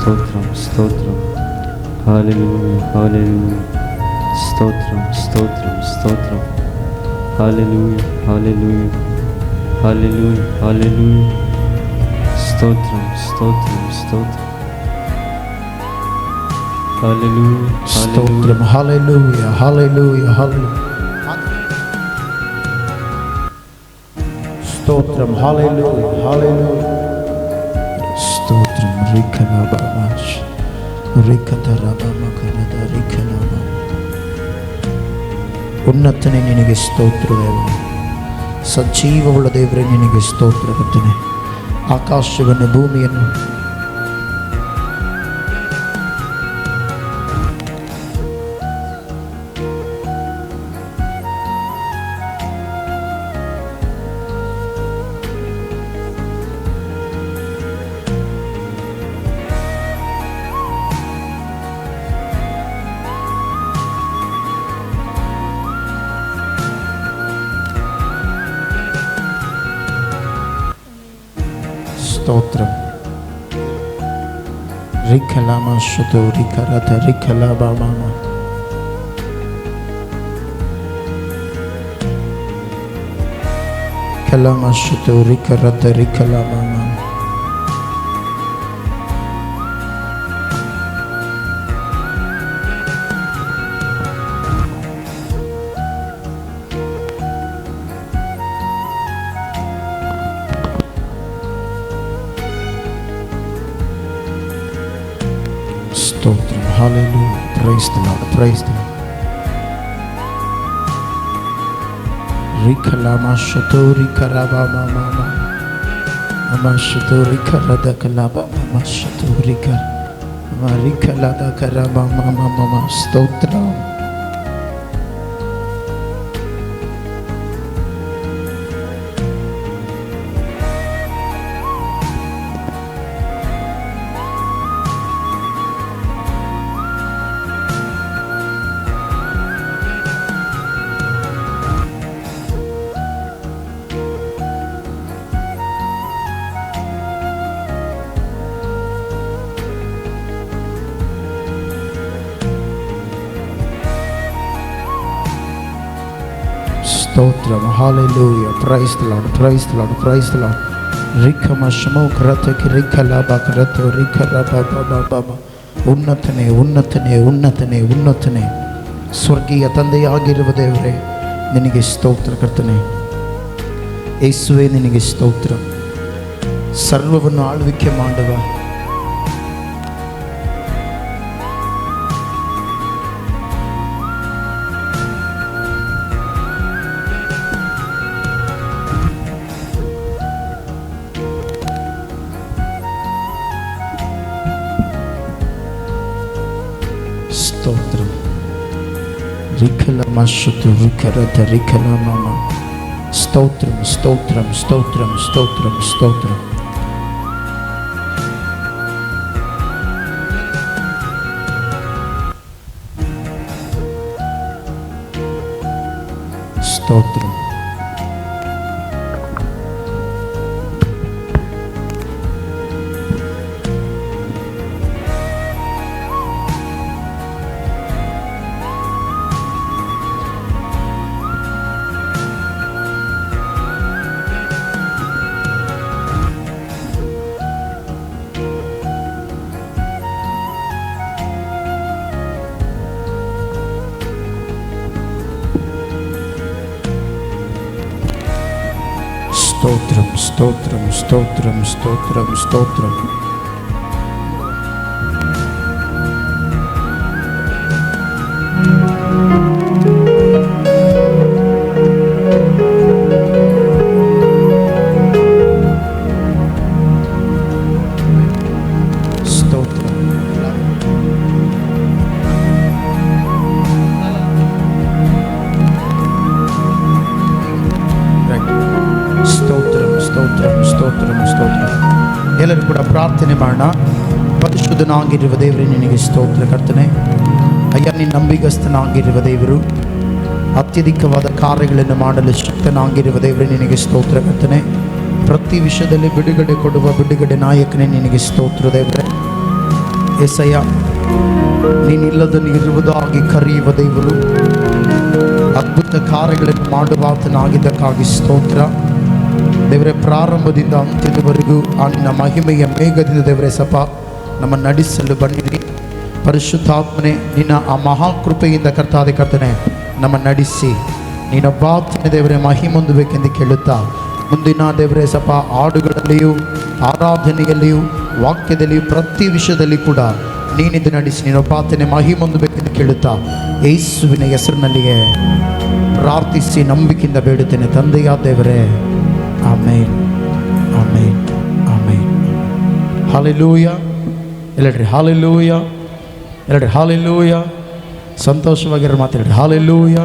స్తోత్రం స్తోత్రం. హల్లెలూయా హల్లెలూయా. స్తోత్రం స్తోత్రం స్తోత్రం. హల్లెలూయా హల్లెలూయా హల్లెలూయా హల్లెలూయా. స్తోత్రం స్తోత్రం స్తోత్రం. హల్లెలూయా స్తోత్రం. హల్లెలూయా హల్లెలూయా హల్లెలూయా. స్తోత్రం. హల్లెలూయా హల్లెలూయా. స్తోత్రం. రికనబమాష్ ರಿಕತರಬಮಕರದ ರಿಕನಮ. ಉನ್ನತನೇ ನಿನಗೆ ಸ್ತೋತ್ರ ದೇವರೇ, ಸಜೀವವುಳ್ಳ ದೇವರೇ ನಿನಗೆ ಸ್ತೋತ್ರ ಕರ್ತನೇ. ಆಕಾಶವನ್ನು ಭೂಮಿಯನ್ನು స్తోత్రం. రిఖలామ శుతో రిఖరత రిఖలాబామామ. కలామ శుతో రిఖరత రిఖలాబామామ. స్తోత్రం. Hallelujah. Praise the lord, praise the lord. రిఖలామ శుతో రిఖరాబామామ. అమ శుతో రిఖరద కలాబామామ శుతో రిఖ అమ రిఖలద కరాబామామ. స్తోత్రం. స్తోత్రం. Hallelujah. Praise the lord, praise the lord, praise the lord. రిఖమశమో క్రతకి రిఖలాబక్రతో ರಿಖಲಬಬಬಬ. ಉನ್ನತನೇ ಉನ್ನತನೇ ಉನ್ನತನೇ ಉನ್ನತನೇ ಸ್ವರ್ಗೀಯ ತಂದೆಯಾಗಿರುವ ದೇವರೇ ನಿನಗೆ ಸ್ತೋತ್ರ ಕರ್ತನೆ. ಯೇಸುವೇ ನಿನಗೆ ಸ್ತೋತ್ರ. ಸರ್ವವನ್ನು ಆಳ್ವಿಕೆ ಮಾಡುವ స్తోత్రం. రిఖలమశుతు రిఖరత రిఖలమమ. స్తోత్రం స్తోత్రం స్తోత్రం స్తోత్రం స్తోత్రం. స్తోత్రం. స్తోత్రం స్తోత్రం స్తోత్రం స్తోత్రం స్తోత్రం. ಎಲ್ಲರೂ ಕೂಡ ಪ್ರಾರ್ಥನೆ ಮಾಡೋಣ. ಪರಿಶುದ್ಧನಾಗಿರುವ ದೇವರೇ ನಿನಗೆ ಸ್ತೋತ್ರ ಕರ್ತನೆ. ಅಯ್ಯ, ನೀನು ನಂಬಿಗಸ್ತನಾಗಿರುವ ದೇವರು, ಅತ್ಯಧಿಕವಾದ ಕಾರ್ಯಗಳನ್ನು ಮಾಡಲು ಶಕ್ತನಾಗಿರುವ ದೇವರೇ ನಿನಗೆ ಸ್ತೋತ್ರ ಕರ್ತನೆ. ಪ್ರತಿ ವಿಷಯದಲ್ಲಿ ಬಿಡುಗಡೆ ಕೊಡುವ ಬಿಡುಗಡೆ ನಾಯಕನೇ ನಿನಗೆ ಸ್ತೋತ್ರ ದೇವರೇ. ಎಸಯ್ಯ, ನೀನಿಲ್ಲದನ್ನು ಇರುವುದಾಗಿ ಕರೆಯುವ ದೇವರು, ಅದ್ಭುತ ಕಾರ್ಯಗಳನ್ನು ಮಾಡುವಾತನಾಗಿದ್ದಕ್ಕಾಗಿ ಸ್ತೋತ್ರ ದೇವರೇ. ಪ್ರಾರಂಭದಿಂದ ಅಂತ್ಯದವರೆಗೂ ಆ ನಿನ್ನ ಮಹಿಮೆಯ ಮೇಘದಿಂದ ದೇವರೇ ಸಪ ನಮ್ಮ ನಡೆಸಲು ಬನ್ನಿರಿ. ಪರಿಶುದ್ಧಾತ್ಮನೆ, ನಿನ್ನ ಆ ಮಹಾಕೃಪೆಯಿಂದ ಕರ್ತನೆ ನಮ್ಮ ನಡೆಸಿ ನೀನೊಬ್ಬಾತನೇ ದೇವರೇ ಮಹಿಮೊಂದಬೇಕೆಂದು ಕೇಳುತ್ತಾ, ಮುಂದಿನ ದೇವರೇ ಸಪ ಹಾಡುಗಳಲ್ಲಿಯೂ ಆರಾಧನೆಯಲ್ಲಿಯೂ ವಾಕ್ಯದಲ್ಲಿಯೂ ಪ್ರತಿ ವಿಷಯದಲ್ಲಿ ಕೂಡ ನೀನಿದ್ದು ನಡೆಸಿ ನೀನೊಬ್ಬಾತನೇ ಮಹಿಮೊಂದಬೇಕೆಂದು ಕೇಳುತ್ತಾ ಯೇಸುವಿನ ಹೆಸರಿನಲ್ಲಿಯೇ ಪ್ರಾರ್ಥಿಸಿ ನಂಬಿಕೆಯಿಂದ ಬೇಡುತ್ತೇನೆ ತಂದೆಯಾದ ದೇವರೇ. Amen, amen, amen. ಹಾಲೆಲೂಯ. ಎಲ್ಲಡ್ರಿ ಹಾಲೆಲೂಯ, ಎಲ್ಲಡ್ರಿ ಹಾಲೆಲೂಯ. ಸಂತೋಷವಾಗಿರೋ ಮಾತಾಡ್ರಿ ಹಾಲೆಲೂಯ.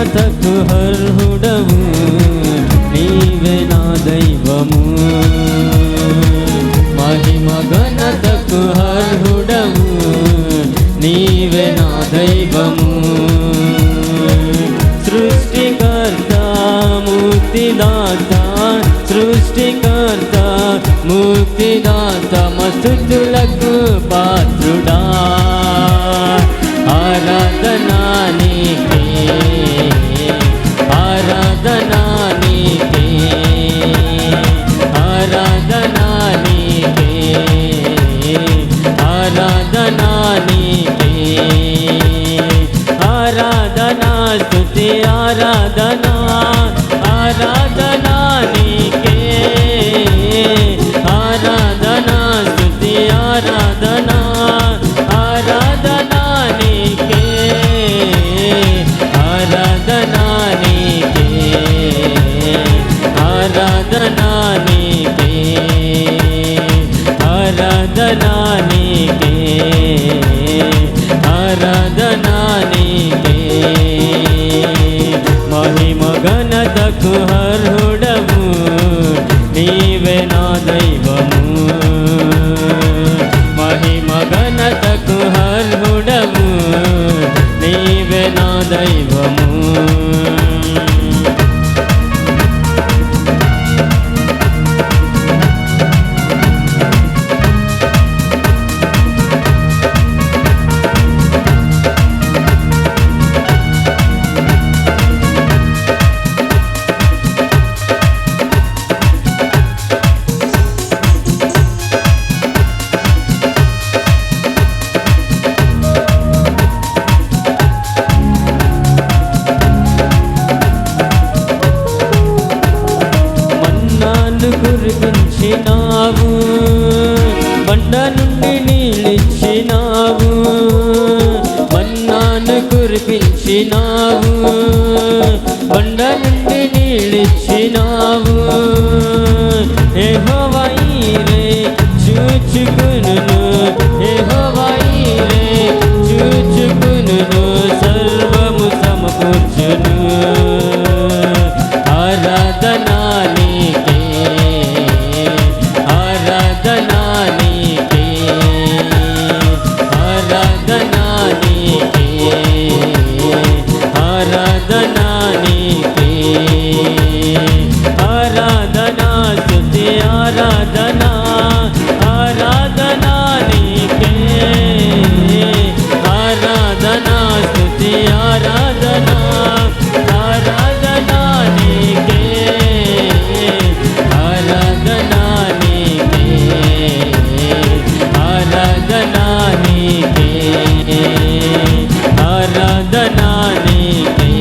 ఘనతకు అర్హుడవు, నీవే నా దైవము. మహిమ ఘనతకు అర్హుడవు, నీవే నా దైవము. సృష్టికర్త ముక్తిదాత, సృష్టికర్త ముక్తిదాత, మస్తుతులకు పాత్రుడా. ఆరాధనా నీకే, ఆరాధనా నీకే, ఆరాధనా నీకే, ఆరాధనా నీకే, ఆరాధనా స్తుతి ఆరాధనా, ఆరాధనా నీకే, ఆరాధనా స్తుతి ఆరాధనా, ఆరాధనా నీకే, ఆరాధనా నీకే, ఆరాధనా నీకే, ఆరాధనా నీకే, ఆరాధనా నీకే. మహిమ ఘనతకు అర్హుడవు, నీవే నా దైవము. మహిమ ఘనతకు అర్హుడవు, నీవే నా దైవము. కురిపించినావు, బండ నుండి నీళ్ళిచ్చినావు. మన్నాను కురిపించినావు, బండ నుండి నీళ్ళిచ్చినావు. యెహోవా ఈరే చూచుకును, యెహోవా ఈరే చూచుకును, సర్వము సమకూర్చును. ఆరాధనా నీకే, ఆరాధనా నీకే, ఆరాధనా నీకే, ఆరాధనా నీకే, ఆరాధనా స్తుతి ఆరాధనా, ఆరాధనా నీకే, ఆరాధనా స్తుతి ఆరాధనా, ఆరాధనా నీకే, ఆరాధనా నీకే, ఆరాధనా నీకే, ఆరాధనా నీకే,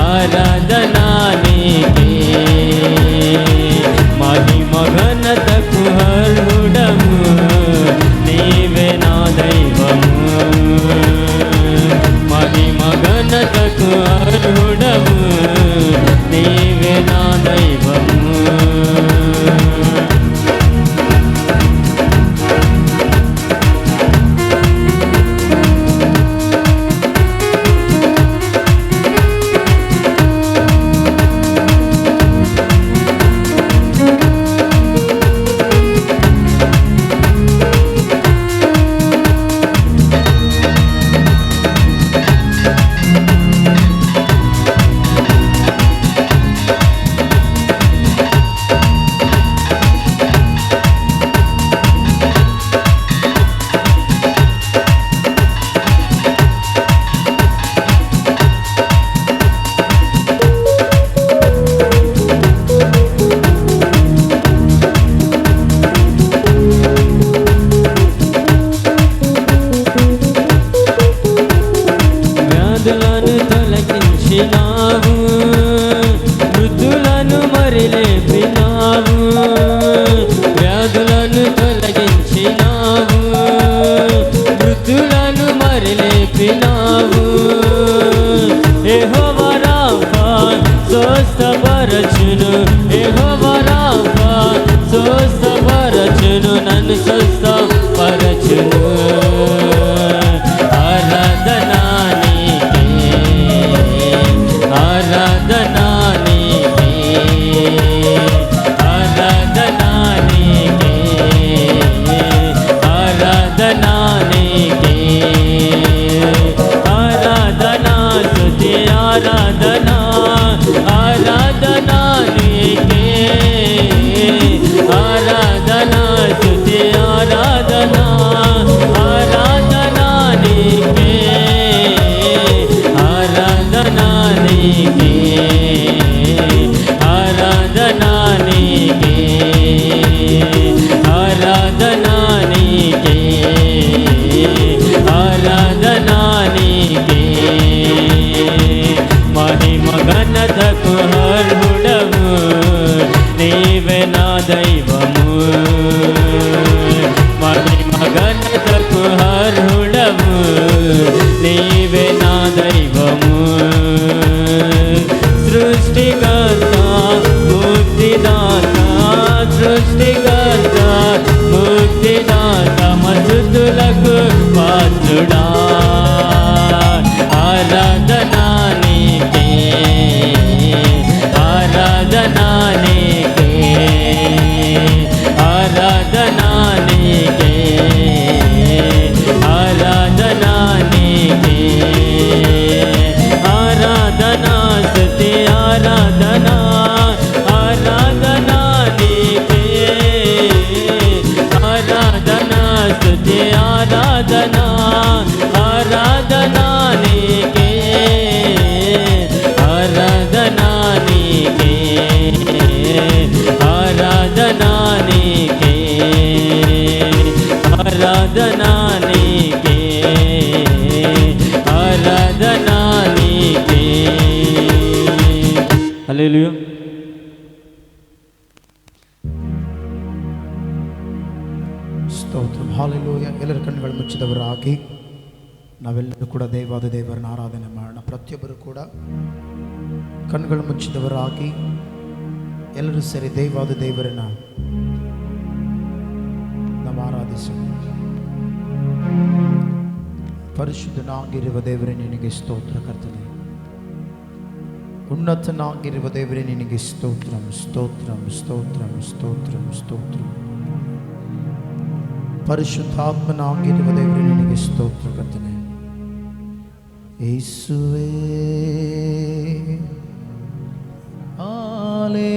ఆరాధనా నీకే. మహిమ ఘనతకు అర్హుడవు, నీవే నా దైవము. మహిమ ఘనతకు అర్హుడవు, నీవే నా దైవము. వ్యాధులను తొలగించినావు, మృతులను మరి లేపినావు. వ్యాధులను తొలగించినావు, మృతులను మరి లేపినావు. యెహోవా రాఫా స్వస్థపరచును, యెహోవా రాఫా స్వస్థపరచును, నన్ను స్వస్థపరచును. ఆరాధనా నీకే, నీకే ఆరాధనా నీకే మహిమ ఘనతకు అర్హుడవు నీవే నా దైవము మహిమ ఘనతకు అర్హుడవు నీవే నా దైవము సృష్టికర్త ముక్తిదాత సృష్టికర్త ముక్తిదాత మధుతులకు పాత్రుడా ఆరాధనా నీకే ఆరాధనా నీకే ఆరాధనా నీకే ఆరాధనా నీకే ఆరాధనా స్తుతి ఆరాధనా ఆరాధనా నీకే ఆరాధనా స్తుతి ఆరాధనా ఆరాధనా నీకే ఆరాధనా నీకే ఆరాధనా నీకే ఆరాధనా నీకే ఆరాధనా నీకే హల్లెలూయా. ಸ್ತೋತ್ರ ಹಾಲೆಲೂಯ. ಎಲ್ಲರ ಕಣ್ಣುಗಳು ಮುಚ್ಚಿದವರಾಗಿ ನಾವೆಲ್ಲರೂ ಕೂಡ ದೇವಾದ ದೇವರನ್ನ ಆರಾಧನೆ ಮಾಡೋಣ. ಪ್ರತಿಯೊಬ್ಬರು ಕೂಡ ಕಣ್ಣುಗಳು ಮುಚ್ಚಿದವರಾಗಿ ಎಲ್ಲರೂ ಸೇರಿ ದೇವಾದ ದೇವರನ್ನ ನಾವು ಆರಾಧಿಸೋಣ. ಪರಿಶುದ್ಧನಾಗಿರುವ ದೇವರೇ ನಿನಗೆ ಸ್ತೋತ್ರ ಕರ್ತನೆ. ಉನ್ನತನಾಗಿರುವ ದೇವರೇ ನಿನಗೆ ಸ್ತೋತ್ರಂ ಸ್ತೋತ್ರಂ ಸ್ತೋತ್ರಂ ಸ್ತೋತ್ರಂ ಸ್ತೋತ್ರಂ. ಪರಿಶುದ್ಧಾತ್ಮನಾಗಿರುವ ದೇವರೇ ನಿನಗೆ ಸ್ತೋತ್ರ ಕರ್ತನೆ. ಯೇಸುವೇ ಹಲ್ಲೆಲೂಯಾ.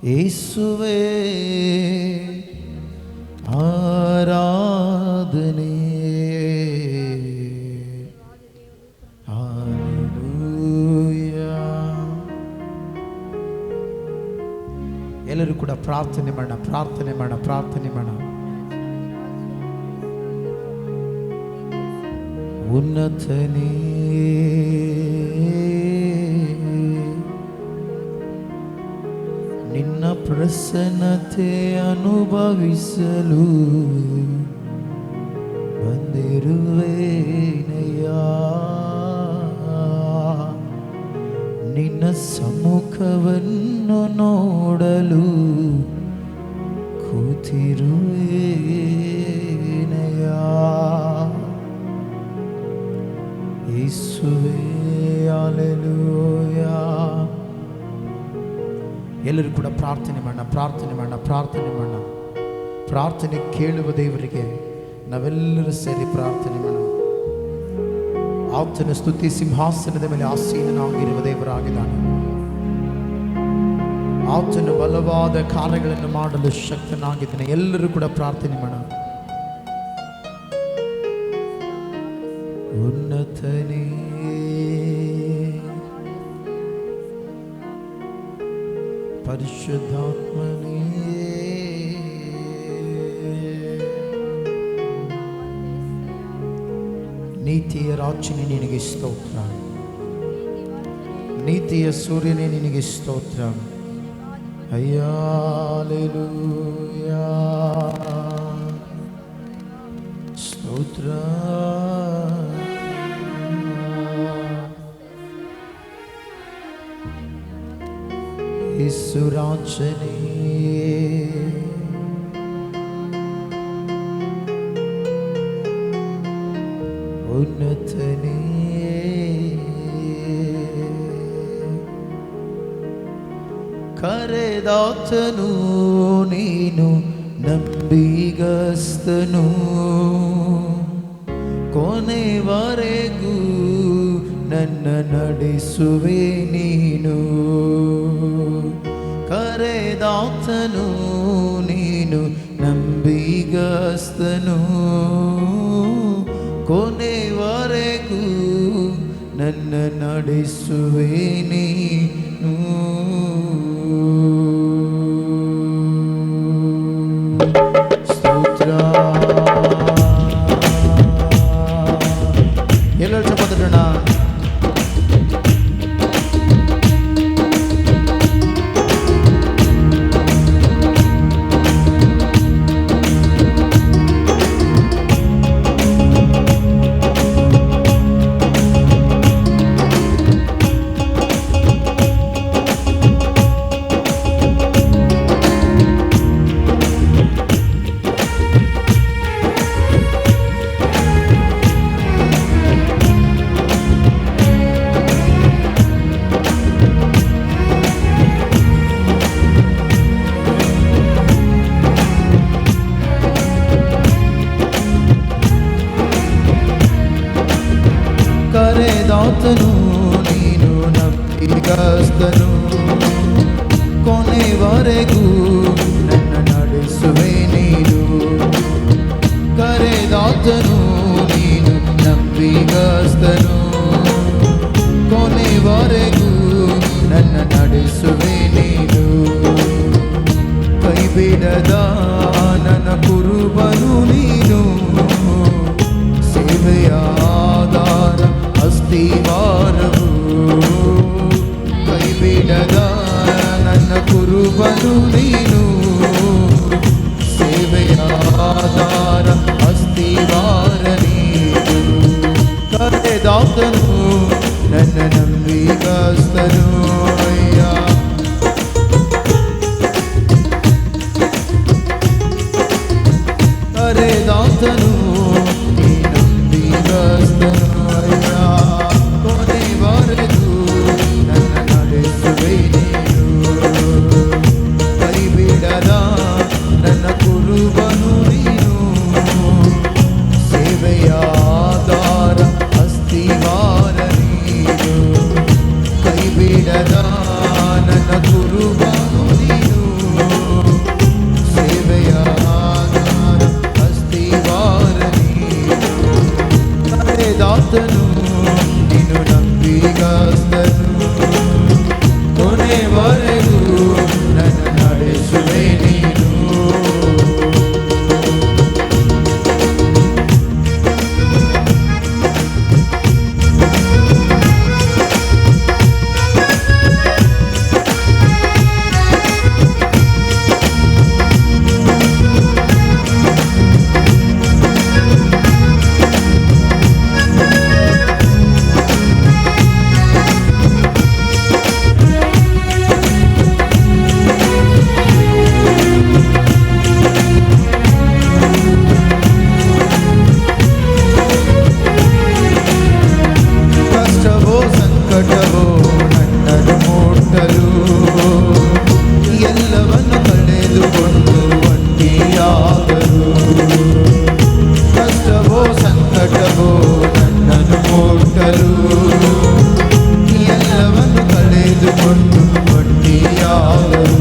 ಯೇಸುವೇ ಆರಾಧನೆ. ಎಲ್ಲರೂ ಕೂಡ ಪ್ರಾರ್ಥನೆ ಮಾಡೋಣ, ಪ್ರಾರ್ಥನೆ ಮಾಡೋಣ, ಪ್ರಾರ್ಥನೆ ಮಾಡೋಣ. ಉನ್ನತನೇ ನಿನ್ನ ಪ್ರಸನ್ನತೆ ಅನುಭವಿಸಲು ಬಂದಿರುವೇನಯ್ಯ. ನಿನ್ನ ಸಮ್ಮುಖವನ್ನು ನೋಡಲು ಕೂತಿರುವೇನಯ್ಯ. ಯೇಸುವೇ ಹಲ್ಲೆಲೂಯಾ. ಎಲ್ಲರೂ ಕೂಡ ಪ್ರಾರ್ಥನೆ ಮಾಡೋಣ, ಪ್ರಾರ್ಥನೆ ಮಾಡೋಣ, ಪ್ರಾರ್ಥನೆ ಮಾಡೋಣ. ಪ್ರಾರ್ಥನೆ ಕೇಳುವ ದೇವರಿಗೆ ನಾವೆಲ್ಲರೂ ಸೇರಿ ಪ್ರಾರ್ಥನೆ ಮಾಡೋಣ. ಆತನ ಸ್ತುತಿ ಸಿಂಹಾಸನದ ಮೇಲೆ ಆಸೀನನಾಗಿರುವ ದೇವರಾಗಿದ್ದಾನೆ. ಆತನು ಬಲವಾದ ಕಾರ್ಯಗಳನ್ನು ಮಾಡಲು ಶಕ್ತನಾಗಿದ್ದಾನೆ. ಎಲ್ಲರೂ ಕೂಡ ಪ್ರಾರ್ಥನೆ ಮಾಡೋಣ. ಉನ್ನತನೇ ಪರಿಶುದ್ಧಾತ್ಮನೇ ನೀತಿಯ ರಾಜನೇ ನಿನಗೆ ಸ್ತೋತ್ರ. ನೀತಿಯ ಸೂರ್ಯನೇ ನಿನಗೆ ಸ್ತೋತ್ರ. ಹಲ್ಲೆಲೂಯಾ. ಸ್ತೋತ್ರ. ಯೇಸು ರಾಜನೇ ಉನ್ನತನೇ ಕರೆದಾತನು ನೀನು ನಂಬಿಗಸ್ತನು ಕೊನೆವರೆಗೂ ನನ್ನ ನಡೆಸುವೆ ನೀನು. ಕರೆದಾತನು ನೀನು ನಂಬಿಗಸ್ತನು ಕೊನೆವರೆಗೂ ನನ್ನ ನಡೆಸುವೆ ನೀನು. ಕೊನೆಯವರೆಗೂ ನನ್ನ ನಡೆಸುವೆ ನೀನು. ಕರೆದಾತನು ನೀನು ನಂಬಿಗಸ್ತನು, ಕೊನೆಯವರೆಗೂ ನನ್ನ ನಡೆಸುವೆ ನೀನು. ಕೈ ಬಿಡದ ನನ್ನ ಕುರುಬನು ನೀನು, ಸೇವೆಯ ಆಧಾರ ಅಸ್ತಿವಾರವು. ಕೈ ಬಿಡದ ನನ್ನ ಕುರುಬನು ನೀನು, ಸೇವೆಯ ಆಧಾರ ಅಸ್ತಿವಾರ ನೀನು. ಕರೆದಾತನು ನನ್ನ ನಂಬಿಗಸ್ತನು ಅಯ್ಯ. ಕರೆದಾತನು ನೀ ನಂಬಿಗಸ್ತನು ಅಯ್ಯ. ಕೊನೆವರೆಗೂ ನನ್ನ ನಡೆಸುವೆ ನೀನು. ಕೈ ಬಿಡದ ನನ್ನ ಕುರುಬನು ನೀನು, ಸೇವೆಯ ಆಧಾರ ಅಸ್ತಿವಾರ ನೀನು. ಕೈ ಬಿಡದ ನನ್ನ ಕುರುಬನು ನೀನು, ಸೇವೆಯ ಆಧಾರ ಅಸ್ತಿವಾರ ನೀನು. ಕರೆದಾತನು ನೀನು ನಂಬಿಗಸ್ತನು, ಕೊನೆವರೆಗೂ ನನ್ನ ನಡೆಸುವೆ ನೀನು. ಕಷ್ಟವೋ ಸಂಕಟವೋ ನನ್ನನ್ನು ಮುಟ್ಟಲು, ಎಲ್ಲವನ್ನು ಕಳೆದುಕೊಂಡು ಒಂಟಿಯಾದರು. ಕಷ್ಟವೋ ಸಂಕಟವೋ ನನ್ನನ್ನು ಮುಟ್ಟಲು, ಎಲ್ಲವನ್ನು ಕಳೆದುಕೊಂಡು ಒಂಟಿಯಾದರು.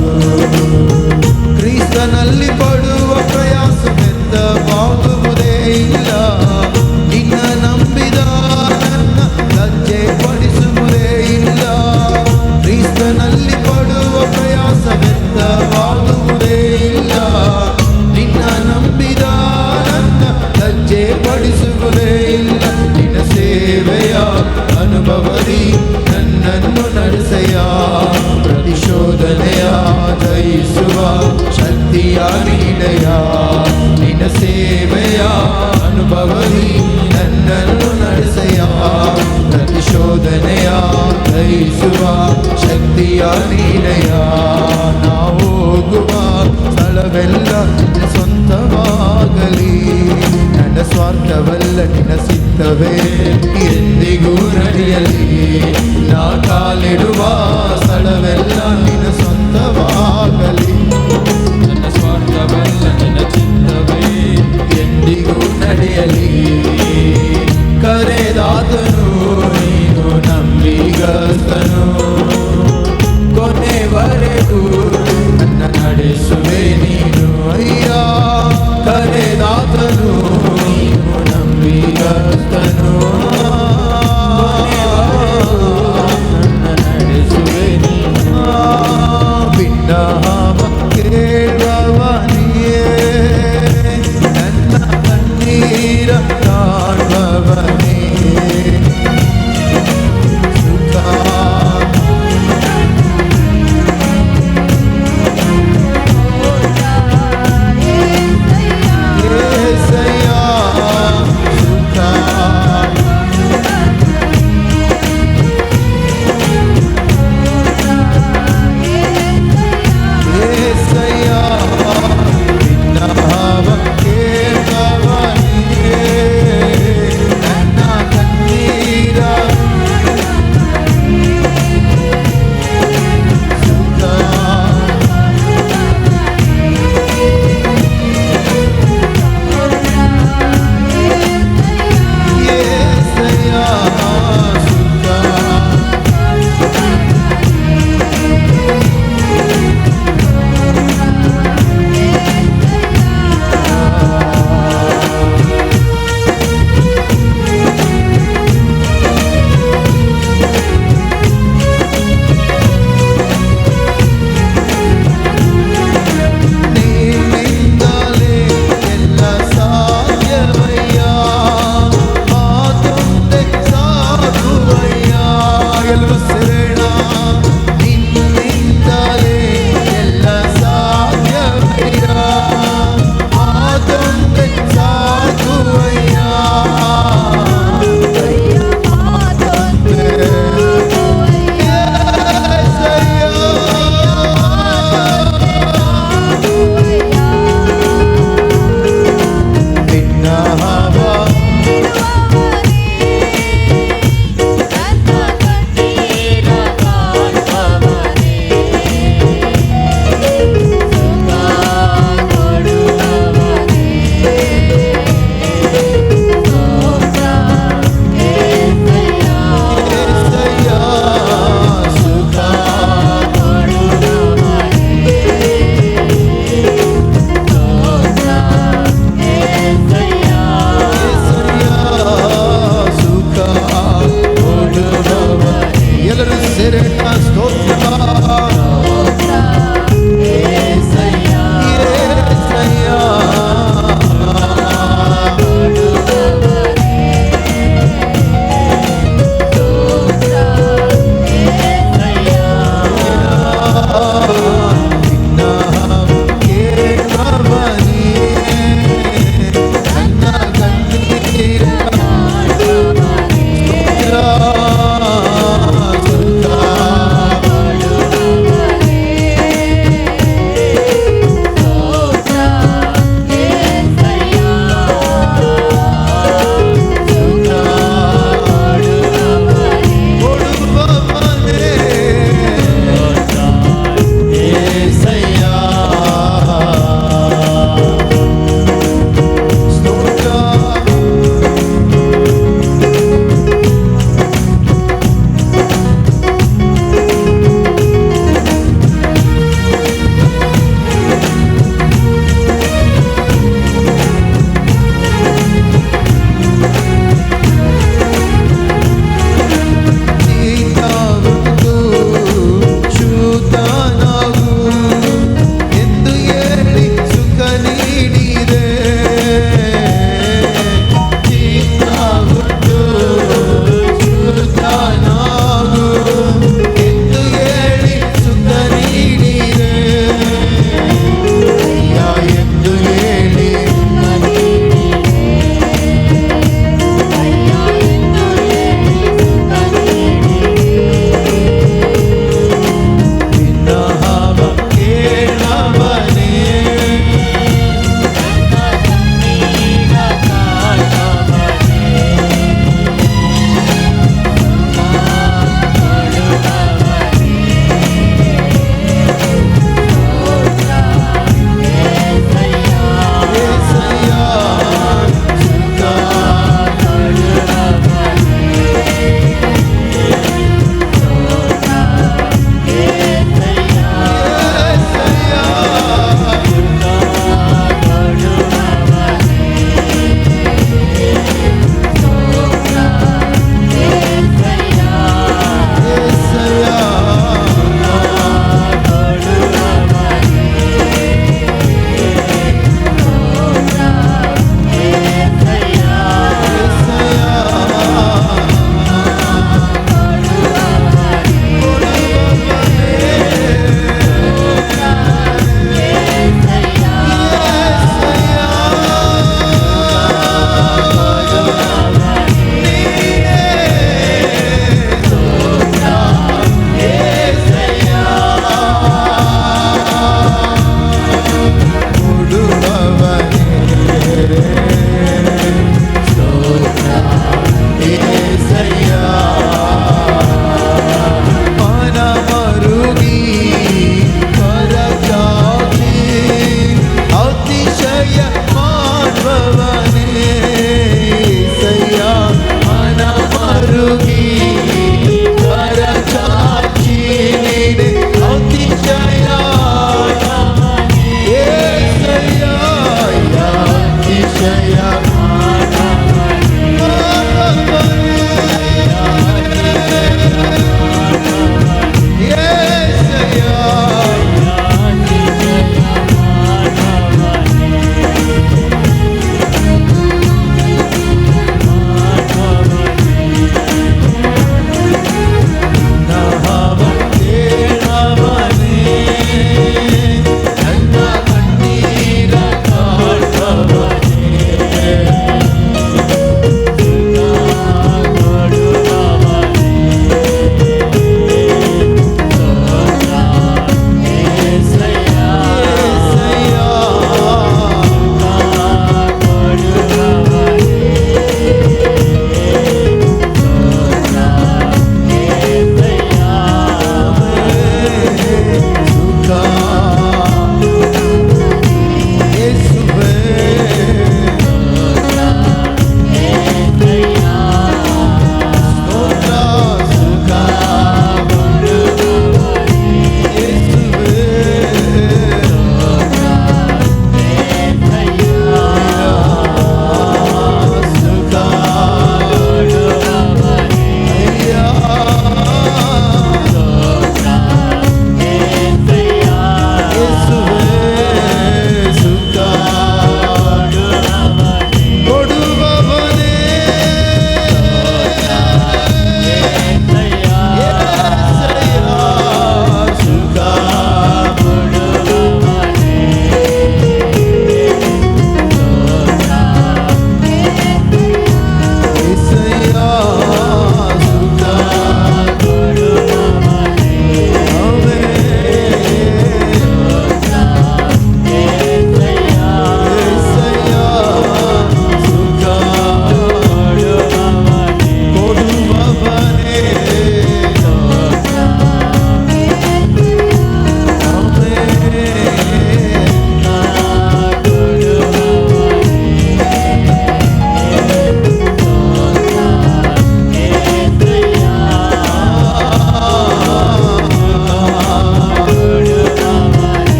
ಕ್ರಿಸ್ತನಲ್ಲಿ ಪಡುವ ಪ್ರಯಾಸ ವ್ಯರ್ಥವಾಗುವುದೇ ಇಲ್ಲ, ನಿನ್ನ ನಂಬಿದ ನನ್ನ ಲಜ್ಜೆ ಪಡಿಸುವುದೇ ಇಲ್ಲ. ಕ್ರಿಸ್ತನಲ್ಲಿ ಪಡುವ ಪ್ರಯಾಸ ವ್ಯರ್ಥವಾಗುವುದೇ ಇಲ್ಲ, ನಿನ್ನ ನಂಬಿದ ನನ್ನ ಲಜ್ಜೆ ಪಡಿಸುವುದೇ ಇಲ್ಲ. ನಿನ್ನ ಸೇವೆಯ ಅನುಭವದಿ ನನ್ನನ್ನು ನಡೆಸೆಯ, ಪ್ರತಿಶೋಧನೆಯ ಜಯಿಸುವ ಶಕ್ತಿಯ ನೀಡೆಯ. ನಿನ್ನ ಸೇವೆಯ ಅನುಭವದಿ ನನ್ನನ್ನು ನಡೆಸೆಯ, ಪ್ರತಿಶೋಧನೆಯ ಜಯಿಸುವ ಶಕ್ತಿಯ ನೀಡೆಯ. ನಾವು ಹೋಗುವ ಸ್ಥಳವೆಲ್ಲ ನಿನ್ನ ಸ್ವಂತವಾಗಲಿ, ನನ್ನ ಸ್ವಾರ್ಥವಲ್ಲ ನಿನ್ನ ಸಿದ್ಧವೇ ಎಂದಿಗೂ ನಡೆಯಲಿ. ನಾ ಕಾಲಿಡುವ ಸ್ಥಳವೆಲ್ಲ ನಿನ್ನ ಸ್ವಂತವಾಗಲಿ, ನನ್ನ ಸ್ವಾರ್ಥವಲ್ಲ ನಿನ್ನ ಚಿತ್ತವೇ ಎಂದಿಗೂ ನಡೆಯಲಿ. ಕರೆದಾತನು ನೀನು ನಂಬಿಗಸ್ತನು, ಕೊನೆವರೆಗೂ ನನ್ನ ನಡೆಸುವೆ ನೀನು ಅಯ್ಯ. ಕರೆದಾತನು ನೀನು ನಂಬಿಗಸ್ತನು, ನನ್ನ ನಡೆಸುವೆ ನೀನು. ಭಿನ್ನಹಾವ ಕೇಳುವವನಿಯೇ, ನನ್ನ ಕಣ್ಣೀರ ಕಾಣುವವನೇ. ಸುಖ ಏಸಯ್ಯ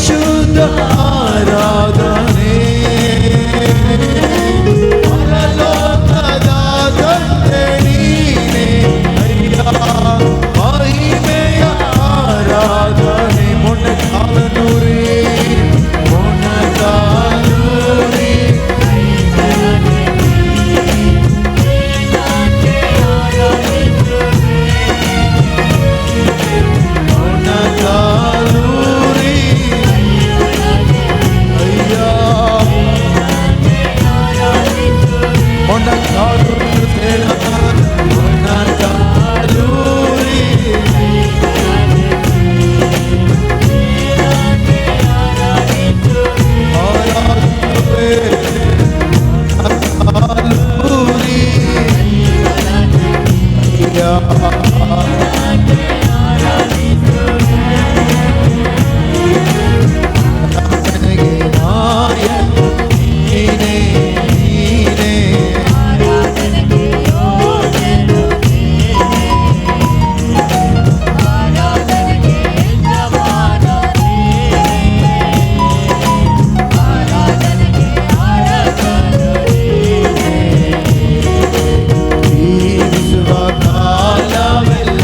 ಪರಿಶುದ್ಧ ಆರಾಧನೆ ಪರಲೋಕದ ತಂದೆ ನೀನೇ ಅಯ್ಯ ಮಹಿಮೆಯ ಆರಾಧನೆ ಮೊಣಕಾಲೂರಿ ಮೊಣಕಾಲೂರಿ ಮೊಣಕಾಲೂರಿ ಅಯ್ಯ ಮೊಣಕಾಲೂರಿ ಮೊಣಕಾಲೂರಿ ಆರಾಧನೆ ಮೊಣಕಾಲೂರಿ ಅಯ್ಯ ಆರಾಧನೆಗೆ ನಾಯಕ ನೀನೇ ನೀನೇ ಜೀವಿಸುವ ಕಾಲವೆಲ್ಲ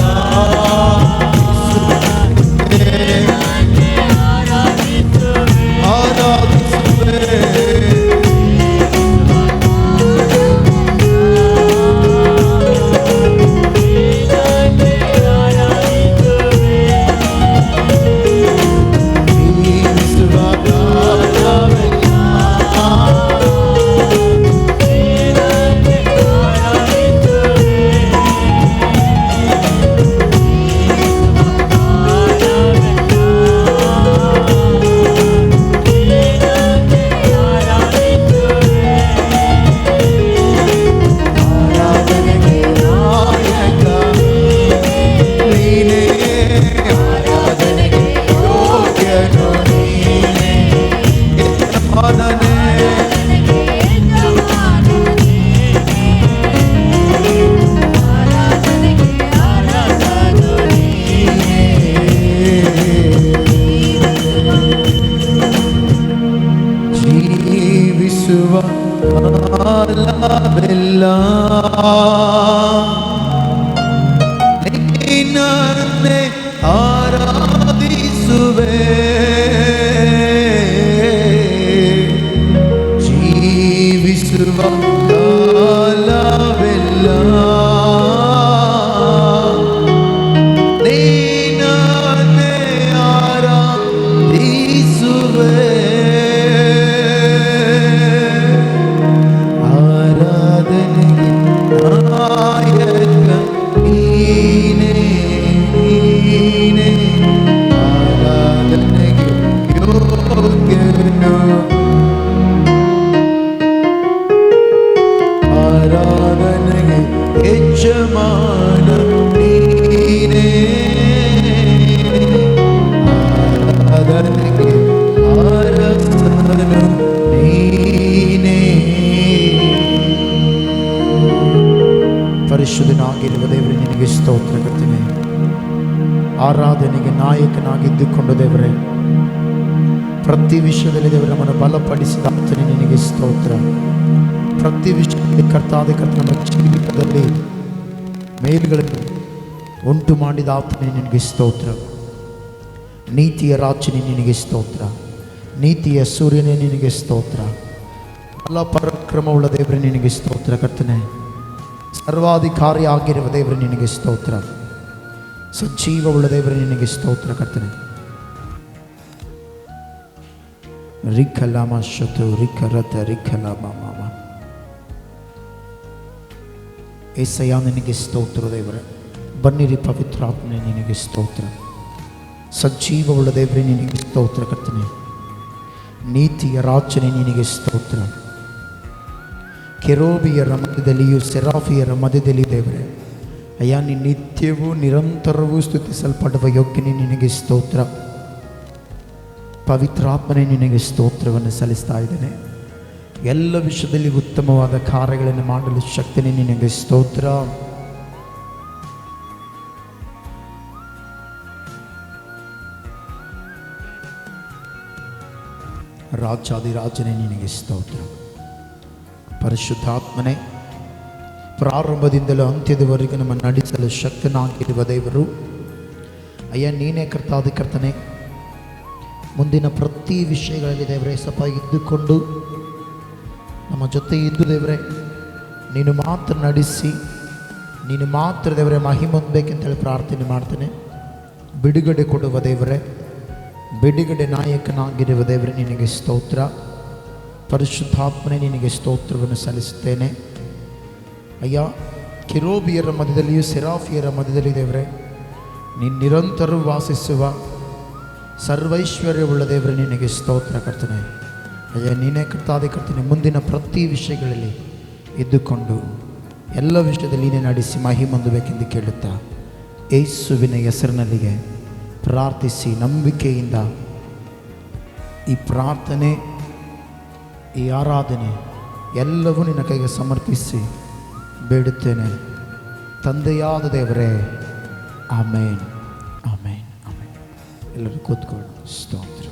ಆರಾಧಿಸುವೆ ಜೀವಿಸುವ ಕಾಲವೆಲ್ಲ ಆರಾಧನೆಗೆ ನಾಯಕ ನೀನೇ ಆರಾಧನೆಗೆ ಯೋಗ್ಯನು ನೀನೇ ಯಜಮಾನನೇ ಜೀವಿಸುವ ಕಾಲವೆಲ್ಲ ನಿನ್ನನ್ನೇ ಆರಾಧಿಸುವೆ ಜೀವಿಸುವ ಕಾಲವೆಲ್ಲ ನಿನ್ನನ್ನೇ ಆರಾಧಿಸುವೆ ಆರಾಧನೆಗೆ ನಾಯಕ ನೀನೇ ನೀನೇ ಆರಾಧನೆಗೆ ಯೋಗ್ಯನು ಆರಾಧನೆಗೆ ಯಜಮಾನ ನೀನೇ ಆರಾಧನೆಗೆ ಅರಸನು ನೀನೇ ಪರಿಶುದ್ಧನಾಗಿರುವ ದೇವರೇ ನಿನಗೆ ಸ್ತೋತ್ರ ಕರ್ತನೆ ಆರಾಧನೆಗೆ ನಾಯಕನಾಗಿದ್ದುಕೊಂಡು ದೇವರೇ ಪ್ರತಿ ವಿಷಯದಲ್ಲಿ ದೇವರ ನಮ್ಮನ್ನು ಬಲಪಡಿಸಿದ ಆತನೇ ನಿನಗೆ ಸ್ತೋತ್ರ ಪ್ರತಿ ವಿಷಯದಲ್ಲಿ ಕರ್ತಾದ ನಮ್ಮ ಜೀವಿತದಲ್ಲಿ ಮೇಲುಗಳನ್ನು ಉಂಟು ಮಾಡಿದ ಆತನೇ ನಿನಗೆ ಸ್ತೋತ್ರ ನೀತಿಯ ರಾಜನೇ ನಿನಗೆ ಸ್ತೋತ್ರ ನೀತಿಯ ಸೂರ್ಯನೇ ನಿನಗೆ ಸ್ತೋತ್ರ ಬಲ ಪರಾಕ್ರಮವುಳ್ಳ ದೇವರೇ ನಿನಗೆ ಸ್ತೋತ್ರ ಕರ್ತನೆ ಸರ್ವಾಧಿಕಾರಿ ಆಗಿರುವ ದೇವರೇ ನಿನಗೆ ಸ್ತೋತ್ರ ಸಜೀವವುಳ್ಳ ದೇವರೇ ನಿನಗೆ ಸ್ತೋತ್ರ ಕರ್ತನೆ ರಿಖಲಾಮ ಶತು ರಿಖರತ ರಿಖಲಾಮ ಮಾಮ ಏಸಯ್ಯ ನಿನಗೆ ಸ್ತೋತ್ರ ದೇವರೇ ಬನ್ನಿರಿ ಪವಿತ್ರಾತ್ಮನೆ ನಿನಗೆ ಸ್ತೋತ್ರ ಸಜೀವವುಳ್ಳ ದೇವರೇ ನಿನಗೆ ಸ್ತೋತ್ರ ಕರ್ತನೆ ನೀತಿಯ ರಾಜನೇ ನಿನಗೆ ಸ್ತೋತ್ರ ಕೆರೋಬಿಯರ ಮಧ್ಯದಲ್ಲಿಯೂ ಸೆರಾಫಿಯರ ಮಧ್ಯದಲ್ಲಿ ದೇವರೇ ಅಯ್ಯ ನೀನು ನಿತ್ಯವೂ ನಿರಂತರವೂ ಸ್ತುತಿಸಲ್ಪಡುವ ಯೋಗ್ಯನೇ ನಿನಗೆ ಸ್ತೋತ್ರ ಪವಿತ್ರಾತ್ಮನೇ ನಿನಗೆ ಸ್ತೋತ್ರವನ್ನು ಸಲ್ಲಿಸ್ತಾ ಇದ್ದೇನೆ ಎಲ್ಲ ವಿಷಯದಲ್ಲಿ ಉತ್ತಮವಾದ ಕಾರ್ಯಗಳನ್ನು ಮಾಡಲು ಶಕ್ತಿನೇ ನಿನಗೆ ಸ್ತೋತ್ರ ರಾಜಾದಿರಾಜನೇ ನಿನಗೆ ಸ್ತೋತ್ರ. ಪರಿಶುದ್ಧಾತ್ಮನೇ, ಪ್ರಾರಂಭದಿಂದಲೂ ಅಂತ್ಯದವರೆಗೂ ನಮ್ಮ ನಡೆಸಲು ಶಕ್ತನಾಗಿರುವ ದೇವರು, ಅಯ್ಯ ನೀನೇ ಕರ್ತಾದಿ ಕರ್ತನೆ. ಮುಂದಿನ ಪ್ರತಿ ವಿಷಯಗಳಲ್ಲಿ ದೇವರೇ ಸಪ ಇದ್ದುಕೊಂಡು ನಮ್ಮ ಜೊತೆ ಇದ್ದು ದೇವರೇ, ನೀನು ಮಾತ್ರ ನಡೆಸಿ, ನೀನು ಮಾತ್ರ ದೇವರೇ ಮಹಿಮೆ ಹೊಂದಬೇಕಂತೇಳಿ ಪ್ರಾರ್ಥನೆ ಮಾಡ್ತೇನೆ. ಬಿಡುಗಡೆ ಕೊಡುವ ದೇವರೇ, ಬಿಡುಗಡೆ ನಾಯಕನಾಗಿರುವ ದೇವರೇ ನಿನಗೆ ಸ್ತೋತ್ರ. ಪರಿಶುದ್ಧಾತ್ಮನೇ ನಿನಗೆ ಸ್ತೋತ್ರವನ್ನು ಸಲ್ಲಿಸುತ್ತೇನೆ. ಅಯ್ಯ, ಕೆರೂಬಿಯರ ಮಧ್ಯದಲ್ಲಿಯೂ ಸೆರಾಫಿಯರ ಮಧ್ಯದಲ್ಲಿ ದೇವರೇ, ನೀನು ನಿರಂತರ ವಾಸಿಸುವ ಸರ್ವೈಶ್ವರ್ಯವುಳ್ಳ ದೇವರೇ ನಿನಗೆ ಸ್ತೋತ್ರ ಕರ್ತನೆ. ಅಯ್ಯ, ನೀನೇ ಕರ್ತಾದೆ ಕರ್ತನೆ. ಮುಂದಿನ ಪ್ರತಿ ವಿಷಯಗಳಲ್ಲಿ ಇದ್ದುಕೊಂಡು ಎಲ್ಲ ವಿಷಯದಲ್ಲಿ ನೀನೇ ನಡೆಸಿ ಮಹಿಮೆ ಹೊಂದಬೇಕೆಂದು ಕೇಳುತ್ತಾ ಯೇಸುವಿನ ಹೆಸರಿನಲ್ಲಿಗೆ ಪ್ರಾರ್ಥಿಸಿ ನಂಬಿಕೆಯಿಂದ ಈ ಪ್ರಾರ್ಥನೆ, ಈ ಆರಾಧನೆ ಎಲ್ಲವೂ ನಿನ್ನ ಕೈಗೆ ಸಮರ್ಪಿಸಿ ಬೇಡುತ್ತೇನೆ ತಂದೆಯಾದ ದೇವರೇ. ಆಮೇನ್, ಆಮೇನ್, ಆಮೇನ್. ಎಲ್ಲರೂ ಕೂತ್ಕೊಳ್ಳೋಣ. ಸ್ತೋತ್ರ.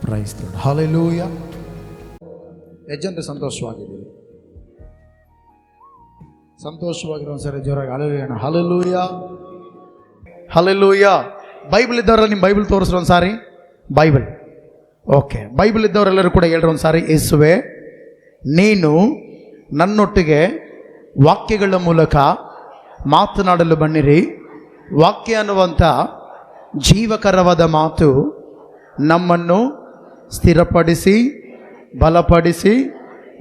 Praise the lord. ಹಲ್ಲೆಲೂಯಾ. ಯಜಂದ್ರೆ ಸಂತೋಷವಾಗಿದ್ದೀವಿ, ಸಂತೋಷವಾಗಿರೋ ಸರಿ ಜೋರಾಗಿ ಹಲ್ಲೆಲೂಯಾ, ಹಲ್ಲೆಲೂಯಾ, ಹಲ್ಲೆಲೂಯಾ. ಬೈಬಲ್ ಇದ್ದವರೆಲ್ಲ ನಿಮ್ಮ ಬೈಬಲ್ ತೋರಿಸ್ರು ಒಂದು ಸಾರಿ. Bible okay. ಬೈಬಲ್ ಇದ್ದವರೆಲ್ಲರೂ ಕೂಡ ಹೇಳ್ರಿ ಒಂದು ಸಾರಿ, ಯೇಸುವೆ ನೀನು ನನ್ನೊಟ್ಟಿಗೆ ವಾಕ್ಯಗಳ ಮೂಲಕ ಮಾತನಾಡಲು ಬನ್ನಿರಿ. ವಾಕ್ಯ ಅನ್ನುವಂಥ ಜೀವಕರವಾದ ಮಾತು ನಮ್ಮನ್ನು ಸ್ಥಿರಪಡಿಸಿ ಬಲಪಡಿಸಿ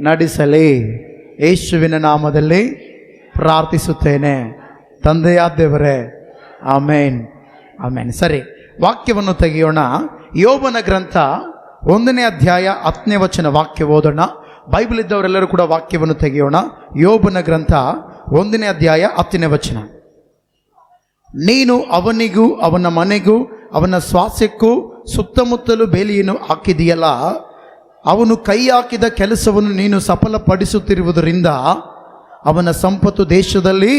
ನಡೆಸಲಿ. ಯೇಸುವಿನ ನಾಮದಲ್ಲಿ ಪ್ರಾರ್ಥಿಸುತ್ತೇನೆ ತಂದೆಯಾದ ದೇವರೇ. ಆಮೇನ್, ಆಮೇನ್. ಸರಿ, ವಾಕ್ಯವನ್ನು ತೆಗೆಯೋಣ. ಯೋಬನ ಗ್ರಂಥ 1ನೇ ಅಧ್ಯಾಯ 10ನೇ ವಚನ ವಾಕ್ಯ ಓದೋಣ. ಬೈಬಲ್ ಇದ್ದವರೆಲ್ಲರೂ ಕೂಡ ವಾಕ್ಯವನ್ನು ತೆಗೆಯೋಣ. ಯೋಬನ ಗ್ರಂಥ 1ನೇ ಅಧ್ಯಾಯ 10ನೇ ವಚನ. ನೀನು ಅವನಿಗೂ ಅವನ ಮನೆಗೂ ಅವನ ಸ್ವಾಸ್ಯಕ್ಕೂ ಸುತ್ತಮುತ್ತಲೂ ಬೇಲಿಯನ್ನು ಹಾಕಿದೆಯಲ್ಲ, ಅವನು ಕೈ ಹಾಕಿದ ಕೆಲಸವನ್ನು ನೀನು ಸಫಲಪಡಿಸುತ್ತಿರುವುದರಿಂದ ಅವನ ಸಂಪತ್ತು ದೇಶದಲ್ಲಿ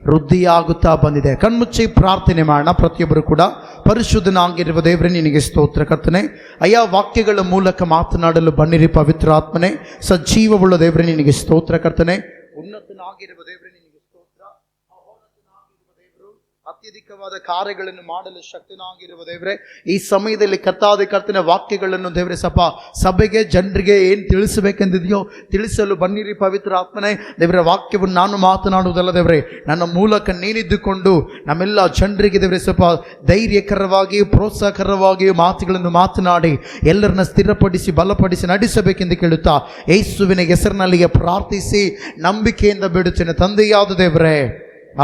ವೃದ್ಧಿಯಾಗುತ್ತಾ ಬಂದಿದೆ. ಕಣ್ಮುಚ್ಚಿ ಪ್ರಾರ್ಥನೆ ಮಾಡೋಣ ಪ್ರತಿಯೊಬ್ಬರು ಕೂಡ. ಪರಿಶುದ್ಧನಾಗಿರುವ ದೇವರೇ ನಿನಗೆ ಸ್ತೋತ್ರ ಕರ್ತನೆ. ಅಯ್ಯ, ವಾಕ್ಯಗಳ ಮೂಲಕ ಮಾತನಾಡಲು ಬನ್ನಿರಿ ಪವಿತ್ರಾತ್ಮನೆ. ಸಜೀವವುಳ್ಳ ದೇವರೇ ನಿನಗೆ ಸ್ತೋತ್ರ ಕರ್ತನೆ. ಉನ್ನತನಾಗಿರುವ ದೇವರೇ ನಿನಗೆ ಸ್ತೋತ್ರ. ಮಹೋನ್ನತನಾಗಿರುವ ದೇವರು, ಅತ್ಯಧಿಕವಾದ ಕಾರ್ಯಗಳನ್ನು ಮಾಡಲು ಶಕ್ತನಾಗಿರುವ ದೇವರೇ, ಈ ಸಮಯದಲ್ಲಿ ಕರ್ತಾದೆ ಕರ್ತನೆ ವಾಕ್ಯಗಳನ್ನು ದೇವರೇ ಸಭೆಗೆ ಜನರಿಗೆ ಏನು ತಿಳಿಸಬೇಕೆಂದಿದೆಯೋ ತಿಳಿಸಲು ಬನ್ನಿರಿ ಪವಿತ್ರ ಆತ್ಮನೇ. ದೇವರ ವಾಕ್ಯವನ್ನು ನಾನು ಮಾತನಾಡುವುದಲ್ಲ ದೇವರೇ, ನನ್ನ ಮೂಲಕ ನೀನಿದ್ದುಕೊಂಡು ನಮ್ಮೆಲ್ಲ ಜನರಿಗೆ ದೇವರೇ ಧೈರ್ಯಕರವಾಗಿ ಪ್ರೋತ್ಸಾಹಕರವಾಗಿ ಮಾತುಗಳನ್ನು ಮಾತನಾಡಿ ಎಲ್ಲರನ್ನ ಸ್ಥಿರಪಡಿಸಿ ಬಲಪಡಿಸಿ ನಡೆಸಬೇಕೆಂದು ಕೇಳುತ್ತಾ ಯೇಸುವಿನ ಹೆಸರಿನಲ್ಲಿಗೆ ಪ್ರಾರ್ಥಿಸಿ ನಂಬಿಕೆಯಿಂದ ಬಿಡುತ್ತೇನೆ ತಂದೆಯಾದ ದೇವರೇ.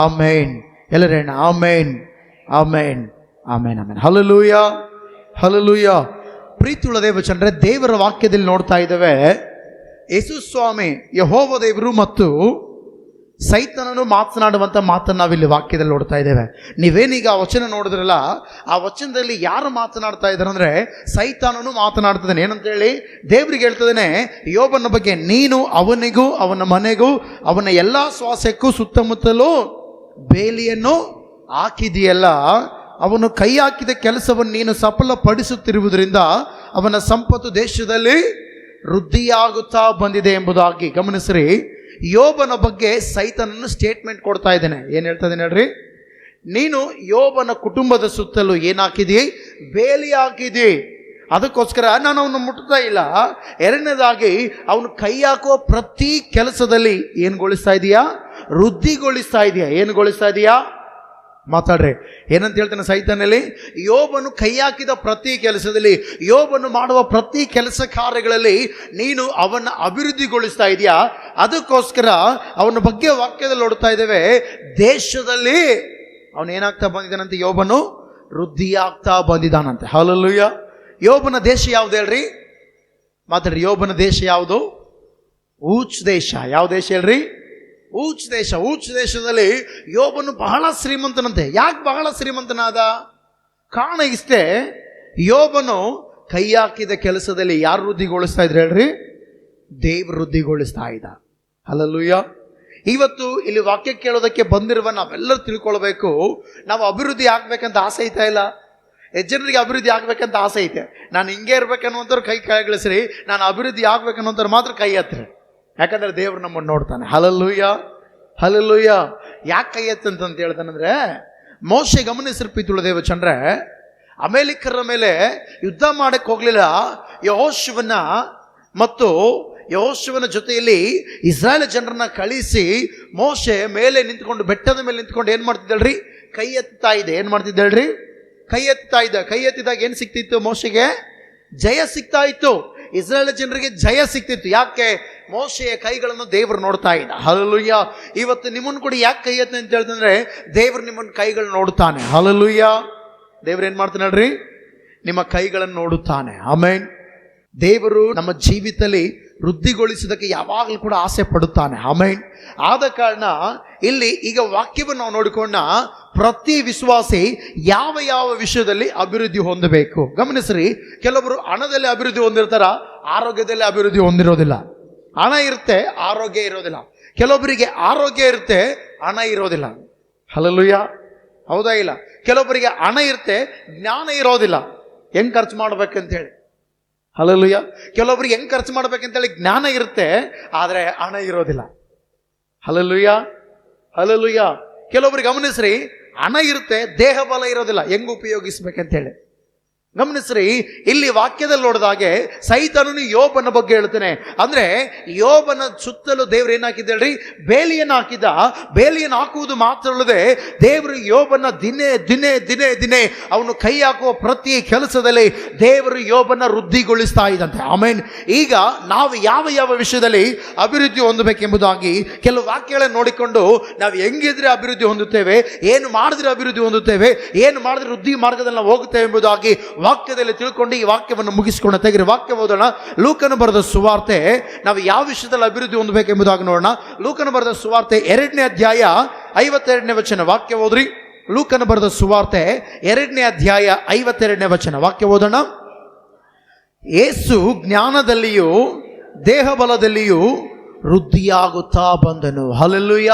ಆಮೇನ್. ಎಲ್ಲರೇಣ ಆಮೇನ್, ಆಮೇನ್, ಆಮೇನ್, ಆಮೇನ್. Hallelujah, hallelujah. ಪ್ರೀತಿಯುಳ್ಳ ದೇವಚಂದ್ರೆ, ದೇವರ ವಾಕ್ಯದಲ್ಲಿ ನೋಡ್ತಾ ಇದ್ದೇವೆ, ಯೇಸು ಸ್ವಾಮಿ ಯೆಹೋವ ದೇವರು ಮತ್ತು ಸೈತಾನನು ಮಾತನಾಡುವಂಥ ಮಾತನ್ನು ನಾವಿಲ್ಲಿ ವಾಕ್ಯದಲ್ಲಿ ನೋಡ್ತಾ ಇದ್ದೇವೆ. ನೀವೇನೀಗ ಆ ವಚನ ನೋಡಿದ್ರಲ್ಲ, ಆ ವಚನದಲ್ಲಿ ಯಾರು ಮಾತನಾಡ್ತಾ ಇದ್ದಾರೆ ಅಂದರೆ ಸೈತಾನನು ಮಾತನಾಡ್ತಿದ್ದಾನೆ. ಏನಂತೇಳಿ ದೇವರಿಗೆ ಹೇಳ್ತಿದ್ದಾನೆ ಯೋಬನ ಬಗ್ಗೆ, ನೀನು ಅವನಿಗೂ ಅವನ ಮನೆಗೂ ಅವನ ಎಲ್ಲ ಸ್ವಾಸ್ಯಕ್ಕೂ ಸುತ್ತಮುತ್ತಲೂ ಬೇಲಿಯನ್ನು ಹಾಕಿದೆಯಲ್ಲ, ಅವನು ಕೈ ಹಾಕಿದ ಕೆಲಸವನ್ನು ನೀನು ಸಫಲಪಡಿಸುತ್ತಿರುವುದರಿಂದ ಅವನ ಸಂಪತ್ತು ದೇಶದಲ್ಲಿ ವೃದ್ಧಿಯಾಗುತ್ತಾ ಬಂದಿದೆ ಎಂಬುದಾಗಿ ಗಮನಿಸ್ರಿ. ಯೋಬನ ಬಗ್ಗೆ ಸೈತಾನನು ಸ್ಟೇಟ್ಮೆಂಟ್ ಕೊಡ್ತಾ ಇದ್ದೇನೆ. ಏನು ಹೇಳ್ತಾ ಇದ್ದೇನೆ ಹೇಳ್ರಿ? ನೀನು ಯೋಬನ ಕುಟುಂಬದ ಸುತ್ತಲೂ ಏನು ಹಾಕಿದಿ? ಬೇಲಿ ಹಾಕಿದಿ. ಅದಕ್ಕೋಸ್ಕರ ನಾನು ಅವನು ಮುಟ್ತಾ ಇಲ್ಲ. ಎರಡನೇದಾಗಿ ಅವನು ಕೈ ಹಾಕುವ ಪ್ರತಿ ಕೆಲಸದಲ್ಲಿ ಏನುಗೊಳಿಸ್ತಾ ಇದೆಯಾ? ವೃದ್ಧಿಗೊಳಿಸ್ತಾ ಇದೆಯಾ? ಏನುಗೊಳಿಸ್ತಾ ಇದೆಯಾ? ಮಾತಾಡ್ರಿ. ಏನಂತ ಹೇಳ್ತಾನೆ ಸೈತಾನಲ್ಲಿ? ಯೋಬನು ಕೈ ಹಾಕಿದ ಪ್ರತಿ ಕೆಲಸದಲ್ಲಿ, ಯೋಬನು ಮಾಡುವ ಪ್ರತಿ ಕೆಲಸ ಕಾರ್ಯಗಳಲ್ಲಿ ನೀನು ಅವನ್ನ ಅಭಿವೃದ್ಧಿಗೊಳಿಸ್ತಾ ಇದೆಯಾ? ಅದಕ್ಕೋಸ್ಕರ ಅವನ ಬಗ್ಗೆ ವಾಕ್ಯದಲ್ಲಿ ನೋಡ್ತಾ ಇದ್ದೇವೆ, ದೇಶದಲ್ಲಿ ಅವನು ಏನಾಗ್ತಾ ಬಂದಿದ್ದಾನಂತೆ? ಯೋಬನು ವೃದ್ಧಿಯಾಗ್ತಾ ಬಂದಿದ್ದಾನಂತೆ. ಹಲ್ಲೆಲೂಯಾ. ಯೋಬನ ದೇಶ ಯಾವ್ದು ಹೇಳ್ರಿ? ಮಾತಾಡ್ರಿ. ಯೋಬನ ದೇಶ ಯಾವುದು? ಊಚ್ ದೇಶ. ಯಾವ ದೇಶ ಹೇಳ್ರಿ? ಊಚ್ ದೇಶ. ಊಚ್ ದೇಶದಲ್ಲಿ ಯೋಬನು ಬಹಳ ಶ್ರೀಮಂತನಂತೆ. ಯಾಕೆ ಬಹಳ ಶ್ರೀಮಂತನಾದ? ಕಾರಣ ಇಷ್ಟೇ, ಯೋಬನು ಕೈ ಹಾಕಿದ ಕೆಲಸದಲ್ಲಿ ಯಾರು ವೃದ್ಧಿಗೊಳಿಸ್ತಾ ಇದ್ರು ಹೇಳ್ರಿ? ದೇವ್ರು ವೃದ್ಧಿಗೊಳಿಸ್ತಾ ಇದ್ದ. ಹಲ್ಲೆಲೂಯಾ. ಇವತ್ತು ಇಲ್ಲಿ ವಾಕ್ಯ ಕೇಳೋದಕ್ಕೆ ಬಂದಿರುವ ನಾವೆಲ್ಲರೂ ತಿಳ್ಕೊಳ್ಬೇಕು, ನಾವು ಅಭಿವೃದ್ಧಿ ಆಗ್ಬೇಕಂತ ಆಸೆ ಐತಾ ಇಲ್ಲ? ಎಷ್ಟು ಜನರಿಗೆ ಅಭಿವೃದ್ಧಿ ಆಗ್ಬೇಕಂತ ಆಸೆ ಐತೆ? ನಾನು ಹಿಂಗೆ ಇರ್ಬೇಕನ್ನುವಂಥವ್ರು ಕೈ ಕೆಳಗಿಳಿಸ್ರಿ, ನಾನು ಅಭಿವೃದ್ಧಿ ಆಗ್ಬೇಕನ್ನುವಂಥವ್ರು ಮಾತ್ರ ಕೈ ಎತ್ತರಿ. ಯಾಕಂದ್ರೆ ದೇವ್ರು ನಮ್ಮನ್ನು ನೋಡ್ತಾನೆ. Hallelujah, hallelujah. ಯಾಕೆ ಕೈ ಎತ್ತಂತ ಹೇಳ್ತಾನಂದ್ರೆ, ಮೋಶೆ ಗಮನಿಸಿರ್ ಪ್ರೀತಿಯುಳ್ಳ ದೇವಚಂದ್ರೆ, ಅಮೇಲಿಕರ ಮೇಲೆ ಯುದ್ಧ ಮಾಡಕ್ಕೆ ಹೋಗ್ಲಿಲ್ಲ. ಯೆಹೋಶುವನ ಮತ್ತು ಯೆಹೋಶುವನ ಜೊತೆಯಲ್ಲಿ ಇಸ್ರಾಯೇಲ್ ಜನರನ್ನ ಕಳಿಸಿ ಮೋಶೆ ಮೇಲೆ ನಿಂತ್ಕೊಂಡು, ಬೆಟ್ಟದ ಮೇಲೆ ನಿಂತ್ಕೊಂಡು ಏನ್ ಮಾಡ್ತಿದ್ದಳ್ರಿ? ಕೈ ಎತ್ತಾ ಇದೆ. ಏನ್ ಮಾಡ್ತಿದ್ದಳ್ರಿ? ಕೈ ಎತ್ತಾ ಇದ್ದ. ಕೈ ಎತ್ತಿದಾಗ ಏನ್ ಸಿಕ್ತಿತ್ತು? ಮೋಶೆಗೆ ಜಯ ಸಿಗ್ತಾ ಇತ್ತು. ಇಸ್ರಾಯೇಲ್ ಜನರಿಗೆ ಜಯ ಸಿಕ್ತಿತ್ತು. ಯಾಕೆ? ಮೋಶೆಯ ಕೈಗಳನ್ನು ದೇವರು ನೋಡ್ತಾ ಇದ್ದ. ಹಲ್ಲೆಲೂಯ. ಇವತ್ತು ನಿಮ್ಮನ್ನು ಕೂಡ ಯಾಕೆ ಕೈ ಎತ್ತ ಅಂತ ಹೇಳ್ತಂದ್ರೆ, ದೇವ್ರು ನಿಮ್ಮನ್ನ ಕೈಗಳು ನೋಡುತ್ತಾನೆ. ಹಲ್ಲೆಲೂಯ. ದೇವ್ರು ಏನ್ ಮಾಡ್ತಾನೆ ಹೇಳ್ರಿ? ನಿಮ್ಮ ಕೈಗಳನ್ನು ನೋಡುತ್ತಾನೆ. ಆಮೆನ್. ದೇವರು ನಮ್ಮ ಜೀವಿತದಲ್ಲಿ ವೃದ್ಧಿಗೊಳಿಸೋದಕ್ಕೆ ಯಾವಾಗಲೂ ಕೂಡ ಆಸೆ ಪಡುತ್ತಾನೆ. ಆಮೆನ್. ಆದ ಕಾರಣ ಇಲ್ಲಿ ಈಗ ವಾಕ್ಯವನ್ನು ನಾವು ನೋಡಿಕೊಂಡ, ಪ್ರತಿ ವಿಶ್ವಾಸಿ ಯಾವ ಯಾವ ವಿಷಯದಲ್ಲಿ ಅಭಿವೃದ್ಧಿ ಹೊಂದಬೇಕು ಗಮನಿಸ್ರಿ. ಕೆಲವರು ಹಣದಲ್ಲಿ ಅಭಿವೃದ್ಧಿ ಹೊಂದಿರ್ತಾರ, ಆರೋಗ್ಯದಲ್ಲಿ ಅಭಿವೃದ್ಧಿ ಹೊಂದಿರೋದಿಲ್ಲ. ಹಣ ಇರುತ್ತೆ, ಆರೋಗ್ಯ ಇರೋದಿಲ್ಲ. ಕೆಲವೊಬ್ಬರಿಗೆ ಆರೋಗ್ಯ ಇರುತ್ತೆ, ಹಣ ಇರೋದಿಲ್ಲ. ಹಲ್ಲೆಲೂಯ. ಹೌದಾ ಇಲ್ಲ? ಕೆಲವೊಬ್ಬರಿಗೆ ಹಣ ಇರುತ್ತೆ, ಜ್ಞಾನ ಇರೋದಿಲ್ಲ, ಹೆಂಗ್ ಖರ್ಚು ಮಾಡ್ಬೇಕಂತೇಳಿ. ಹಲ್ಲೆಲೂಯ. ಕೆಲವೊಬ್ಬರಿಗೆ ಹೆಂಗ್ ಖರ್ಚು ಮಾಡ್ಬೇಕಂತೇಳಿ ಜ್ಞಾನ ಇರುತ್ತೆ, ಆದರೆ ಹಣ ಇರೋದಿಲ್ಲ. Hallelujah, hallelujah. ಕೆಲವೊಬ್ಬರಿಗೆ ಗಮನಿಸ್ರಿ, ಹಣ ಇರುತ್ತೆ, ದೇಹ ಬಲ ಇರೋದಿಲ್ಲ, ಹೆಂಗ್ ಉಪಯೋಗಿಸ್ಬೇಕಂತೇಳಿ. ಗಮನಿಸ್ರಿ, ಇಲ್ಲಿ ವಾಕ್ಯದಲ್ಲಿ ನೋಡಿದಾಗೆ ಸೈತಾನನು ಯೋಬನ ಬಗ್ಗೆ ಹೇಳ್ತಾನೆ. ಅಂದ್ರೆ ಯೋಬನ ಸುತ್ತಲೂ ದೇವ್ರು ಏನ್ ಹಾಕಿದ್ದೇಳ್ರಿ? ಬೇಲಿಯನ್ನು ಹಾಕಿದ್ದ. ಬೇಲಿಯನ್ನು ಹಾಕುವುದು ಮಾತ್ರ ಅಲ್ಲದೆ ದೇವರು ಯೋಬನ ದಿನೇ ದಿನೇ ದಿನೇ ದಿನೇ ಅವನು ಕೈ ಹಾಕುವ ಪ್ರತಿ ಕೆಲಸದಲ್ಲಿ ದೇವರು ಯೋಬನ ವೃದ್ಧಿಗೊಳಿಸ್ತಾ ಇದ್ದಂತೆ. ಆಮೇನ್. ಈಗ ನಾವು ಯಾವ ಯಾವ ವಿಷಯದಲ್ಲಿ ಅಭಿವೃದ್ಧಿ ಹೊಂದಬೇಕೆಂಬುದಾಗಿ ಕೆಲವು ವಾಕ್ಯಗಳನ್ನು ನೋಡಿಕೊಂಡು ನಾವು ಹೆಂಗಿದ್ರೆ ಅಭಿವೃದ್ಧಿ ಹೊಂದುತ್ತೇವೆ, ಏನು ಮಾಡಿದ್ರೆ ಅಭಿವೃದ್ಧಿ ಹೊಂದುತ್ತೇವೆ, ಏನು ಮಾಡಿದ್ರೆ ವೃದ್ಧಿ ಮಾರ್ಗದಲ್ಲಿ ನಾವು ಹೋಗುತ್ತೇವೆ ಎಂಬುದಾಗಿ ವಾಕ್ಯದಲ್ಲಿ ತಿಳ್ಕೊಂಡು ಈ ವಾಕ್ಯವನ್ನು ಮುಗಿಸಿಕೊಂಡು ತೆಗೆದು ವಾಕ್ಯ ಓದೋಣ. ಲೂಕನ ಬರೆದ ಸುವಾರ್ತೆ, ನಾವು ಯಾವ ವಿಷಯದಲ್ಲಿ ಅಭಿವೃದ್ಧಿ ಹೊಂದಬೇಕೆಂಬುದಾಗಿ ನೋಡೋಣ. ಲೂಕನ ಬರೆದ ಸುವಾರ್ತೆ 2ನೇ ಅಧ್ಯಾಯ 52ನೇ ವಚನ. ವಾಕ್ಯ ಓದ್ರಿ. ಲೂಕನ ಬರೆದ ಸುವಾರ್ತೆ 2ನೇ ಅಧ್ಯಾಯ 52ನೇ ವಚನ. ವಾಕ್ಯ ಓದೋಣ. ಯೇಸು ಜ್ಞಾನದಲ್ಲಿಯೂ ದೇಹ ಬಲದಲ್ಲಿಯೂ ವೃದ್ಧಿಯಾಗುತ್ತಾ ಬಂದನು. ಹಲ್ಲೆಲೂಯ.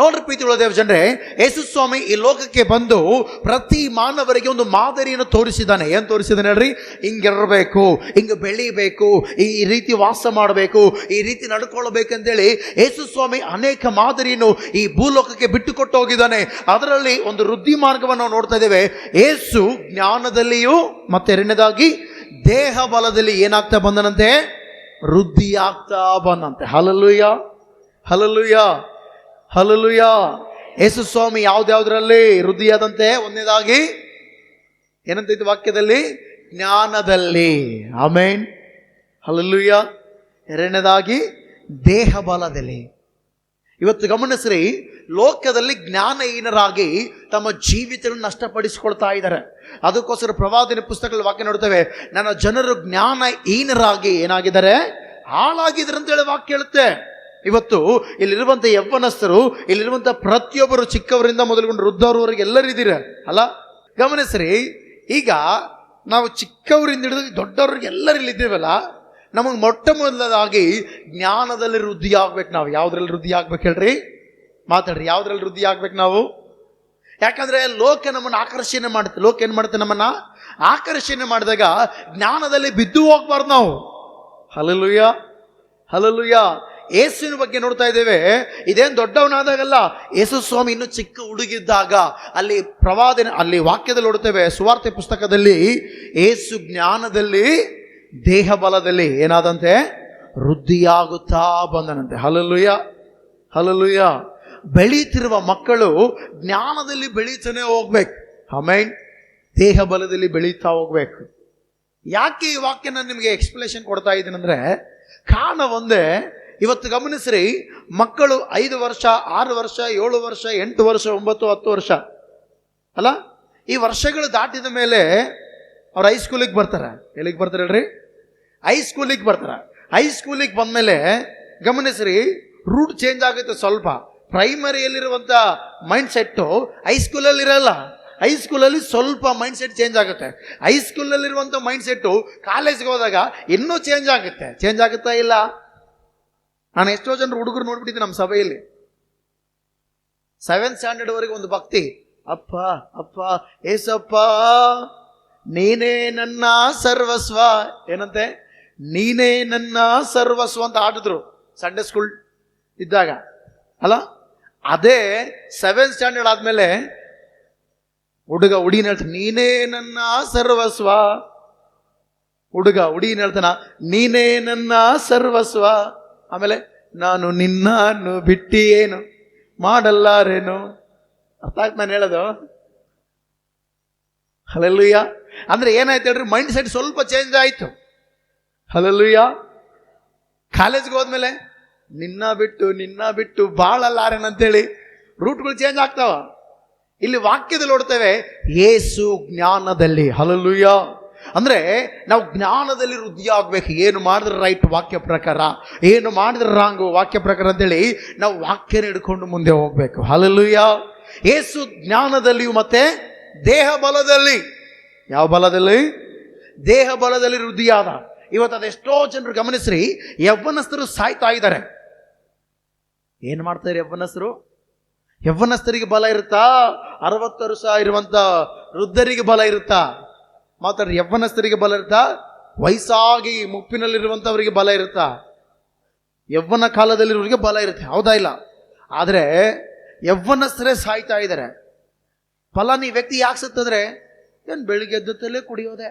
ನೋಡ್ರಿ ಪ್ರೀತಿಯುಳ್ಳ ದೇವಜನರೇ, ಯೇಸು ಸ್ವಾಮಿ ಈ ಲೋಕಕ್ಕೆ ಬಂದು ಪ್ರತಿ ಮಾನವರಿಗೆ ಒಂದು ಮಾದರಿಯನ್ನು ತೋರಿಸಿದ್ದಾನೆ. ಏನು ತೋರಿಸಿದ್ದಾನೆ ಹೇಳ್ರಿ? ಹಿಂಗಿರಬೇಕು, ಹಿಂಗೆ ಬೆಳಿಬೇಕು, ಈ ರೀತಿ ವಾಸ ಮಾಡಬೇಕು, ಈ ರೀತಿ ನಡ್ಕೊಳ್ಬೇಕಂತೇಳಿ ಯೇಸು ಸ್ವಾಮಿ ಅನೇಕ ಮಾದರಿಯನ್ನು ಈ ಭೂಲೋಕಕ್ಕೆ ಬಿಟ್ಟು ಕೊಟ್ಟು ಹೋಗಿದ್ದಾನೆ. ಅದರಲ್ಲಿ ಒಂದು ವೃದ್ಧಿ ಮಾರ್ಗವನ್ನು ನಾವು ನೋಡ್ತಾ ಇದ್ದೇವೆ. ಯೇಸು ಜ್ಞಾನದಲ್ಲಿಯೂ ಮತ್ತೆ ಎರಡನೇದಾಗಿ ದೇಹ ಬಲದಲ್ಲಿ ಏನಾಗ್ತಾ ಬಂದನಂತೆ? ವೃದ್ಧಿ ಆಗ್ತಾ ಬಂದಂತೆ. Hallelujah, hallelujah, hallelujah. ಯೇಸು ಸ್ವಾಮಿ ಯಾವ್ದ್ಯಾವ್ದ್ರಲ್ಲಿ ವೃದ್ಧಿಯಾದಂತೆ? ಒಂದನೇದಾಗಿ ಏನಂತ ಇತ್ತು ವಾಕ್ಯದಲ್ಲಿ? ಜ್ಞಾನದಲ್ಲಿ. ಆಮೇನ್. ಹಲ್ಲೆಲೂಯ. ಎರಡನೇದಾಗಿ ದೇಹ ಬಲದಲ್ಲಿ. ಇವತ್ತು ಗಮನಿಸ್ರಿ, ಲೋಕದಲ್ಲಿ ಜ್ಞಾನಹೀನರಾಗಿ ತಮ್ಮ ಜೀವಿತಗಳನ್ನು ನಷ್ಟಪಡಿಸಿಕೊಳ್ತಾ ಇದ್ದಾರೆ. ಅದಕ್ಕೋಸ್ಕರ ಪ್ರವಾದನೆ ಪುಸ್ತಕಗಳ ವಾಕ್ಯ ನೋಡ್ತೇವೆ, ನನ್ನ ಜನರು ಜ್ಞಾನಹೀನರಾಗಿ ಏನಾಗಿದ್ದಾರೆ? ಹಾಳಾಗಿದ್ದಾರೆ ಅಂತೇಳಿ ವಾಕ್ಯ ಹೇಳುತ್ತೆ. ಇವತ್ತು ಇಲ್ಲಿರುವಂಥ ಯವ್ವನಸ್ಥರು, ಇಲ್ಲಿರುವಂಥ ಪ್ರತಿಯೊಬ್ಬರು, ಚಿಕ್ಕವರಿಂದ ಮೊದಲುಗೊಂಡು ವೃದ್ಧರವರೆಗೆ ಎಲ್ಲರಿದ್ದೀರ ಅಲ್ಲ? ಗಮನಿಸ್ರಿ, ಈಗ ನಾವು ಚಿಕ್ಕವರಿಂದ ಹಿಡಿದು ದೊಡ್ಡವ್ರಿಗೆ ಎಲ್ಲರೂ ಇಲ್ಲಿದ್ದೀವಲ್ಲ, ನಮಗೆ ಮೊಟ್ಟ ಮೊದಲದಾಗಿ ಜ್ಞಾನದಲ್ಲಿ ವೃದ್ಧಿ ಆಗ್ಬೇಕು. ನಾವು ಯಾವುದ್ರಲ್ಲಿ ವೃದ್ಧಿ ಆಗ್ಬೇಕು ಹೇಳ್ರಿ? ಮಾತಾಡ್ರಿ. ಯಾವುದ್ರಲ್ಲಿ ವೃದ್ಧಿ ಆಗ್ಬೇಕು ನಾವು? ಯಾಕಂದ್ರೆ ಲೋಕ ನಮ್ಮನ್ನು ಆಕರ್ಷಣೆ ಮಾಡುತ್ತೆ. ಲೋಕ ಏನು ಮಾಡುತ್ತೆ? ನಮ್ಮನ್ನ ಆಕರ್ಷಣೆ ಮಾಡಿದಾಗ ಜ್ಞಾನದಲ್ಲಿ ಬಿದ್ದು ಹೋಗ್ಬಾರ್ದು ನಾವು. Hallelujah, hallelujah. ಯೇಸುವಿನ ಬಗ್ಗೆ ನೋಡ್ತಾ ಇದ್ದೇವೆ. ಇದೇನು ದೊಡ್ಡವನಾದಾಗಲ್ಲ, ಯೇಸು ಸ್ವಾಮಿ ಇನ್ನು ಚಿಕ್ಕ ಹುಡುಗಿದ್ದಾಗ ಅಲ್ಲಿ ಪ್ರವಾದನೆ, ಅಲ್ಲಿ ವಾಕ್ಯದಲ್ಲಿ ನೋಡ್ತೇವೆ, ಸುವಾರ್ತೆ ಪುಸ್ತಕದಲ್ಲಿ ಯೇಸು ಜ್ಞಾನದಲ್ಲಿ ದೇಹ ಬಲದಲ್ಲಿ ಏನಾದಂತೆ? ವೃದ್ಧಿಯಾಗುತ್ತಾ ಬಂದನಂತೆ. Hallelujah, hallelujah. ಬೆಳೀತಿರುವ ಮಕ್ಕಳು ಜ್ಞಾನದಲ್ಲಿ ಬೆಳೀತಾನೆ ಹೋಗ್ಬೇಕು. ಆಮೇನ್. ದೇಹ ಬಲದಲ್ಲಿ ಬೆಳೀತಾ ಹೋಗ್ಬೇಕು. ಯಾಕೆ ಈ ವಾಕ್ಯ ನಾನು ನಿಮಗೆ ಎಕ್ಸ್ಪ್ಲೇಷನ್ ಕೊಡ್ತಾ ಇದ್ದೀನಂದ್ರೆ, ಕಾರಣ ಒಂದೇ. ಇವತ್ತು ಗಮನಿಸ್ರಿ, ಮಕ್ಕಳು 5 ವರ್ಷ, 6 ವರ್ಷ, 7 ವರ್ಷ, 8 ವರ್ಷ, 9, 10 ವರ್ಷ ಅಲ್ಲ, ಈ ವರ್ಷಗಳು ದಾಟಿದ ಮೇಲೆ ಅವ್ರು ಹೈಸ್ಕೂಲಿಗೆ ಬರ್ತಾರೆ. ಎಲ್ಲಿಗೆ ಬರ್ತಾರೆ ಹೇಳ್ರಿ? ಹೈಸ್ಕೂಲಿಗೆ ಬರ್ತಾರೆ. ಹೈಸ್ಕೂಲಿಗೆ ಬಂದಮೇಲೆ ಗಮನಿಸ್ರಿ, ರೂಟ್ ಚೇಂಜ್ ಆಗುತ್ತೆ ಸ್ವಲ್ಪ. ಪ್ರೈಮರಿಯಲ್ಲಿರುವಂಥ ಮೈಂಡ್ ಸೆಟ್ಟು ಹೈಸ್ಕೂಲಲ್ಲಿ ಇರಲ್ಲ. ಹೈಸ್ಕೂಲಲ್ಲಿ ಸ್ವಲ್ಪ ಮೈಂಡ್ ಸೆಟ್ ಚೇಂಜ್ ಆಗುತ್ತೆ. ಹೈಸ್ಕೂಲಲ್ಲಿರುವಂಥ ಮೈಂಡ್ ಸೆಟ್ಟು ಕಾಲೇಜ್ಗೆ ಹೋದಾಗ ಇನ್ನೂ ಚೇಂಜ್ ಆಗುತ್ತೆ. ಚೇಂಜ್ ಆಗುತ್ತಾ ಇಲ್ಲ? ನಾನು ಎಷ್ಟೋ ಜನರು ಹುಡುಗರು ನೋಡ್ಬಿಟ್ಟಿದ್ದೆ ನಮ್ಮ ಸಭೆಯಲ್ಲಿ. 7th ಸ್ಟ್ಯಾಂಡರ್ಡ್ ವರೆಗೆ ಒಂದು ಭಕ್ತಿ, ಅಪ್ಪ ಅಪ್ಪ ಏಸಪ್ಪ ನೀನೇ ನನ್ನ ಸರ್ವಸ್ವ. ಏನಂತೆ? ನೀನೇ ನನ್ನ ಸರ್ವಸ್ವ ಅಂತ ಆಡಿದ್ರು ಸಂಡೇ ಸ್ಕೂಲ್ ಇದ್ದಾಗ ಅಲ್ಲ. ಅದೇ 7th ಸ್ಟ್ಯಾಂಡರ್ಡ್ ಆದ್ಮೇಲೆ ಹುಡುಗ ಹುಡುಗಿನ ಹೇಳ್ತಾನೆ, ನೀನೇ ನನ್ನ ಸರ್ವಸ್ವ. ಹುಡುಗಿನ ಹೇಳ್ತಾನ, ನೀನೇ ನನ್ನ ಸರ್ವಸ್ವ. ಆಮೇಲೆ ನಾನು ನಿನ್ನನ್ನು ಬಿಟ್ಟಿ ಏನು ಮಾಡಲ್ಲಾರೇನು. ಅರ್ಥ ಆಯ್ತು ನಾನು ಹೇಳೋದು? ಹಲ್ಲೆಲೂಯಾ. ಅಂದ್ರೆ ಏನಾಯ್ತು ಹೇಳ್ರಿ, ಮೈಂಡ್ ಸೆಟ್ ಸ್ವಲ್ಪ ಚೇಂಜ್ ಆಯ್ತು. ಹಲ್ಲೆಲೂಯಾ. ಕಾಲೇಜ್ಗೆ ಹೋದ್ಮೇಲೆ ನಿನ್ನ ಬಿಟ್ಟು ಬಾಳಲ್ಲಾರೇನಂತೇಳಿ ರೂಟ್ಗಳು ಚೇಂಜ್ ಆಗ್ತಾವ. ಇಲ್ಲಿ ವಾಕ್ಯದಲ್ಲಿ ನೋಡ್ತೇವೆ, ಯೇಸು ಜ್ಞಾನದಲ್ಲಿ. ಹಲ್ಲೆಲೂಯಾ. ಅಂದ್ರೆ ನಾವು ಜ್ಞಾನದಲ್ಲಿ ವೃದ್ಧಿ ಆಗ್ಬೇಕು. ಏನು ಮಾಡಿದ್ರೆ ರೈಟ್ ವಾಕ್ಯ ಪ್ರಕಾರ, ಏನು ಮಾಡಿದ್ರೆ ರಾಂಗು ವಾಕ್ಯ ಪ್ರಕಾರ ಅಂತೇಳಿ ನಾವು ವಾಕ್ಯನ ಹಿಡ್ಕೊಂಡು ಮುಂದೆ ಹೋಗ್ಬೇಕು. ಹಲ್ಲೆಲೂಯಾ. ಯೇಸು ಜ್ಞಾನದಲ್ಲಿಯೂ ಮತ್ತೆ ದೇಹ ಬಲದಲ್ಲಿ. ಯಾವ ಬಲದಲ್ಲಿ? ದೇಹ ಬಲದಲ್ಲಿ ವೃದ್ಧಿಯಾದ. ಇವತ್ತು ಅದೆಷ್ಟೋ ಜನರು ಗಮನಿಸ್ರಿ, ಯವ್ವನಸ್ಥರು ಸಾಯ್ತಾ ಇದ್ದಾರೆ. ಏನು ಮಾಡ್ತಾರೆ ಯವ್ವನಸ್ಥರು? ಯವ್ವನಸ್ಥರಿಗೆ ಬಲ ಇರುತ್ತಾ? 60 ವರ್ಷ ಇರುವಂತ ವೃದ್ಧರಿಗೆ ಬಲ ಇರುತ್ತಾ? ಮಾತಾಡ್ರಿ. ಯವ್ವನಸ್ಥರಿಗೆ ಬಲ ಇರುತ್ತಾ? ವಯಸ್ಸಾಗಿ ಮುಪ್ಪಿನಲ್ಲಿರುವಂಥವರಿಗೆ ಬಲ ಇರುತ್ತಾ? ಯವ್ವನ ಕಾಲದಲ್ಲಿರೋರಿಗೆ ಬಲ ಇರುತ್ತೆ, ಹೌದಾ ಇಲ್ಲ? ಆದರೆ ಯವ್ವನಸ್ಥರೇ ಸಾಯ್ತಾ ಇದ್ದಾರೆ. ಫಲಾನಿ ವ್ಯಕ್ತಿ ಯಾಕೆ ಸತ್ತಂದ್ರೆ, ಏನು ಬೆಳಿಗ್ಗೆ ಎದ್ದತ್ತಲ್ಲೇ ಕುಡಿಯೋದೆ,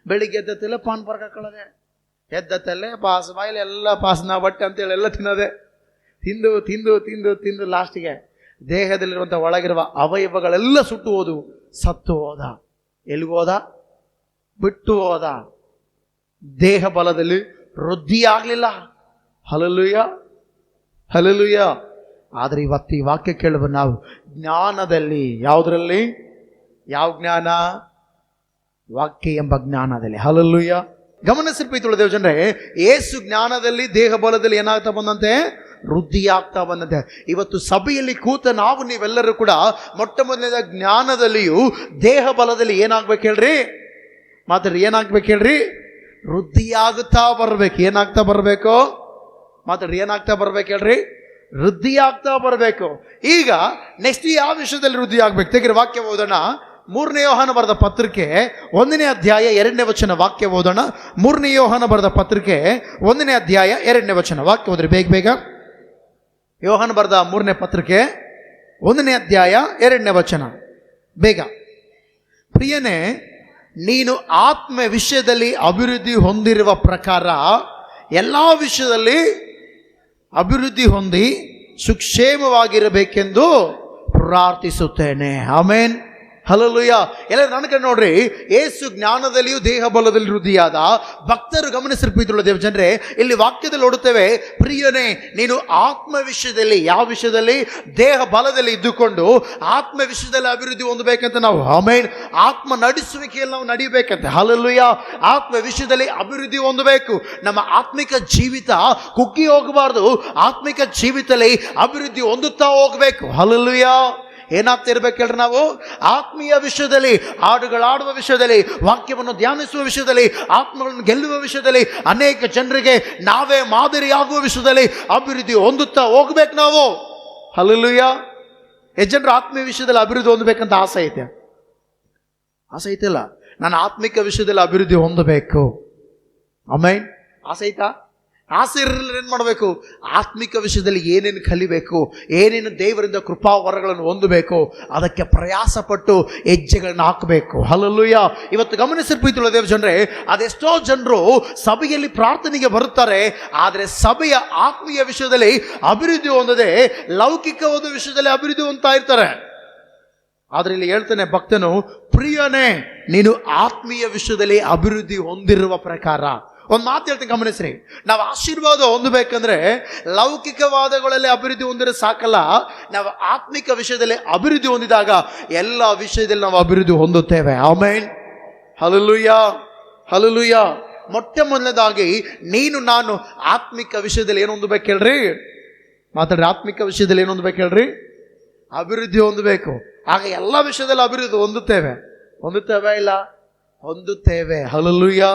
ಬೆಳಿಗ್ಗೆ ಎದ್ದತ್ತಲ್ಲೇ ಪಾನ್ ಪರ್ಕ ಹಾಕೊಳ್ಳೋದೆ, ಎದ್ದತ್ತಲ್ಲೇ ಪಾಸ್ ಬಾಯಲ್ಲಿ ಎಲ್ಲ ಪಾಸ್ನ ಬಟ್ಟೆ ಅಂತೇಳಿ ಎಲ್ಲ ತಿನ್ನೋದೆ, ತಿಂದು ತಿಂದು ತಿಂದು ತಿಂದು ಲಾಸ್ಟಿಗೆ ದೇಹದಲ್ಲಿರುವಂಥ ಒಳಗಿರುವ ಅವಯವಗಳೆಲ್ಲ ಸುಟ್ಟು ಹೋದವು, ಸತ್ತು ಹೋದ. ಎಲ್ಲಿಗೋದ? ಬಿಟ್ಟು ಹೋದ. ದೇಹ ಬಲದಲ್ಲಿ ವೃದ್ಧಿ ಆಗಲಿಲ್ಲ. Hallelujah, hallelujah. ಆದರೆ ಇವತ್ತು ಈ ವಾಕ್ಯ ಕೇಳುವ ನಾವು ಜ್ಞಾನದಲ್ಲಿ. ಯಾವುದರಲ್ಲಿ? ಯಾವ ಜ್ಞಾನ? ವಾಕ್ಯ ಎಂಬ ಜ್ಞಾನದಲ್ಲಿ. ಹಲ್ಲೆಲೂಯಾ. ಗಮನಿಸಿರ್ಬೇಕು ದೇವಜನರೇ, ಯೇಸು ಜ್ಞಾನದಲ್ಲಿ ದೇಹ ಬಲದಲ್ಲಿ ಏನಾಗ್ತಾ ಬಂದಂತೆ? ವೃದ್ಧಿ ಆಗ್ತಾ ಬಂದಂತೆ. ಇವತ್ತು ಸಭೆಯಲ್ಲಿ ಕೂತ ನಾವು ನೀವೆಲ್ಲರೂ ಕೂಡ ಮೊಟ್ಟ ಮೊದಲನೇದ ಜ್ಞಾನದಲ್ಲಿಯೂ ದೇಹ ಬಲದಲ್ಲಿ ಏನಾಗ್ಬೇಕು ಹೇಳ್ರಿ? ಮಾತಾಡ್ರಿ, ಏನಾಗ್ಬೇಕು ಹೇಳ್ರಿ? ವೃದ್ಧಿಯಾಗುತ್ತಾ ಬರ್ಬೇಕು. ಏನಾಗ್ತಾ ಬರ್ಬೇಕು? ಮಾತಾಡ್ರಿ, ಏನಾಗ್ತಾ ಬರ್ಬೇಕು ಹೇಳ್ರಿ? ವೃದ್ಧಿ ಆಗ್ತಾ ಬರಬೇಕು. ಈಗ ನೆಕ್ಸ್ಟ್ ಯಾವ ವಿಷಯದಲ್ಲಿ ವೃದ್ಧಿ ಆಗ್ಬೇಕು? ತೆಗಿರಿ ವಾಕ್ಯ ಓದೋಣ. 3ನೇ ಯೋಹಾನ ಬರೆದ ಪತ್ರಿಕೆ 1ನೇ ಅಧ್ಯಾಯ 2ನೇ ವಚನ ವಾಕ್ಯ ಓದೋಣ. 3ನೇ ಯೋಹಾನ ಬರೆದ ಪತ್ರಿಕೆ 1ನೇ ಅಧ್ಯಾಯ 2ನೇ ವಚನ ವಾಕ್ಯ ಓದ್ರಿ ಬೇಗ ಬೇಗ. ಯೋಹಾನ ಬರೆದ 3ನೇ ಪತ್ರಿಕೆ 1ನೇ ಅಧ್ಯಾಯ 2ನೇ ವಚನ ಬೇಗ. ಪ್ರಿಯನೇ, ನೀನು ಆತ್ಮ ವಿಷಯದಲ್ಲಿ ಅಭಿವೃದ್ಧಿ ಹೊಂದಿರುವ ಪ್ರಕಾರ ಎಲ್ಲ ವಿಷಯದಲ್ಲಿ ಅಭಿವೃದ್ಧಿ ಹೊಂದಿ ಸುಕ್ಷೇಮವಾಗಿರಬೇಕೆಂದು ಪ್ರಾರ್ಥಿಸುತ್ತೇನೆ. ಆಮೇನ್. ಹಲ್ಲೆಲೂಯಾ. ಎಲ್ಲರೂ ನನ್ನ ಕಡೆ ನೋಡ್ರಿ. ಯೇಸು ಜ್ಞಾನದಲ್ಲಿಯೂ ದೇಹ ಬಲದಲ್ಲಿ ವೃದ್ಧಿಯಾದ. ಭಕ್ತರು ಗಮನಿಸಿರ್ಪಿದ್ರು ದೇವಜನರೇ, ಇಲ್ಲಿ ವಾಕ್ಯದಲ್ಲಿ ನೋಡುತ್ತೇವೆ, ಪ್ರಿಯನೇ ನೀನು ಆತ್ಮ ವಿಷಯದಲ್ಲಿ. ಯಾವ ವಿಷಯದಲ್ಲಿ? ದೇಹ ಬಲದಲ್ಲಿ ಇದ್ದುಕೊಂಡು ಆತ್ಮ ವಿಷಯದಲ್ಲಿ ಅಭಿವೃದ್ಧಿ ಹೊಂದಬೇಕಂತ ನಾವು. ಆಮೇನ್. ಆತ್ಮ ನಡೆಸುವಿಕೆಯಲ್ಲಿ ನಾವು ನಡಿಬೇಕಂತೆ. ಹಲ್ಲೆಲೂಯಾ. ಆತ್ಮ ವಿಷಯದಲ್ಲಿ ಅಭಿವೃದ್ಧಿ ಹೊಂದಬೇಕು. ನಮ್ಮ ಆತ್ಮಿಕ ಜೀವಿತ ಕುಗ್ಗಿ ಹೋಗಬಾರ್ದು. ಆತ್ಮಿಕ ಜೀವಿತದಲ್ಲಿ ಅಭಿವೃದ್ಧಿ ಹೊಂದುತ್ತಾ ಹೋಗ್ಬೇಕು. ಹಲ್ಲೆಲೂಯಾ. ಏನಾಗ್ತಾ ಇರ್ಬೇಕು ಹೇಳ್ರಿ? ನಾವು ಆತ್ಮೀಯ ವಿಷಯದಲ್ಲಿ, ಹಾಡುಗಳಾಡುವ ವಿಷಯದಲ್ಲಿ, ವಾಕ್ಯವನ್ನು ಧ್ಯಾನಿಸುವ ವಿಷಯದಲ್ಲಿ, ಆತ್ಮಗಳನ್ನು ಗೆಲ್ಲುವ ವಿಷಯದಲ್ಲಿ, ಅನೇಕ ಜನರಿಗೆ ನಾವೇ ಮಾದರಿಯಾಗುವ ವಿಷಯದಲ್ಲಿ ಅಭಿವೃದ್ಧಿ ಹೊಂದುತ್ತಾ ಹೋಗ್ಬೇಕು ನಾವು. ಹಲ್ಲೆಲೂಯಾ. ಎಷ್ಟು ಜನರು ಆತ್ಮೀಯ ವಿಷಯದಲ್ಲಿ ಅಭಿವೃದ್ಧಿ ಹೊಂದಬೇಕಂತ ಆಸೆ ಐತೆ? ಆಸೆ ಐತಿಲ್ಲ? ನಾನು ಆತ್ಮಿಕ ವಿಷಯದಲ್ಲಿ ಅಭಿವೃದ್ಧಿ ಹೊಂದಬೇಕು. ಆಮೇನ್. ಆಸೆ ಐತಾ? ಆಸೆ ಇರಲಿಲ್ಲ ಏನು ಮಾಡಬೇಕು? ಆತ್ಮಿಕ ವಿಷಯದಲ್ಲಿ ಏನೇನು ಕಲಿಬೇಕು, ಏನೇನು ದೇವರಿಂದ ಕೃಪಾವರಗಳನ್ನು ಹೊಂದಬೇಕು, ಅದಕ್ಕೆ ಪ್ರಯಾಸ ಪಟ್ಟು ಹೆಜ್ಜೆಗಳನ್ನ ಹಾಕಬೇಕು. ಹಲ್ಲೆಲೂಯಾ. ಇವತ್ತು ಗಮನಿಸಿರ್ಬೇಕು ದೇವಜನರೇ, ಅದೆಷ್ಟೋ ಜನರು ಸಭೆಯಲ್ಲಿ ಪ್ರಾರ್ಥನೆಗೆ ಬರುತ್ತಾರೆ, ಆದರೆ ಸಭೆಯ ಆತ್ಮೀಯ ವಿಷಯದಲ್ಲಿ ಅಭಿವೃದ್ಧಿ ಹೊಂದದೆ ಲೌಕಿಕ ಒಂದು ವಿಷಯದಲ್ಲಿ ಅಭಿವೃದ್ಧಿ ಹೊಂದ್ತಾ ಇರ್ತಾರೆ. ಆದರೆ ಇಲ್ಲಿ ಹೇಳ್ತಾನೆ ಭಕ್ತನು, ಪ್ರಿಯನೇ ನೀನು ಆತ್ಮೀಯ ವಿಷಯದಲ್ಲಿ ಅಭಿವೃದ್ಧಿ ಹೊಂದಿರುವ ಪ್ರಕಾರ. ಒಂದು ಮಾತು ಹೇಳ್ತೀನಿ ಗಮನಿಸ್ರಿ. ನಾವು ಆಶೀರ್ವಾದ ಹೊಂದಬೇಕಂದ್ರೆ ಲೌಕಿಕವಾದಗಳಲ್ಲಿ ಅಭಿವೃದ್ಧಿ ಹೊಂದಿದ್ರೆ ಸಾಕಲ್ಲ. ನಾವು ಆತ್ಮಿಕ ವಿಷಯದಲ್ಲಿ ಅಭಿವೃದ್ಧಿ ಹೊಂದಿದಾಗ ಎಲ್ಲ ವಿಷಯದಲ್ಲಿ ನಾವು ಅಭಿವೃದ್ಧಿ ಹೊಂದುತ್ತೇವೆ. ಆಮೇನ್. Hallelujah, hallelujah. ಮೊಟ್ಟ ಮೊದಲನೇದಾಗಿ ನೀನು ನಾನು ಆತ್ಮಿಕ ವಿಷಯದಲ್ಲಿ ಏನು ಹೊಂದಬೇಕು ಹೇಳ್ರಿ? ಮಾತಾಡ್ರಿ. ಆತ್ಮಿಕ ವಿಷಯದಲ್ಲಿ ಏನು ಹೊಂದಬೇಕು ಹೇಳ್ರಿ? ಅಭಿವೃದ್ಧಿ ಹೊಂದಬೇಕು. ಆಗ ಎಲ್ಲ ವಿಷಯದಲ್ಲಿ ಅಭಿವೃದ್ಧಿ ಹೊಂದುತ್ತೇವೆ. ಹೊಂದುತ್ತೇವೆ ಇಲ್ಲ? ಹೊಂದುತ್ತೇವೆ. Hallelujah,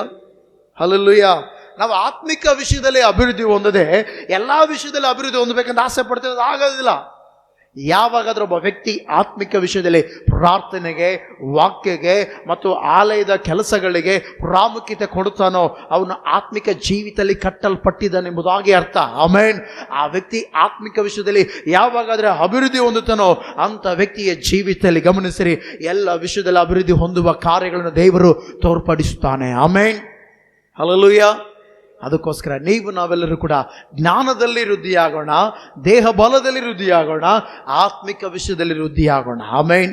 hallelujah. ನಾವು ಆತ್ಮಿಕ ವಿಷಯದಲ್ಲಿ ಅಭಿವೃದ್ಧಿ ಹೊಂದದೆ ಎಲ್ಲ ವಿಷಯದಲ್ಲಿ ಅಭಿವೃದ್ಧಿ ಹೊಂದಬೇಕಂತ ಆಸೆ ಪಡ್ತೇವೆ, ಆಗೋದಿಲ್ಲ. ಯಾವಾಗಾದ್ರೂ ಒಬ್ಬ ವ್ಯಕ್ತಿ ಆತ್ಮಿಕ ವಿಷಯದಲ್ಲಿ ಪ್ರಾರ್ಥನೆಗೆ, ವಾಕ್ಯಗೆ ಮತ್ತು ಆಲಯದ ಕೆಲಸಗಳಿಗೆ ಪ್ರಾಮುಖ್ಯತೆ ಕೊಡುತ್ತಾನೋ ಅವನು ಆತ್ಮಿಕ ಜೀವಿತದಲ್ಲಿ ಕಟ್ಟಲ್ಪಟ್ಟಿದ್ದಾನೆಂಬುದಾಗಿ ಅರ್ಥ. ಆಮೇನ್. ಆ ವ್ಯಕ್ತಿ ಆತ್ಮಿಕ ವಿಷಯದಲ್ಲಿ ಯಾವಾಗಾದ್ರೆ ಅಭಿವೃದ್ಧಿ ಹೊಂದುತ್ತಾನೋ ಅಂಥ ವ್ಯಕ್ತಿಯ ಜೀವಿತದಲ್ಲಿ ಗಮನಿಸಿರಿ, ಎಲ್ಲ ವಿಷಯದಲ್ಲಿ ಅಭಿವೃದ್ಧಿ ಹೊಂದುವ ಕಾರ್ಯಗಳನ್ನು ದೇವರು ತೋರ್ಪಡಿಸುತ್ತಾನೆ. ಆಮೇನ್. ಹಲ್ಲೆಲೂಯಾ. ಅದಕ್ಕೋಸ್ಕರ ನಾವೆಲ್ಲರೂ ಕೂಡ ಜ್ಞಾನದಲ್ಲಿ ವೃದ್ಧಿಯಾಗೋಣ, ದೇಹ ಬಲದಲ್ಲಿ ವೃದ್ಧಿಯಾಗೋಣ, ಆತ್ಮಿಕ ವಿಷಯದಲ್ಲಿ ವೃದ್ಧಿಯಾಗೋಣ. ಆಮೇನ್.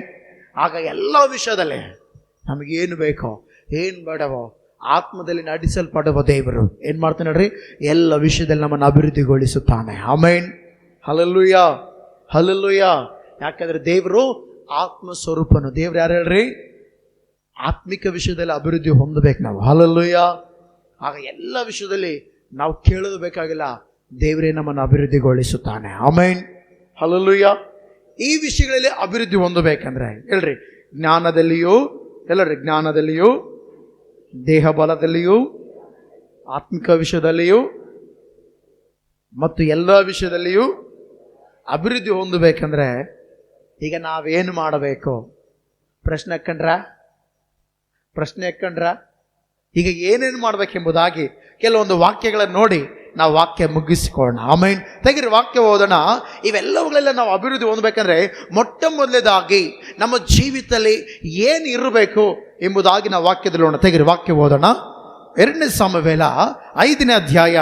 ಆಗ ಎಲ್ಲ ವಿಷಯದಲ್ಲಿ ನಮಗೇನು ಬೇಕೋ ಏನು ಬೇಡವೋ ಆತ್ಮದಲ್ಲಿ ನಡೆಸಲ್ಪಡುವ ದೇವರು ಏನು ಮಾಡ್ತಾನೆ ನೋಡ್ರಿ, ಎಲ್ಲ ವಿಷಯದಲ್ಲಿ ನಮ್ಮನ್ನು ಅಭಿವೃದ್ಧಿಗೊಳಿಸುತ್ತಾನೆ. ಆಮೇನ್. Hallelujah, hallelujah. ಯಾಕಂದರೆ ದೇವರು ಆತ್ಮ ಸ್ವರೂಪನು. ದೇವ್ರು ಯಾರು ಹೇಳ್ರಿ? ಆತ್ಮಿಕ ವಿಷಯದಲ್ಲಿ ಅಭಿವೃದ್ಧಿ ಹೊಂದಬೇಕು ನಾವು. ಹಲ್ಲೆಲೂಯಾ. ಆಗ ಎಲ್ಲ ವಿಷಯದಲ್ಲಿ ನಾವು ಕೇಳೋದು ಬೇಕಾಗಿಲ್ಲ, ದೇವರೇ ನಮ್ಮನ್ನು ಅಭಿವೃದ್ಧಿಗೊಳಿಸುತ್ತಾನೆ. ಆಮೇನ್. ಹಲ್ಲೆಲೂಯಾ. ಈ ವಿಷಯಗಳಲ್ಲಿ ಅಭಿವೃದ್ಧಿ ಹೊಂದಬೇಕಂದ್ರೆ ಹೇಳ್ರಿ, ಜ್ಞಾನದಲ್ಲಿಯೂ, ಎಲ್ಲರಿ ಜ್ಞಾನದಲ್ಲಿಯೂ, ದೇಹ ಬಲದಲ್ಲಿಯೂ, ಆತ್ಮಿಕ ವಿಷಯದಲ್ಲಿಯೂ ಮತ್ತು ಎಲ್ಲ ವಿಷಯದಲ್ಲಿಯೂ ಅಭಿವೃದ್ಧಿ ಹೊಂದಬೇಕಂದ್ರೆ ಈಗ ನಾವೇನು ಮಾಡಬೇಕು? ಪ್ರಶ್ನೆ ಹಾಕ್ಕೊಂಡ್ರ ಈಗ ಏನೇನು ಮಾಡ್ಬೇಕೆಂಬುದಾಗಿ ಕೆಲವೊಂದು ವಾಕ್ಯಗಳನ್ನು ನೋಡಿ ನಾವು ವಾಕ್ಯ ಮುಗಿಸಿಕೊಳ್ಳೋಣ. ಆಮೇನ್. ತೆಗಿರಿ ವಾಕ್ಯ ಓದೋಣ. ಇವೆಲ್ಲವುಗಳೆಲ್ಲ ನಾವು ಅಭಿವೃದ್ಧಿ ಹೊಂದಬೇಕಂದ್ರೆ ಮೊಟ್ಟ ಮೊದಲನೇದಾಗಿ ನಮ್ಮ ಜೀವಿತದಲ್ಲಿ ಏನು ಇರಬೇಕು ಎಂಬುದಾಗಿ ನಾವು ವಾಕ್ಯದಲ್ಲಿ ನೋಡೋಣ. ತೆಗಿರಿ ವಾಕ್ಯ ಓದೋಣ. 2 ಸಾಮುವೇಲ 5ನೇ ಅಧ್ಯಾಯ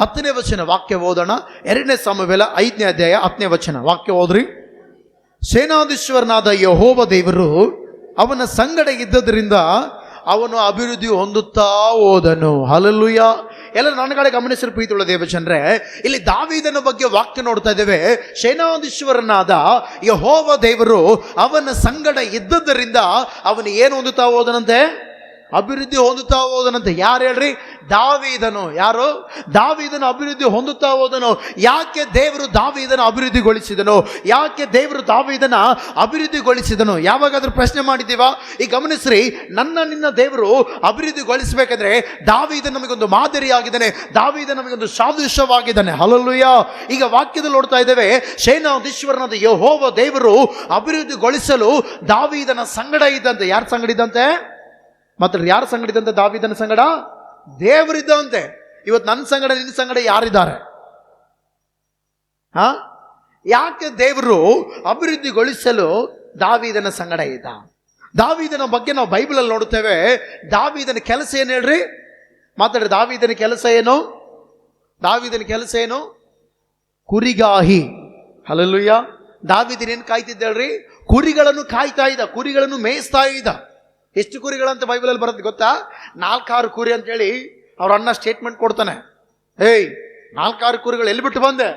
10ನೇ ವಚನ ವಾಕ್ಯ ಓದೋಣ. 2 ಸಾಮುವೇಲ 5ನೇ ಅಧ್ಯಾಯ 10ನೇ ವಚನ ವಾಕ್ಯ ಓದ್ರಿ. ಸೇನಾಧೀಶ್ವರನಾದ ಯೆಹೋವ ದೇವರು ಅವನ ಸಂಗಡ ಇದ್ದದರಿಂದ ಅವನು ಅಭಿವೃದ್ಧಿ ಹೊಂದುತ್ತಾ ಹೋದನು. ಹಲ್ಲೆಲೂಯಾ. ಎಲ್ಲ ನನ್ನ ಕಡೆ ಗಮನಿಸಿದ ಪ್ರೀತಿಯುಳ್ಳ ದೇವಜನರೇ, ಇಲ್ಲಿ ದಾವೀದನ ಬಗ್ಗೆ ವಾಕ್ಯ ನೋಡ್ತಾ ಇದ್ದೇವೆ. ಸೇನಾಧೀಶ್ವರನಾದ ಯೆಹೋವ ದೇವರು ಅವನ ಸಂಗಡ ಇದ್ದದರಿಂದ ಅವನು ಏನು ಹೊಂದುತ್ತಾ ಹೋದನಂತೆ? ಅಭಿವೃದ್ಧಿ ಹೊಂದುತ್ತಾ ಹೋದನಂತೆ. ಯಾರು ಹೇಳ್ರಿ? ದಾವೀದನು. ಯಾರು? ದಾವೀದನು ಅಭಿವೃದ್ಧಿ ಹೊಂದುತ್ತಾ ಹೋದನು. ಯಾಕೆ ದೇವರು ದಾವೀದನ ಅಭಿವೃದ್ಧಿಗೊಳಿಸಿದನು? ಯಾಕೆ ದೇವರು ದಾವೀದನ ಅಭಿವೃದ್ಧಿಗೊಳಿಸಿದನು? ಯಾವಾಗಾದ್ರೂ ಪ್ರಶ್ನೆ ಮಾಡಿದ್ದೀವಾ? ಈ ಗಮನಿಸ್ರಿ, ನಿನ್ನ ದೇವರು ಅಭಿವೃದ್ಧಿಗೊಳಿಸಬೇಕಂದ್ರೆ ದಾವೀದ ನಮಗೊಂದು ಮಾದರಿಯಾಗಿದ್ದಾನೆ, ದಾವೀದ ನಮಗೊಂದು ಸಾದೃಶ್ಯವಾಗಿದ್ದಾನೆ. ಹಲ್ಲೆಲೂಯಾ. ಈಗ ವಾಕ್ಯದಲ್ಲಿ ನೋಡ್ತಾ ಇದ್ದೇವೆ, ಸೇನಾಧೀಶ್ವರನಾದ ಯೆಹೋವ ದೇವರು ಅಭಿವೃದ್ಧಿಗೊಳಿಸಲು ದಾವೀದನ ಸಂಗಡ ಇದ್ದಂತೆ. ಯಾರ ಸಂಗಡ ಇದ್ದಂತೆ? ಮಾತ್ರ ಯಾರ ಸಂಗಡ ಇದ್ದಂತೆ? ದಾವೀದನ ಸಂಗಡ ದೇವರಿದ್ದಂತೆ. ಇವತ್ತು ನನ್ನ ಸಂಗಡ ನಿನ್ನ ಸಂಗಡ ಯಾರಿದ್ದಾರೆ? ಯಾಕೆ ದೇವರು ಅಭಿವೃದ್ಧಿಗೊಳಿಸಲು ದಾವೀದನ ಸಂಗಡ ಇದ್ದ? ದಾವೀದನ ಬಗ್ಗೆ ನಾವು ಬೈಬಲಲ್ಲಿ ನೋಡುತ್ತೇವೆ. ದಾವೀದನ ಕೆಲಸ ಏನು ಹೇಳ್ರಿ? ಮಾತಾಡ್ರಿ. ದಾವೀದನ ಕೆಲಸ ಏನು? ದಾವೀದನ ಕೆಲಸ ಏನು? ಕುರಿಗಾಹಿ. ಹಲ್ಲೆಲೂಯಾ. ದಾವೀದನೇನು ಕಾಯ್ತಿದ್ದ ಹೇಳ್ರಿ? ಕುರಿಗಳನ್ನು ಕಾಯ್ತಾ ಇದ್ದ, ಕುರಿಗಳನ್ನು ಮೇಯಿಸ್ತಾ ಇದ್ದ. ಎಷ್ಟು ಕುರಿಗಳಂತ ಬೈಬಲಲ್ಲಿ ಬರುತ್ತೆ ಗೊತ್ತಾ? 4-6 ಕುರಿ ಅಂತೇಳಿ ಅವ್ರ ಅಣ್ಣ ಸ್ಟೇಟ್ಮೆಂಟ್ ಕೊಡ್ತಾನೆ. 4-6 ಕುರಿಗಳು ಎಲ್ಲಿ ಬಿಟ್ಟು ಬಂದೆ?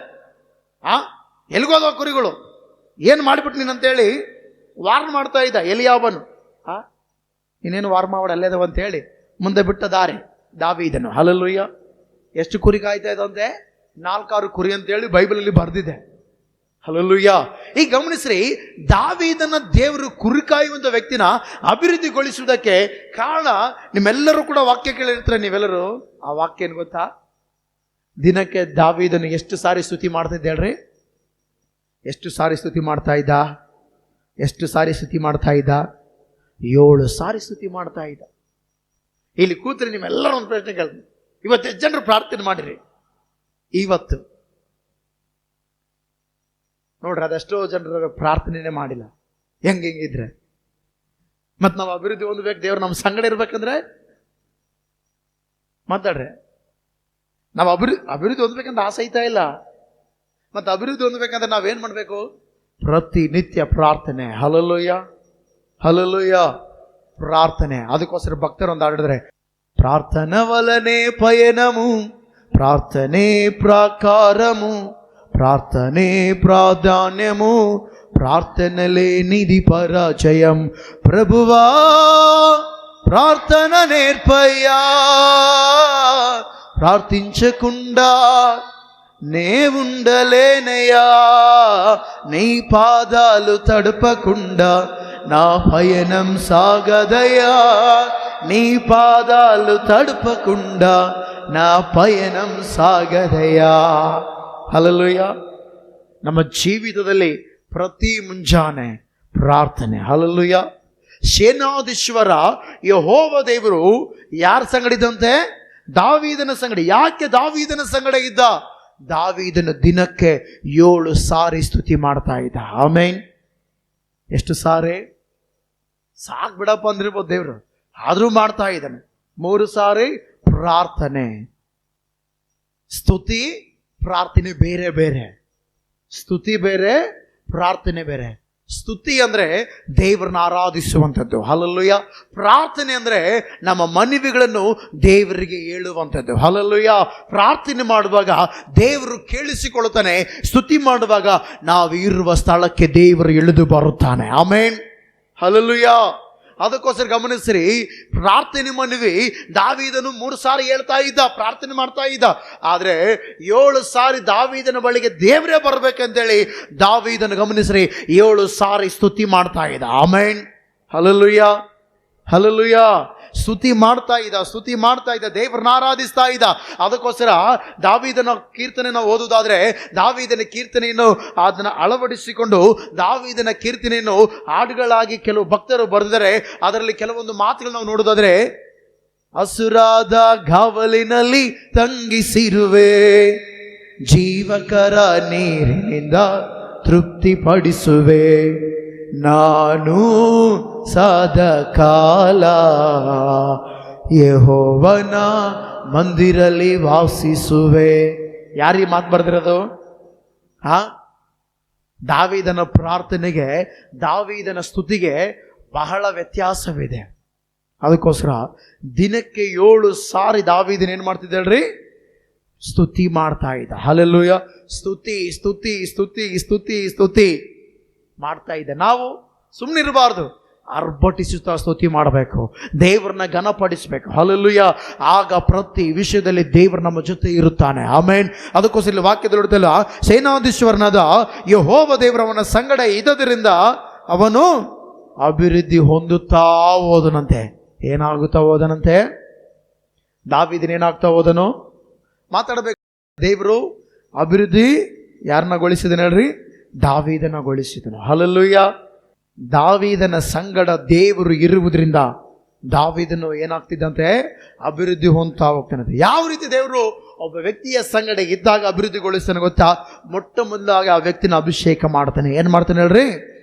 ಎಲ್ಲಿಗೋದ ಕುರಿಗಳು? ಏನು ಮಾಡಿಬಿಟ್ಟು ನೀನಂತೇಳಿ ವಾರ್ನ್ ಮಾಡ್ತಾ ಇದ್ದ ಎಲಿಯಾಬನು. ಇನ್ನೇನು ವಾರ್ ಮಾಡ ಅಲ್ಲೇದವ ಅಂತೇಳಿ ಮುಂದೆ ಬಿಟ್ಟ ದಾರಿ ದಾವೀದನು. ಹಲ್ಲೆಲೂಯಾ. ಎಷ್ಟು ಕುರಿ ಕಾಯ್ತಾ ಇದ್ದಂತೆ? 4-6 ಕುರಿ ಅಂತೇಳಿ ಬೈಬಲಲ್ಲಿ ಬರೆದಿದೆ. ಹಲ್ಲೆಲೂಯಾ. ಈಗ ಗಮನಿಸ್ರಿ, ದಾವೀದನ ದೇವರು ಕುರಿ ಕಾಯುವಂಥ ವ್ಯಕ್ತಿನ ಅಭಿವೃದ್ಧಿಗೊಳಿಸುವುದಕ್ಕೆ ಕಾರಣ, ನಿಮ್ಮೆಲ್ಲರೂ ಕೂಡ ವಾಕ್ಯ ಕೇಳಿರ್ತಾರೆ ನೀವೆಲ್ಲರೂ. ಆ ವಾಕ್ಯ ಏನು ಗೊತ್ತಾ? ದಿನಕ್ಕೆ ದಾವೀದನು ಎಷ್ಟು ಸಾರಿ ಸ್ತುತಿ ಮಾಡ್ತಾ ಇದ್ದ ಹೇಳ್ರಿ? ಎಷ್ಟು ಸಾರಿ ಸ್ತುತಿ ಮಾಡ್ತಾ ಇದ್ದ? 7 ಸಾರಿ ಸ್ತುತಿ ಮಾಡ್ತಾ ಇದ್ದ. ಇಲ್ಲಿ ಕೂತ್ರೆ ನಿಮ್ಮೆಲ್ಲರೂ ಒಂದು ಪ್ರಶ್ನೆ ಕೇಳ್ತೀನಿ. ಇವತ್ತು ಎಷ್ಟು ಜನರು ಪ್ರಾರ್ಥನೆ ಮಾಡಿರಿ? ಇವತ್ತು ನೋಡ್ರಿ, ಅದೆಷ್ಟೋ ಜನರ ಪ್ರಾರ್ಥನೆನೇ ಮಾಡಿಲ್ಲ. ಹೆಂಗಿದ್ರೆ ಮತ್ತೆ ನಾವು ಅಭಿವೃದ್ಧಿ ಹೊಂದಬೇಕು, ದೇವ್ರು ನಮ್ಮ ಸಂಗಡ ಇರ್ಬೇಕಂದ್ರೆ ಮಾತಾಡ್ರಿ. ನಾವು ಅಭಿವೃದ್ಧಿ ಹೊಂದಬೇಕಂತ ಆಸೆ ಐತಾ ಇಲ್ಲ. ಮತ್ತೆ ಅಭಿವೃದ್ಧಿ ಹೊಂದಬೇಕಂದ್ರೆ ನಾವೇನು ಮಾಡಬೇಕು? ಪ್ರತಿನಿತ್ಯ ಪ್ರಾರ್ಥನೆ. Hallelujah, hallelujah. ಪ್ರಾರ್ಥನೆ. ಅದಕ್ಕೋಸ್ಕರ ಭಕ್ತರು ಒಂದು ಹಾಡಿದ್ರೆ, ప్రార్థన వలనే పయనము, ప్రార్థనే ప్రాకారము, ప్రార్థనే ప్రాధాన్యము, ప్రార్థన లేనిది పరాజయం. ప్రభువా ప్రార్థన నేర్పయ్యా, ప్రార్థించకుండా నే ఉండలేనయ్యా, నీ పాదాలు తడపకుండా నా పయనం సాగదయ్యా, నీ పాదాలు తడపకుండా నా ಪಯಣಂ ಸಾಗದಯ್ಯ. ಹಲ್ಲೆಲೂಯಾ. ನಮ್ಮ ಜೀವಿತದಲ್ಲಿ ಪ್ರತಿ ಮುಂಜಾನೆ ಪ್ರಾರ್ಥನೆ. ಹಲ್ಲೆಲೂಯಾ. ಸೇನಾಧೀಶ್ವರ ಯೆಹೋವ ದೇವರು ಯಾರ ಸಂಗಡ ಇದ್ದಂತೆ? ದಾವೀದನ ಸಂಗಡ. ಯಾಕೆ ದಾವೀದನ ಸಂಗಡ ಇದ್ದ? ದಾವೀದನ ದಿನಕ್ಕೆ 7 ಸಾರಿ ಸ್ತುತಿ ಮಾಡ್ತಾ ಇದ್ದ. ಆಮೇನ್. ಎಷ್ಟು ಸಾರಿ? ಸಾಕ್ ಬಿಡಪ್ಪ ಅಂದಿರ್ಬೋದು ದೇವ್ರು, ಆದ್ರೂ ಮಾಡ್ತಾ ಇದ್ದಾನೆ. 3 ಸಾರಿ ಪ್ರಾರ್ಥನೆ. ಸ್ತುತಿ ಪ್ರಾರ್ಥನೆ ಬೇರೆ ಬೇರೆ. ಸ್ತುತಿ ಬೇರೆ, ಪ್ರಾರ್ಥನೆ ಬೇರೆ. ಸ್ತುತಿ ಅಂದ್ರೆ ದೇವರನ್ನ ಆರಾಧಿಸುವಂಥದ್ದು. ಹಲ್ಲೆಲೂಯಾ. ಪ್ರಾರ್ಥನೆ ಅಂದ್ರೆ ನಮ್ಮ ಮನವಿಗಳನ್ನು ದೇವರಿಗೆ ಹೇಳುವಂಥದ್ದು. ಹಲ್ಲೆಲೂಯಾ. ಪ್ರಾರ್ಥನೆ ಮಾಡುವಾಗ ದೇವರು ಕೇಳಿಸಿಕೊಳ್ಳುತ್ತಾನೆ. ಸ್ತುತಿ ಮಾಡುವಾಗ ನಾವು ಇರುವ ಸ್ಥಳಕ್ಕೆ ದೇವರು ಇಳಿದು ಬರುತ್ತಾನೆ. ಆಮೇನ್. ಹಲ್ಲೆಲೂಯಾ. ಅದಕ್ಕೋಸ್ಕರ ಗಮನಿಸ್ರಿ, ಪ್ರಾರ್ಥನೆ ಮನವಿ ದಾವೀದನು 3 ಸಾರಿ ಹೇಳ್ತಾ ಇದ್ದ, ಪ್ರಾರ್ಥನೆ ಮಾಡ್ತಾ ಇದ್ದ. ಆದ್ರೆ 7 ಸಾರಿ ದಾವೀದನ ಬಳಿಗೆ ದೇವರೇ ಬರ್ಬೇಕಂತೇಳಿ ದಾವೀದನು ಗಮನಿಸ್ರಿ 7 ಸಾರಿ ಸ್ತುತಿ ಮಾಡ್ತಾ ಇದ್ದ. ಆಮೇನ್. ಹಲ್ಲೆಲೂಯಾ. ಹಲ್ಲೆಲೂಯಾ. ಸ್ತುತಿ ಮಾಡ್ತಾ ಇದ್ದ, ದೇವರನ್ನ ಆರಾಧಿಸ್ತಾ ಇದ್ದ. ಅದಕ್ಕೋಸ್ಕರ ದಾವೀದನ ಕೀರ್ತನೆ ನಾವು ಓದುವುದಾದ್ರೆ, ದಾವೀದನ ಕೀರ್ತನೆಯನ್ನು ಅದನ್ನು ಅಳವಡಿಸಿಕೊಂಡು ದಾವೀದನ ಕೀರ್ತನೆಯನ್ನು ಹಾಡುಗಳಾಗಿ ಕೆಲವು ಭಕ್ತರು ಬರೆದರೆ ಅದರಲ್ಲಿ ಕೆಲವೊಂದು ಮಾತುಗಳು ನಾವು ನೋಡೋದಾದ್ರೆ, ಹಸುರಾದ ಗಾವಲಿನಲ್ಲಿ ತಂಗಿಸಿರುವೆ, ಜೀವಕರ ನೀರಿನಿಂದ ತೃಪ್ತಿಪಡಿಸುವೆ, ನಾನು ಸದಾಕಾಲ ಯೆಹೋವನ ಮಂದಿರಲ್ಲಿ ವಾಸಿಸುವೆ. ಯಾರೀ ಮಾತು ಬರ್ದಿರೋದು? ದಾವೀದನ ಪ್ರಾರ್ಥನೆಗೆ, ದಾವೀದನ ಸ್ತುತಿಗೆ ಬಹಳ ವ್ಯತ್ಯಾಸವಿದೆ. ಅದಕ್ಕೋಸ್ಕರ ದಿನಕ್ಕೆ 7 ಸಾರಿ ದಾವೀದನ ಏನು ಮಾಡ್ತಿದ್ದ ಹೇಳ್ರಿ? ಸ್ತುತಿ ಮಾಡ್ತಾ ಇದ್ದ. ಹಲ್ಲೆಲೂಯಾ. ಸ್ತುತಿ ಸ್ತುತಿ ಸ್ತುತಿ ಸ್ತುತಿ ಸ್ತುತಿ ಮಾಡ್ತಾ ಇದ್ದ. ನಾವು ಸುಮ್ಮನಿರಬಾರ್ದು, ಅರ್ಭಟಿಸುತ್ತಾ ಸ್ತುತಿ ಮಾಡಬೇಕು, ದೇವರನ್ನ ಘನಪಡಿಸಬೇಕು. ಹಲ್ಲೆಲೂಯಾ. ಆಗ ಪ್ರತಿ ವಿಷಯದಲ್ಲಿ ದೇವರು ನಮ್ಮ ಜೊತೆ ಇರುತ್ತಾನೆ. ಆಮೇನ್. ಅದಕ್ಕೋಸ್ಕರ ವಾಕ್ಯದಲ್ಲಿ ನೋಡ್ತಲ್ಲ, ಸೇನಾಧೀಶ್ವರನಾದ ಯೆಹೋವ ದೇವರವನ ಸಂಗಡ ಇದ್ದದರಿಂದ ಅವನು ಅಭಿವೃದ್ಧಿ ಹೊಂದುತ್ತಾ ಹೋದನಂತೆ. ಏನಾಗುತ್ತಾ ಹೋದನಂತೆ? ದಾವೀದನೇನಾಗ್ತಾ ಹೋದನು? ಮಾತಾಡಬೇಕು. ದೇವರು ಅಭಿವೃದ್ಧಿ ಯಾರನ್ನ ಗೊಳಿಸಿದನು ಹೇಳ್ರಿ? ದಾವೀದನಗೊಳಿಸಿದನು. ಹಲ್ಲೆಲೂಯಾ. ದಾವೀದನ ಸಂಗಡ ದೇವರು ಇರುವುದರಿಂದ ದಾವೀದನು ಏನಾಗ್ತಿದ್ದಂತೆ? ಅಭಿವೃದ್ಧಿ ಹೊಂದ್ತಾ ಹೋಗ್ತಾನಂತೆ. ಯಾವ ರೀತಿ ದೇವರು ಒಬ್ಬ ವ್ಯಕ್ತಿಯ ಸಂಗಡ ಇದ್ದಾಗ ಅಭಿವೃದ್ಧಿಗೊಳಿಸ್ತಾನೆ ಗೊತ್ತಾ? ಮೊಟ್ಟ ಮೊದಲಾಗಿ ಆ ವ್ಯಕ್ತಿನ ಅಭಿಷೇಕ ಮಾಡ್ತಾನೆ. ಏನು ಮಾಡ್ತಾನೆ ಹೇಳ್ರಿ?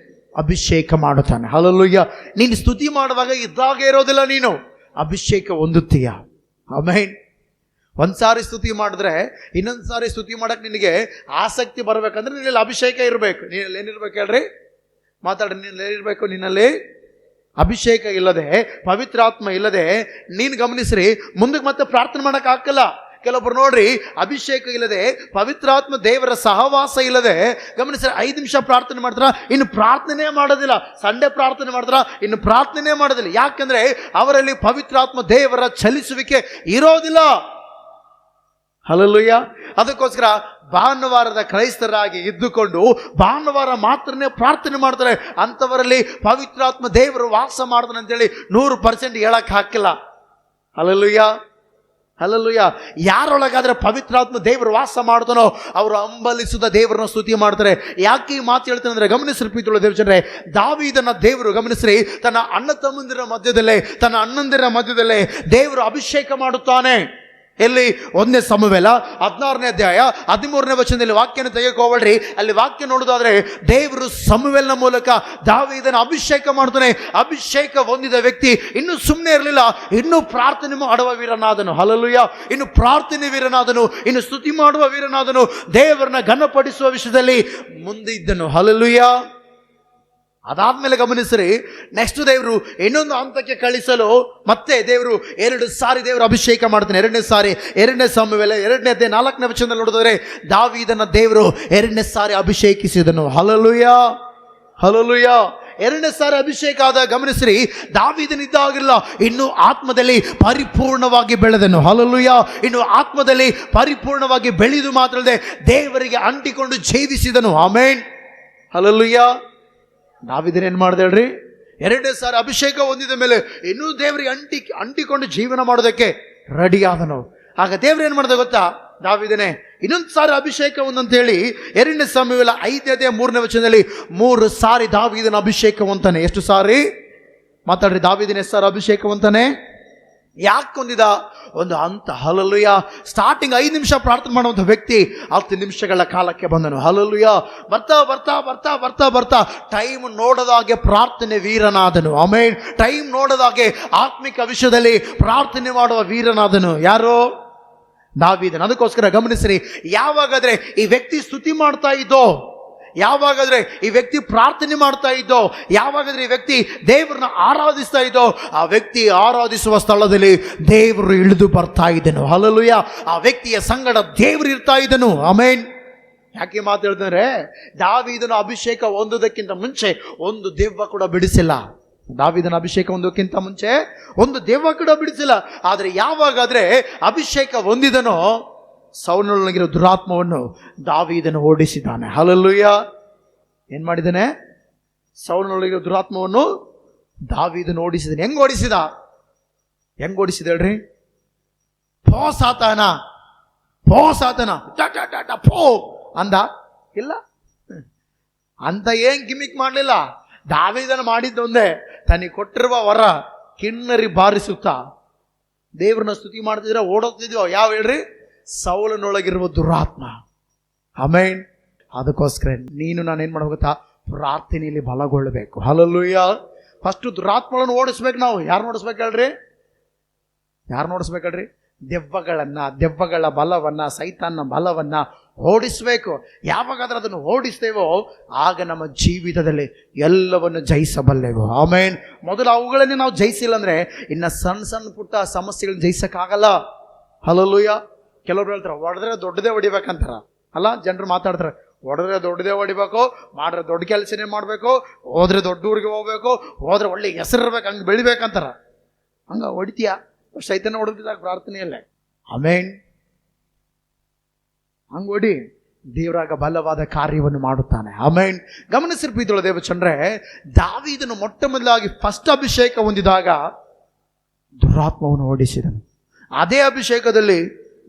ಅಭಿಷೇಕ ಮಾಡುತ್ತಾನೆ. ಹಲ್ಲೆಲೂಯಾ. ನೀನು ಸ್ತುತಿ ಮಾಡುವಾಗ ಇದ್ದಾಗ ಇರೋದಿಲ್ಲ, ನೀನು ಅಭಿಷೇಕ ಹೊಂದುತ್ತೀಯ. ಆಮೇನ್. ಒಂದ್ಸಾರಿ ಸ್ತುತಿ ಮಾಡಿದ್ರೆ ಇನ್ನೊಂದು ಸಾರಿ ಸ್ತುತಿ ಮಾಡಕ್ಕೆ ನಿನಗೆ ಆಸಕ್ತಿ ಬರ್ಬೇಕಂದ್ರೆ ನಿನ್ನಲ್ಲಿ ಅಭಿಷೇಕ ಇರಬೇಕು. ನೀನಲ್ಲಿ ಏನಿರ್ಬೇಕು ಹೇಳ್ರಿ? ಮಾತಾಡ್ರಿ. ನಿನ್ನಲ್ಲಿ ಏನಿರ್ಬೇಕು? ನಿನ್ನಲ್ಲಿ ಅಭಿಷೇಕ ಇಲ್ಲದೆ, ಪವಿತ್ರಾತ್ಮ ಇಲ್ಲದೆ ನೀನು ಗಮನಿಸ್ರಿ ಮುಂದಕ್ಕೆ ಮತ್ತೆ ಪ್ರಾರ್ಥನೆ ಮಾಡಕ್ ಆಗಲ್ಲ. ಕೆಲವೊಬ್ರು ನೋಡ್ರಿ, ಅಭಿಷೇಕ ಇಲ್ಲದೆ, ಪವಿತ್ರಾತ್ಮ ದೇವರ ಸಹವಾಸ ಇಲ್ಲದೆ ಗಮನಿಸ್ರಿ 5 ನಿಮಿಷ ಪ್ರಾರ್ಥನೆ ಮಾಡ್ತಾರ, ಇನ್ನು ಪ್ರಾರ್ಥನೆ ಮಾಡೋದಿಲ್ಲ. ಸಂಡೆ ಪ್ರಾರ್ಥನೆ ಮಾಡ್ತಾರ, ಇನ್ನು ಪ್ರಾರ್ಥನೆ ಮಾಡೋದಿಲ್ಲ. ಯಾಕಂದ್ರೆ ಅವರಲ್ಲಿ ಪವಿತ್ರಾತ್ಮ ದೇವರ ಚಲಿಸುವಿಕೆ ಇರೋದಿಲ್ಲ. ಹಲ್ಲೆಲೂಯಾ. ಅದಕ್ಕೋಸ್ಕರ ಭಾನುವಾರದ ಕ್ರೈಸ್ತರಾಗಿ ಇದ್ದುಕೊಂಡು ಭಾನುವಾರ ಮಾತ್ರನೇ ಪ್ರಾರ್ಥನೆ ಮಾಡ್ತಾರೆ, ಅಂಥವರಲ್ಲಿ ಪವಿತ್ರಾತ್ಮ ದೇವರು ವಾಸ ಮಾಡ್ತಾನೆ ಅಂತೇಳಿ 100% ಹೇಳಕ್ ಹಾಕಿಲ್ಲ. ಹಲ್ಲೆಲೂಯಾ. ಹಲ್ಲೆಲೂಯಾ. ಯಾರೊಳಗಾದ್ರೆ ಪವಿತ್ರಾತ್ಮ ದೇವರು ವಾಸ ಮಾಡ್ತಾನೋ ಅವರು ಹಂಬಲಿಸಿದ ದೇವರನ್ನ ಸ್ತುತಿ ಮಾಡ್ತಾರೆ. ಯಾಕೆ ಈ ಮಾತು ಹೇಳ್ತಾನೆ ಅಂದ್ರೆ, ಗಮನಿಸ್ರಿ ಪ್ರೀತಿಯುಳ್ಳ ದೇವಜನರೇ, ದಾವೀದನ ದೇವರು ಗಮನಿಸ್ರಿ ತನ್ನ ಅಣ್ಣ ತಮ್ಮಂದಿರ ಮಧ್ಯದಲ್ಲೇ, ತನ್ನ ಅಣ್ಣಂದಿರ ಮಧ್ಯದಲ್ಲೇ ದೇವರು ಅಭಿಷೇಕ ಮಾಡುತ್ತಾನೆ. ಎಲ್ಲಿ? 1 ಸಮುವೇಲ 16ನೇ ಅಧ್ಯಾಯ 13ನೇ ವಚನದಲ್ಲಿ ವಾಕ್ಯನ ತೆಗೆದುಕೊಳ್ಳಿ. ಅಲ್ಲಿ ವಾಕ್ಯ ನೋಡೋದಾದ್ರೆ ದೇವರು ಸಮುವೇಲನ ಮೂಲಕ ದಾವೀದನ ಅಭಿಷೇಕ ಮಾಡ್ತಾನೆ. ಅಭಿಷೇಕ ಹೊಂದಿದ ವ್ಯಕ್ತಿ ಇನ್ನು ಸುಮ್ಮನೆ ಇರಲಿಲ್ಲ, ಇನ್ನು ಪ್ರಾರ್ಥನೆ ಮಾಡುವ ವೀರನಾದನು. ಹಲ್ಲೆಲೂಯಾ. ಇನ್ನು ಪ್ರಾರ್ಥನೆ ವೀರನಾದನು, ಇನ್ನು ಸ್ತುತಿ ಮಾಡುವ ವೀರನಾದನು, ದೇವರನ್ನ ಘನಪಡಿಸುವ ವಿಷಯದಲ್ಲಿ ಮುಂದೆ ಇದ್ದನು. ಹಲ್ಲೆಲೂಯಾ. ಅದಾದ್ಮೇಲೆ ಗಮನಿಸ್ರಿ, ನೆಕ್ಸ್ಟ್ ದೇವರು ಇನ್ನೊಂದು ಹಂತಕ್ಕೆ ಕಳಿಸಲು ಮತ್ತೆ ದೇವರು 2 ಸಾರಿ ದೇವರು ಅಭಿಷೇಕ ಮಾಡ್ತಾನೆ. 2ನೇ ಸಾರಿ 2ನೇ ಸಮುವೇಲ 2ನೇ ಅಧ್ಯಾಯ 4ನೇ ವಚನದಲ್ಲಿ ನೋಡಿದ್ರೆ ದಾವೀದನ ದೇವರು 2ನೇ ಸಾರಿ ಅಭಿಷೇಕಿಸಿದನು. ಹಲ್ಲೆಲೂಯಾ. ಹಲ್ಲೆಲೂಯಾ. 2ನೇ ಸಾರಿ ಅಭಿಷೇಕ ಆದ ಗಮನಿಸ್ರಿ, ದಾವೀದನಿದ್ದಾಗಿಲ್ಲ, ಇನ್ನು ಆತ್ಮದಲ್ಲಿ ಪರಿಪೂರ್ಣವಾಗಿ ಬೆಳೆದನು. ಹಲ್ಲೆಲೂಯಾ. ಇನ್ನು ಆತ್ಮದಲ್ಲಿ ಪರಿಪೂರ್ಣವಾಗಿ ಬೆಳೆದು ಮಾತ್ರಲ್ಲದೆ ದೇವರಿಗೆ ಅಂಟಿಕೊಂಡು ಜೀವಿಸಿದನು. ಆಮೇನ್. ಹಲ್ಲೆಲೂಯಾ. ದಾವೀದನ ಏನ್ ಮಾಡ್ದೆ ಹೇಳ್ರಿ? 2ನೇ ಸಾರಿ ಅಭಿಷೇಕ ಹೊಂದಿದ ಮೇಲೆ ಇನ್ನೂ ದೇವರಿಗೆ ಅಂಟಿಕೊಂಡು ಜೀವನ ಮಾಡೋದಕ್ಕೆ ರೆಡಿ ಆದನು. ಆಗ ದೇವ್ರು ಏನ್ ಮಾಡ್ದ ಗೊತ್ತಾ? ದಾವೀದನೇ ಇನ್ನೊಂದು ಸಾರಿ ಅಭಿಷೇಕ ಒಂದಂತೇಳಿ 2 ಸಮುವೇಲ 5:3 3 ಸಾರಿ ದಾವೀದನ ಅಭಿಷೇಕವಂತಾನೆ. ಎಷ್ಟು ಸಾರಿ ಮಾತಾಡ್ರಿ? ದಾವೀದನ ಎಷ್ಟು ಸಾರಿ ಅಭಿಷೇಕವಂತಾನೆ? ಯಾಕೆ ಹೊಂದಿದ? ಒಂದು ಹಂತ. ಹಲ್ಲೆಲೂಯ. ಸ್ಟಾರ್ಟಿಂಗ್ 5 ನಿಮಿಷ ಪ್ರಾರ್ಥನೆ ಮಾಡುವಂಥ ವ್ಯಕ್ತಿ 10 ನಿಮಿಷಗಳ ಕಾಲಕ್ಕೆ ಬಂದನು. ಹಲ್ಲೆಲೂಯ. ಬರ್ತಾ ಬರ್ತಾ ಬರ್ತಾ ಬರ್ತಾ ಬರ್ತಾ ಟೈಮ್ ನೋಡದಾಗೆ ಪ್ರಾರ್ಥನೆ ವೀರನಾದನು. ಆಮೇನ್. ಟೈಮ್ ನೋಡದಾಗೆ ಆತ್ಮಿಕ ವಿಷಯದಲ್ಲಿ ಪ್ರಾರ್ಥನೆ ಮಾಡುವ ವೀರನಾದನು. ಯಾರು? ದಾವೀದನು. ಅದಕ್ಕೋಸ್ಕರ ಗಮನಿಸ್ರಿ, ಯಾವಾಗಾದ್ರೆ ಈ ವ್ಯಕ್ತಿ ಸ್ತುತಿ ಮಾಡ್ತಾ ಇದ್ದೋ, ಯಾವಾಗಾದ್ರೆ ಈ ವ್ಯಕ್ತಿ ಪ್ರಾರ್ಥನೆ ಮಾಡ್ತಾ ಇದ್ದೋ, ಯಾವಾಗಾದ್ರೆ ಈ ವ್ಯಕ್ತಿ ದೇವರನ್ನ ಆರಾಧಿಸ್ತಾ ಇದ್ದೋ, ಆ ವ್ಯಕ್ತಿ ಆರಾಧಿಸುವ ಸ್ಥಳದಲ್ಲಿ ದೇವರು ಇಳಿದು ಬರ್ತಾ ಇದ್ದನು. ಹಲ್ಲೆಲೂಯ. ಆ ವ್ಯಕ್ತಿಯ ಸಂಗಡ ದೇವರು ಇರ್ತಾ ಇದ್ದನು. ಆಮೇನ್. ಯಾಕೆ ಮಾತು ಹೇಳ್ತಾರೆ? ದಾವೀದನ ಅಭಿಷೇಕ ಹೊಂದುವುದಕ್ಕಿಂತ ಮುಂಚೆ ಒಂದು ದೆವ್ವ ಕೂಡ ಬಿಡಿಸಿಲ್ಲ. ದಾವೀದನ ಅಭಿಷೇಕ ಹೊಂದೋಕ್ಕಿಂತ ಮುಂಚೆ ಒಂದು ದೆವ್ವ ಕೂಡ ಬಿಡಿಸಿಲ್ಲ. ಆದರೆ ಯಾವಾಗಾದ್ರೆ ಅಭಿಷೇಕ ಹೊಂದಿದನೋ, ಸೌಲನೊಳಗಿರೋ ದುರಾತ್ಮವನ್ನು ದಾವೀದನು ಓಡಿಸಿದ್ದಾನೆ. ಹಲ್ಲೆಲೂಯ. ಏನ್ ಮಾಡಿದ್ದಾನೆ? ಸೌಲನೊಳಗಿರೋ ದುರಾತ್ಮವನ್ನು ದಾವೀದನು ಓಡಿಸಿದ್ದಾನೆ. ಹೆಂಗ್ ಓಡಿಸಿದ? ಹೆಂಗ್ ಓಡಿಸಿದ ಹೇಳ್ರಿ? ಪೋ ಸಾತಾನ, ಪೋ ಸಾತಾನ, ಪೋ ಅಂದ? ಇಲ್ಲ, ಅಂತ ಏನ್ ಗಿಮಿಕ್ ಮಾಡಲಿಲ್ಲ. ದಾವೀದನು ಮಾಡಿದ್ದೊಂದೇ, ತನಗೆ ಕೊಟ್ಟಿರುವ ವರ ಕಿನ್ನರಿ ಬಾರಿಸುತ್ತಾ ದೇವ್ರನ್ನ ಸ್ತುತಿ ಮಾಡ್ತಿದ್ರೆ ಓಡೋಗ್ತಿದ್ವೋ. ಯಾವ ಹೇಳ್ರಿ? ಸೌಲನೊಳಗಿರುವ ದುರಾತ್ಮ. ಆಮೇನ್. ಅದಕ್ಕೋಸ್ಕರ ನೀನು ನಾನು ಏನ್ ಮಾಡ್ಬೇಕಾ? ಪ್ರಾರ್ಥನೆಯಲ್ಲಿ ಬಲಗೊಳ್ಳಬೇಕು. ಹಲ್ಲೆಲೂಯ. ಫಸ್ಟ್ ದುರಾತ್ಮಗಳನ್ನು ಓಡಿಸ್ಬೇಕು. ನಾವು ಯಾರು ನೋಡಿಸ್ಬೇಕು ಹೇಳ್ರಿ? ಯಾರು ನೋಡಿಸ್ಬೇಕು ಹೇಳ್ರಿ? ದೆವ್ವಗಳ ಬಲವನ್ನ, ಸೈತಾನ್ನ ಬಲವನ್ನ ಓಡಿಸ್ಬೇಕು. ಯಾವಾಗಾದ್ರೆ ಅದನ್ನು ಓಡಿಸ್ತೇವೋ ಆಗ ನಮ್ಮ ಜೀವಿತದಲ್ಲಿ ಎಲ್ಲವನ್ನು ಜಯಿಸಬಲ್ಲೆವು. ಆಮೇನ್. ಮೊದಲು ಅವುಗಳನ್ನೇ ನಾವು ಜಯಿಸಿಲ್ಲ ಅಂದ್ರೆ ಇನ್ನು ಸಣ್ಣ ಸಣ್ಣ ಪುಟ್ಟ ಸಮಸ್ಯೆಗಳನ್ನ ಜಯಿಸಕ್ಕಾಗಲ್ಲ. ಹಲ್ಲೆಲೂಯ. ಕೆಲವ್ರು ಹೇಳ್ತಾರೆ ಹೊಡೆದ್ರೆ ದೊಡ್ಡದೇ ಹೊಡಿಬೇಕಂತಾರ. ಅಲ್ಲ, ಜನರು ಮಾತಾಡ್ತಾರೆ, ಹೊಡೆದ್ರೆ ದೊಡ್ಡದೇ ಹೊಡಿಬೇಕು, ಮಾಡ್ರೆ ದೊಡ್ಡ ಕೆಲಸನೇ ಮಾಡಬೇಕು, ಹೋದ್ರೆ ದೊಡ್ಡ ಊರಿಗೆ ಹೋಗ್ಬೇಕು, ಹೋದ್ರೆ ಒಳ್ಳೆ ಹೆಸರು ಇರ್ಬೇಕು, ಹಂಗೆ ಬೆಳಿಬೇಕಂತಾರ. ಹಂಗ ಹೊಡಿತೀಯ? ಸೈತಾನ ಹೊಡೆದಿದ್ದಾಗ ಪ್ರಾರ್ಥನೆಯಲ್ಲೇ. ಆಮೇನ್. ಹಂಗ ಹೊಡಿ, ದೇವರಾಗ ಬಲವಾದ ಕಾರ್ಯವನ್ನು ಮಾಡುತ್ತಾನೆ. ಆಮೇನ್. ಗಮನಿಸಿರ್ ಪ್ರೀತಿಯುಳ್ಳ ದೇವಚಂದ್ರೆ, ದಾವೀದನು ಮೊಟ್ಟ ಮೊದಲಾಗಿ ಫಸ್ಟ್ ಅಭಿಷೇಕ ಹೊಂದಿದಾಗ ದುರಾತ್ಮವನ್ನು ಓಡಿಸಿದನು. ಅದೇ ಅಭಿಷೇಕದಲ್ಲಿ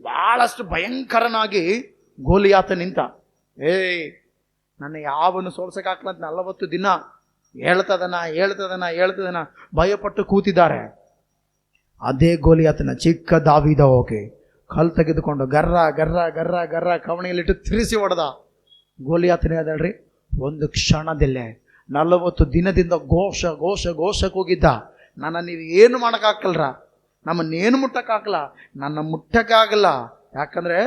ಬಹಳಷ್ಟು ಭಯಂಕರನಾಗಿ ಗೋಲಿಯಾತ ನಿಂತ. ನನ್ನ ಯಾವನ್ನು ಸೋಲ್ಸಕ್ಕಾಗ್ಲಂತ 40 ದಿನ ಹೇಳ್ತದನ ಭಯಪಟ್ಟು ಕೂತಿದ್ದಾರೆ. ಅದೇ ಗೋಲಿಯಾತನ ಚಿಕ್ಕ ದಾವೀದ ಹೋಗಿ ಕಲ್ ತೆಗೆದುಕೊಂಡು ಗರ್ರ ಗರ್ರ ಗರ್ರ ಗರ್ರ ಕವಣೆಯಲ್ಲಿಟ್ಟು ತಿರುಗಿಸಿ ಹೊಡೆದ. ಗೋಲಿಯಾತನೇ ಅದಲ್ರಿ, ಒಂದು ಕ್ಷಣದಲ್ಲೇ 40 ದಿನದಿಂದ ಘೋಷ ಕೂಗಿದ್ದ. ನೀವು ಏನು ಮಾಡೋಕ್ಕಾಗಲ್ರ, ನಮ್ಮನ್ನೇನು ಮುಟ್ಟಕ್ಕಾಗಲ್ಲ, ನನ್ನ ಮುಟ್ಟಕ್ಕಾಗಲ್ಲ. ಯಾಕಂದ್ರೆ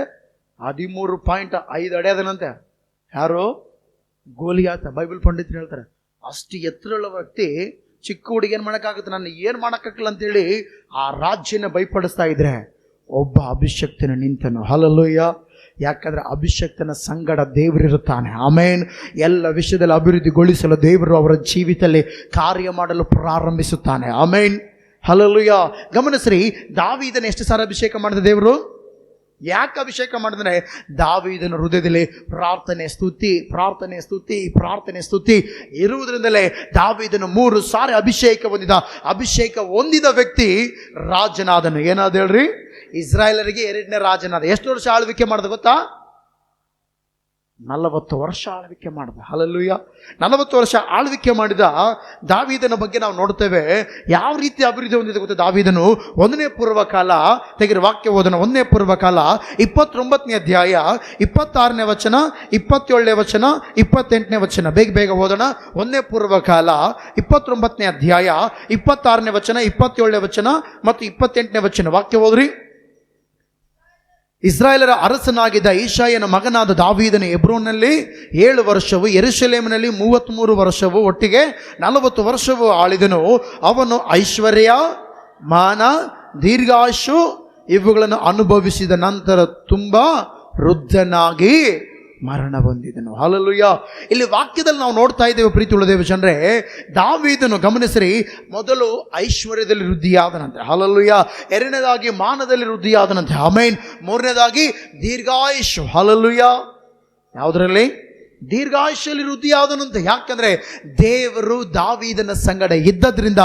13.5 ಅಡಿ ಅದನಂತೆ. ಯಾರು? ಗೋಲಿಯಾತ. ಬೈಬಲ್ ಪಂಡಿತರು ಹೇಳ್ತಾರೆ, ಅಷ್ಟು ಎತ್ತರವುಳ್ಳ ವ್ಯಕ್ತಿ ಚಿಕ್ಕ ಹುಡುಗಿ ಏನು ಮಾಡೋಕ್ಕಾಗುತ್ತೆ, ನನ್ನ ಏನು ಮಾಡೋಕ್ಕಾಗಲ್ಲ ಅಂತೇಳಿ ಆ ರಾಜ್ಯನ ಭಯಪಡಿಸ್ತಾ ಇದ್ರೆ ಒಬ್ಬ ಅಭಿಷಕ್ತನ ನಿಂತನು. ಹಲ್ಲೆಲೂಯ. ಯಾಕಂದ್ರೆ ಅಭಿಷಕ್ತನ ಸಂಗಡ ದೇವರಿರುತ್ತಾನೆ. ಆಮೇನ್. ಎಲ್ಲ ವಿಷಯದಲ್ಲಿ ಅಭಿವೃದ್ಧಿಗೊಳಿಸಲು ದೇವರು ಅವರ ಜೀವಿತದಲ್ಲಿ ಕಾರ್ಯ ಮಾಡಲು ಪ್ರಾರಂಭಿಸುತ್ತಾನೆ. ಆಮೇನ್. ಹಲ್ಲೆಲೂಯ. ಗಮನಿಸ್ರಿ, ದಾವೀದನ ಎಷ್ಟು ಸಾರಿ ಅಭಿಷೇಕ ಮಾಡಿದ ದೇವರು? ಯಾಕೆ ಅಭಿಷೇಕ ಮಾಡಿದ್ರೆ ದಾವೀದನ ಹೃದಯದಲ್ಲಿ ಪ್ರಾರ್ಥನೆ ಸ್ತುತಿ ಇರುವುದರಿಂದಲೇ ದಾವೀದನು 3 ಸಾರಿ ಅಭಿಷೇಕ ಹೊಂದಿದ ವ್ಯಕ್ತಿ ರಾಜನಾದನು. ಏನಾದ ಹೇಳ್ರಿ? ಇಸ್ರಾಯೇಲರಿಗೆ 2ನೇ ರಾಜನಾದ. ಎಷ್ಟು ವರ್ಷ ಆಳ್ವಿಕೆ ಮಾಡಿದ ಗೊತ್ತಾ? 40 ವರ್ಷ ಆಳ್ವಿಕೆ ಮಾಡಿದ. ಹಲ್ಲೆಲೂಯ. 40 ವರ್ಷ ಆಳ್ವಿಕೆ ಮಾಡಿದ ದಾವೀದನ ಬಗ್ಗೆ ನಾವು ನೋಡ್ತೇವೆ. ಯಾವ ರೀತಿ ಅಭಿವೃದ್ಧಿ ಹೊಂದಿದೆ ಗೊತ್ತಾ ದಾವೀದನು? 1ನೇ ಪೂರ್ವಕಾಲ ತೆಗೆದು ವಾಕ್ಯ ಓದೋಣ. 1ನೇ ಪೂರ್ವಕಾಲ 29ನೇ ಅಧ್ಯಾಯ 26ನೇ ವಚನ, 27ನೇ ವಚನ, 28ನೇ ವಚನ. ಬೇಗ ಓದೋಣ. 1ನೇ ಪೂರ್ವಕಾಲ 29ನೇ ಅಧ್ಯಾಯ 26ನೇ ವಚನ, 27ನೇ ವಚನ ಮತ್ತು 28ನೇ ವಚನ. ವಾಕ್ಯ ಓದ್ರಿ. ಇಸ್ರಾಯೇಲರ ಅರಸನಾಗಿದ್ದ ಈಶಾಯನ ಮಗನಾದ ದಾವೀದನು ಹೆಬ್ರೋನ್ನಲ್ಲಿ 7 ವರ್ಷವು, ಯೆರೂಸಲೇಮಿನಲ್ಲಿ 33 ವರ್ಷವು, ಒಟ್ಟಿಗೆ 40 ವರ್ಷವು ಆಳಿದನು. ಅವನು ಐಶ್ವರ್ಯ, ಮಾನ, ದೀರ್ಘಾಯುಷು ಇವುಗಳನ್ನು ಅನುಭವಿಸಿದ ನಂತರ ತುಂಬಾ ವೃದ್ಧನಾಗಿ ಮರಣ ಹೊಂದಿದನು. ಹಲ್ಲೆಲೂಯ. ಇಲ್ಲಿ ವಾಕ್ಯದಲ್ಲಿ ನಾವು ನೋಡ್ತಾ ಇದ್ದೇವೆ ಪ್ರೀತಿಯುಳ್ಳ ದೇವಜನರೇ, ದಾವೀದನು ಗಮನಿಸಿರಿ, ಮೊದಲು ಐಶ್ವರ್ಯದಲ್ಲಿ ವೃದ್ಧಿಯಾದನಂತೆ. ಹಲ್ಲೆಲೂಯ. 2ನೇದಾಗಿ ಮಾನದಲ್ಲಿ ವೃದ್ಧಿಯಾದನಂತೆ. ಆಮೇನ್. 3ನೇದಾಗಿ ದೀರ್ಘಾಯುಷು. ಹಲ್ಲೆಲೂಯ. ಯಾವುದರಲ್ಲಿ? ದೀರ್ಘಾಯುಷ್ಯಲ್ಲಿ ವೃದ್ಧಿಯಾದನಂತೆ. ಯಾಕಂದ್ರೆ ದೇವರು ದಾವೀದನ ಸಂಗಡ ಇದ್ದದ್ರಿಂದ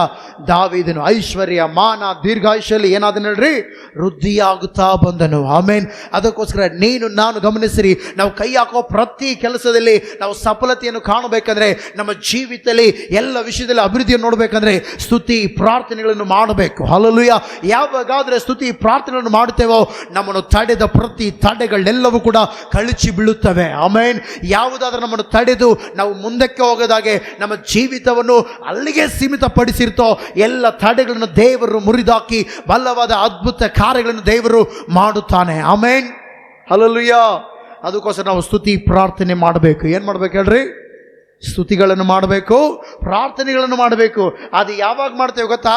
ದಾವೀದನು ಐಶ್ವರ್ಯ, ಮಾನ, ದೀರ್ಘಾಯುಷ್ಯಲ್ಲಿ ಏನಾದನು ಹೇಳ್ರಿ, ವೃದ್ಧಿಯಾಗುತ್ತಾ ಬಂದನು. ಆಮೇನ್. ಅದಕ್ಕೋಸ್ಕರ ನೀನು ನಾನು ಗಮನಿಸಿರಿ, ನಾವು ಕೈ ಹಾಕೋ ಪ್ರತಿ ಕೆಲಸದಲ್ಲಿ ನಾವು ಸಫಲತೆಯನ್ನು ಕಾಣಬೇಕಂದ್ರೆ, ನಮ್ಮ ಜೀವಿತದಲ್ಲಿ ಎಲ್ಲ ವಿಷಯದಲ್ಲಿ ಅಭಿವೃದ್ಧಿಯನ್ನು ನೋಡಬೇಕಂದ್ರೆ ಸ್ತುತಿ ಪ್ರಾರ್ಥನೆಗಳನ್ನು ಮಾಡಬೇಕು. ಹಲ್ಲೆಲೂಯಾ. ಯಾವಾಗಾದ್ರೆ ಸ್ತುತಿ ಪ್ರಾರ್ಥನೆಗಳನ್ನು ಮಾಡುತ್ತೇವೋ ನಮ್ಮನ್ನು ತಡೆದ ಪ್ರತಿ ತಡೆಗಳೆಲ್ಲವೂ ಕೂಡ ಕಳಚಿ ಬೀಳುತ್ತವೆ. ಆಮೇನ್. ಯಾವುದಾದ್ರೂ ನಮ್ಮನ್ನು ತಡೆದು ನಾವು ಮುಂದಕ್ಕೆ ಹೋಗೋದಾಗೆ ನಮ್ಮ ಜೀವಿತವನ್ನು ಅಲ್ಲಿಗೆ ಸೀಮಿತಪಡಿಸಿರ್ತೋ ಎಲ್ಲ ತಡೆಗಳನ್ನು ದೇವರು ಮುರಿದಾಕಿ ಬಲವಾದ ಅದ್ಭುತ ಕಾರ್ಯಗಳನ್ನು ದೇವರು ಮಾಡುತ್ತಾನೆ. ಆಮೇನ್. ಹಲ್ಲೆಲೂಯಾ. ಅದಕ್ಕೋಸ್ಕರ ನಾವು ಸ್ತುತಿ ಪ್ರಾರ್ಥನೆ ಮಾಡಬೇಕು. ಏನು ಮಾಡ್ಬೇಕು ಹೇಳ್ರಿ? ಸ್ತುತಿಗಳನ್ನು ಮಾಡಬೇಕು, ಪ್ರಾರ್ಥನೆಗಳನ್ನು ಮಾಡಬೇಕು. ಅದು ಯಾವಾಗ ಮಾಡ್ತೇವೆ ಗೊತ್ತಾ?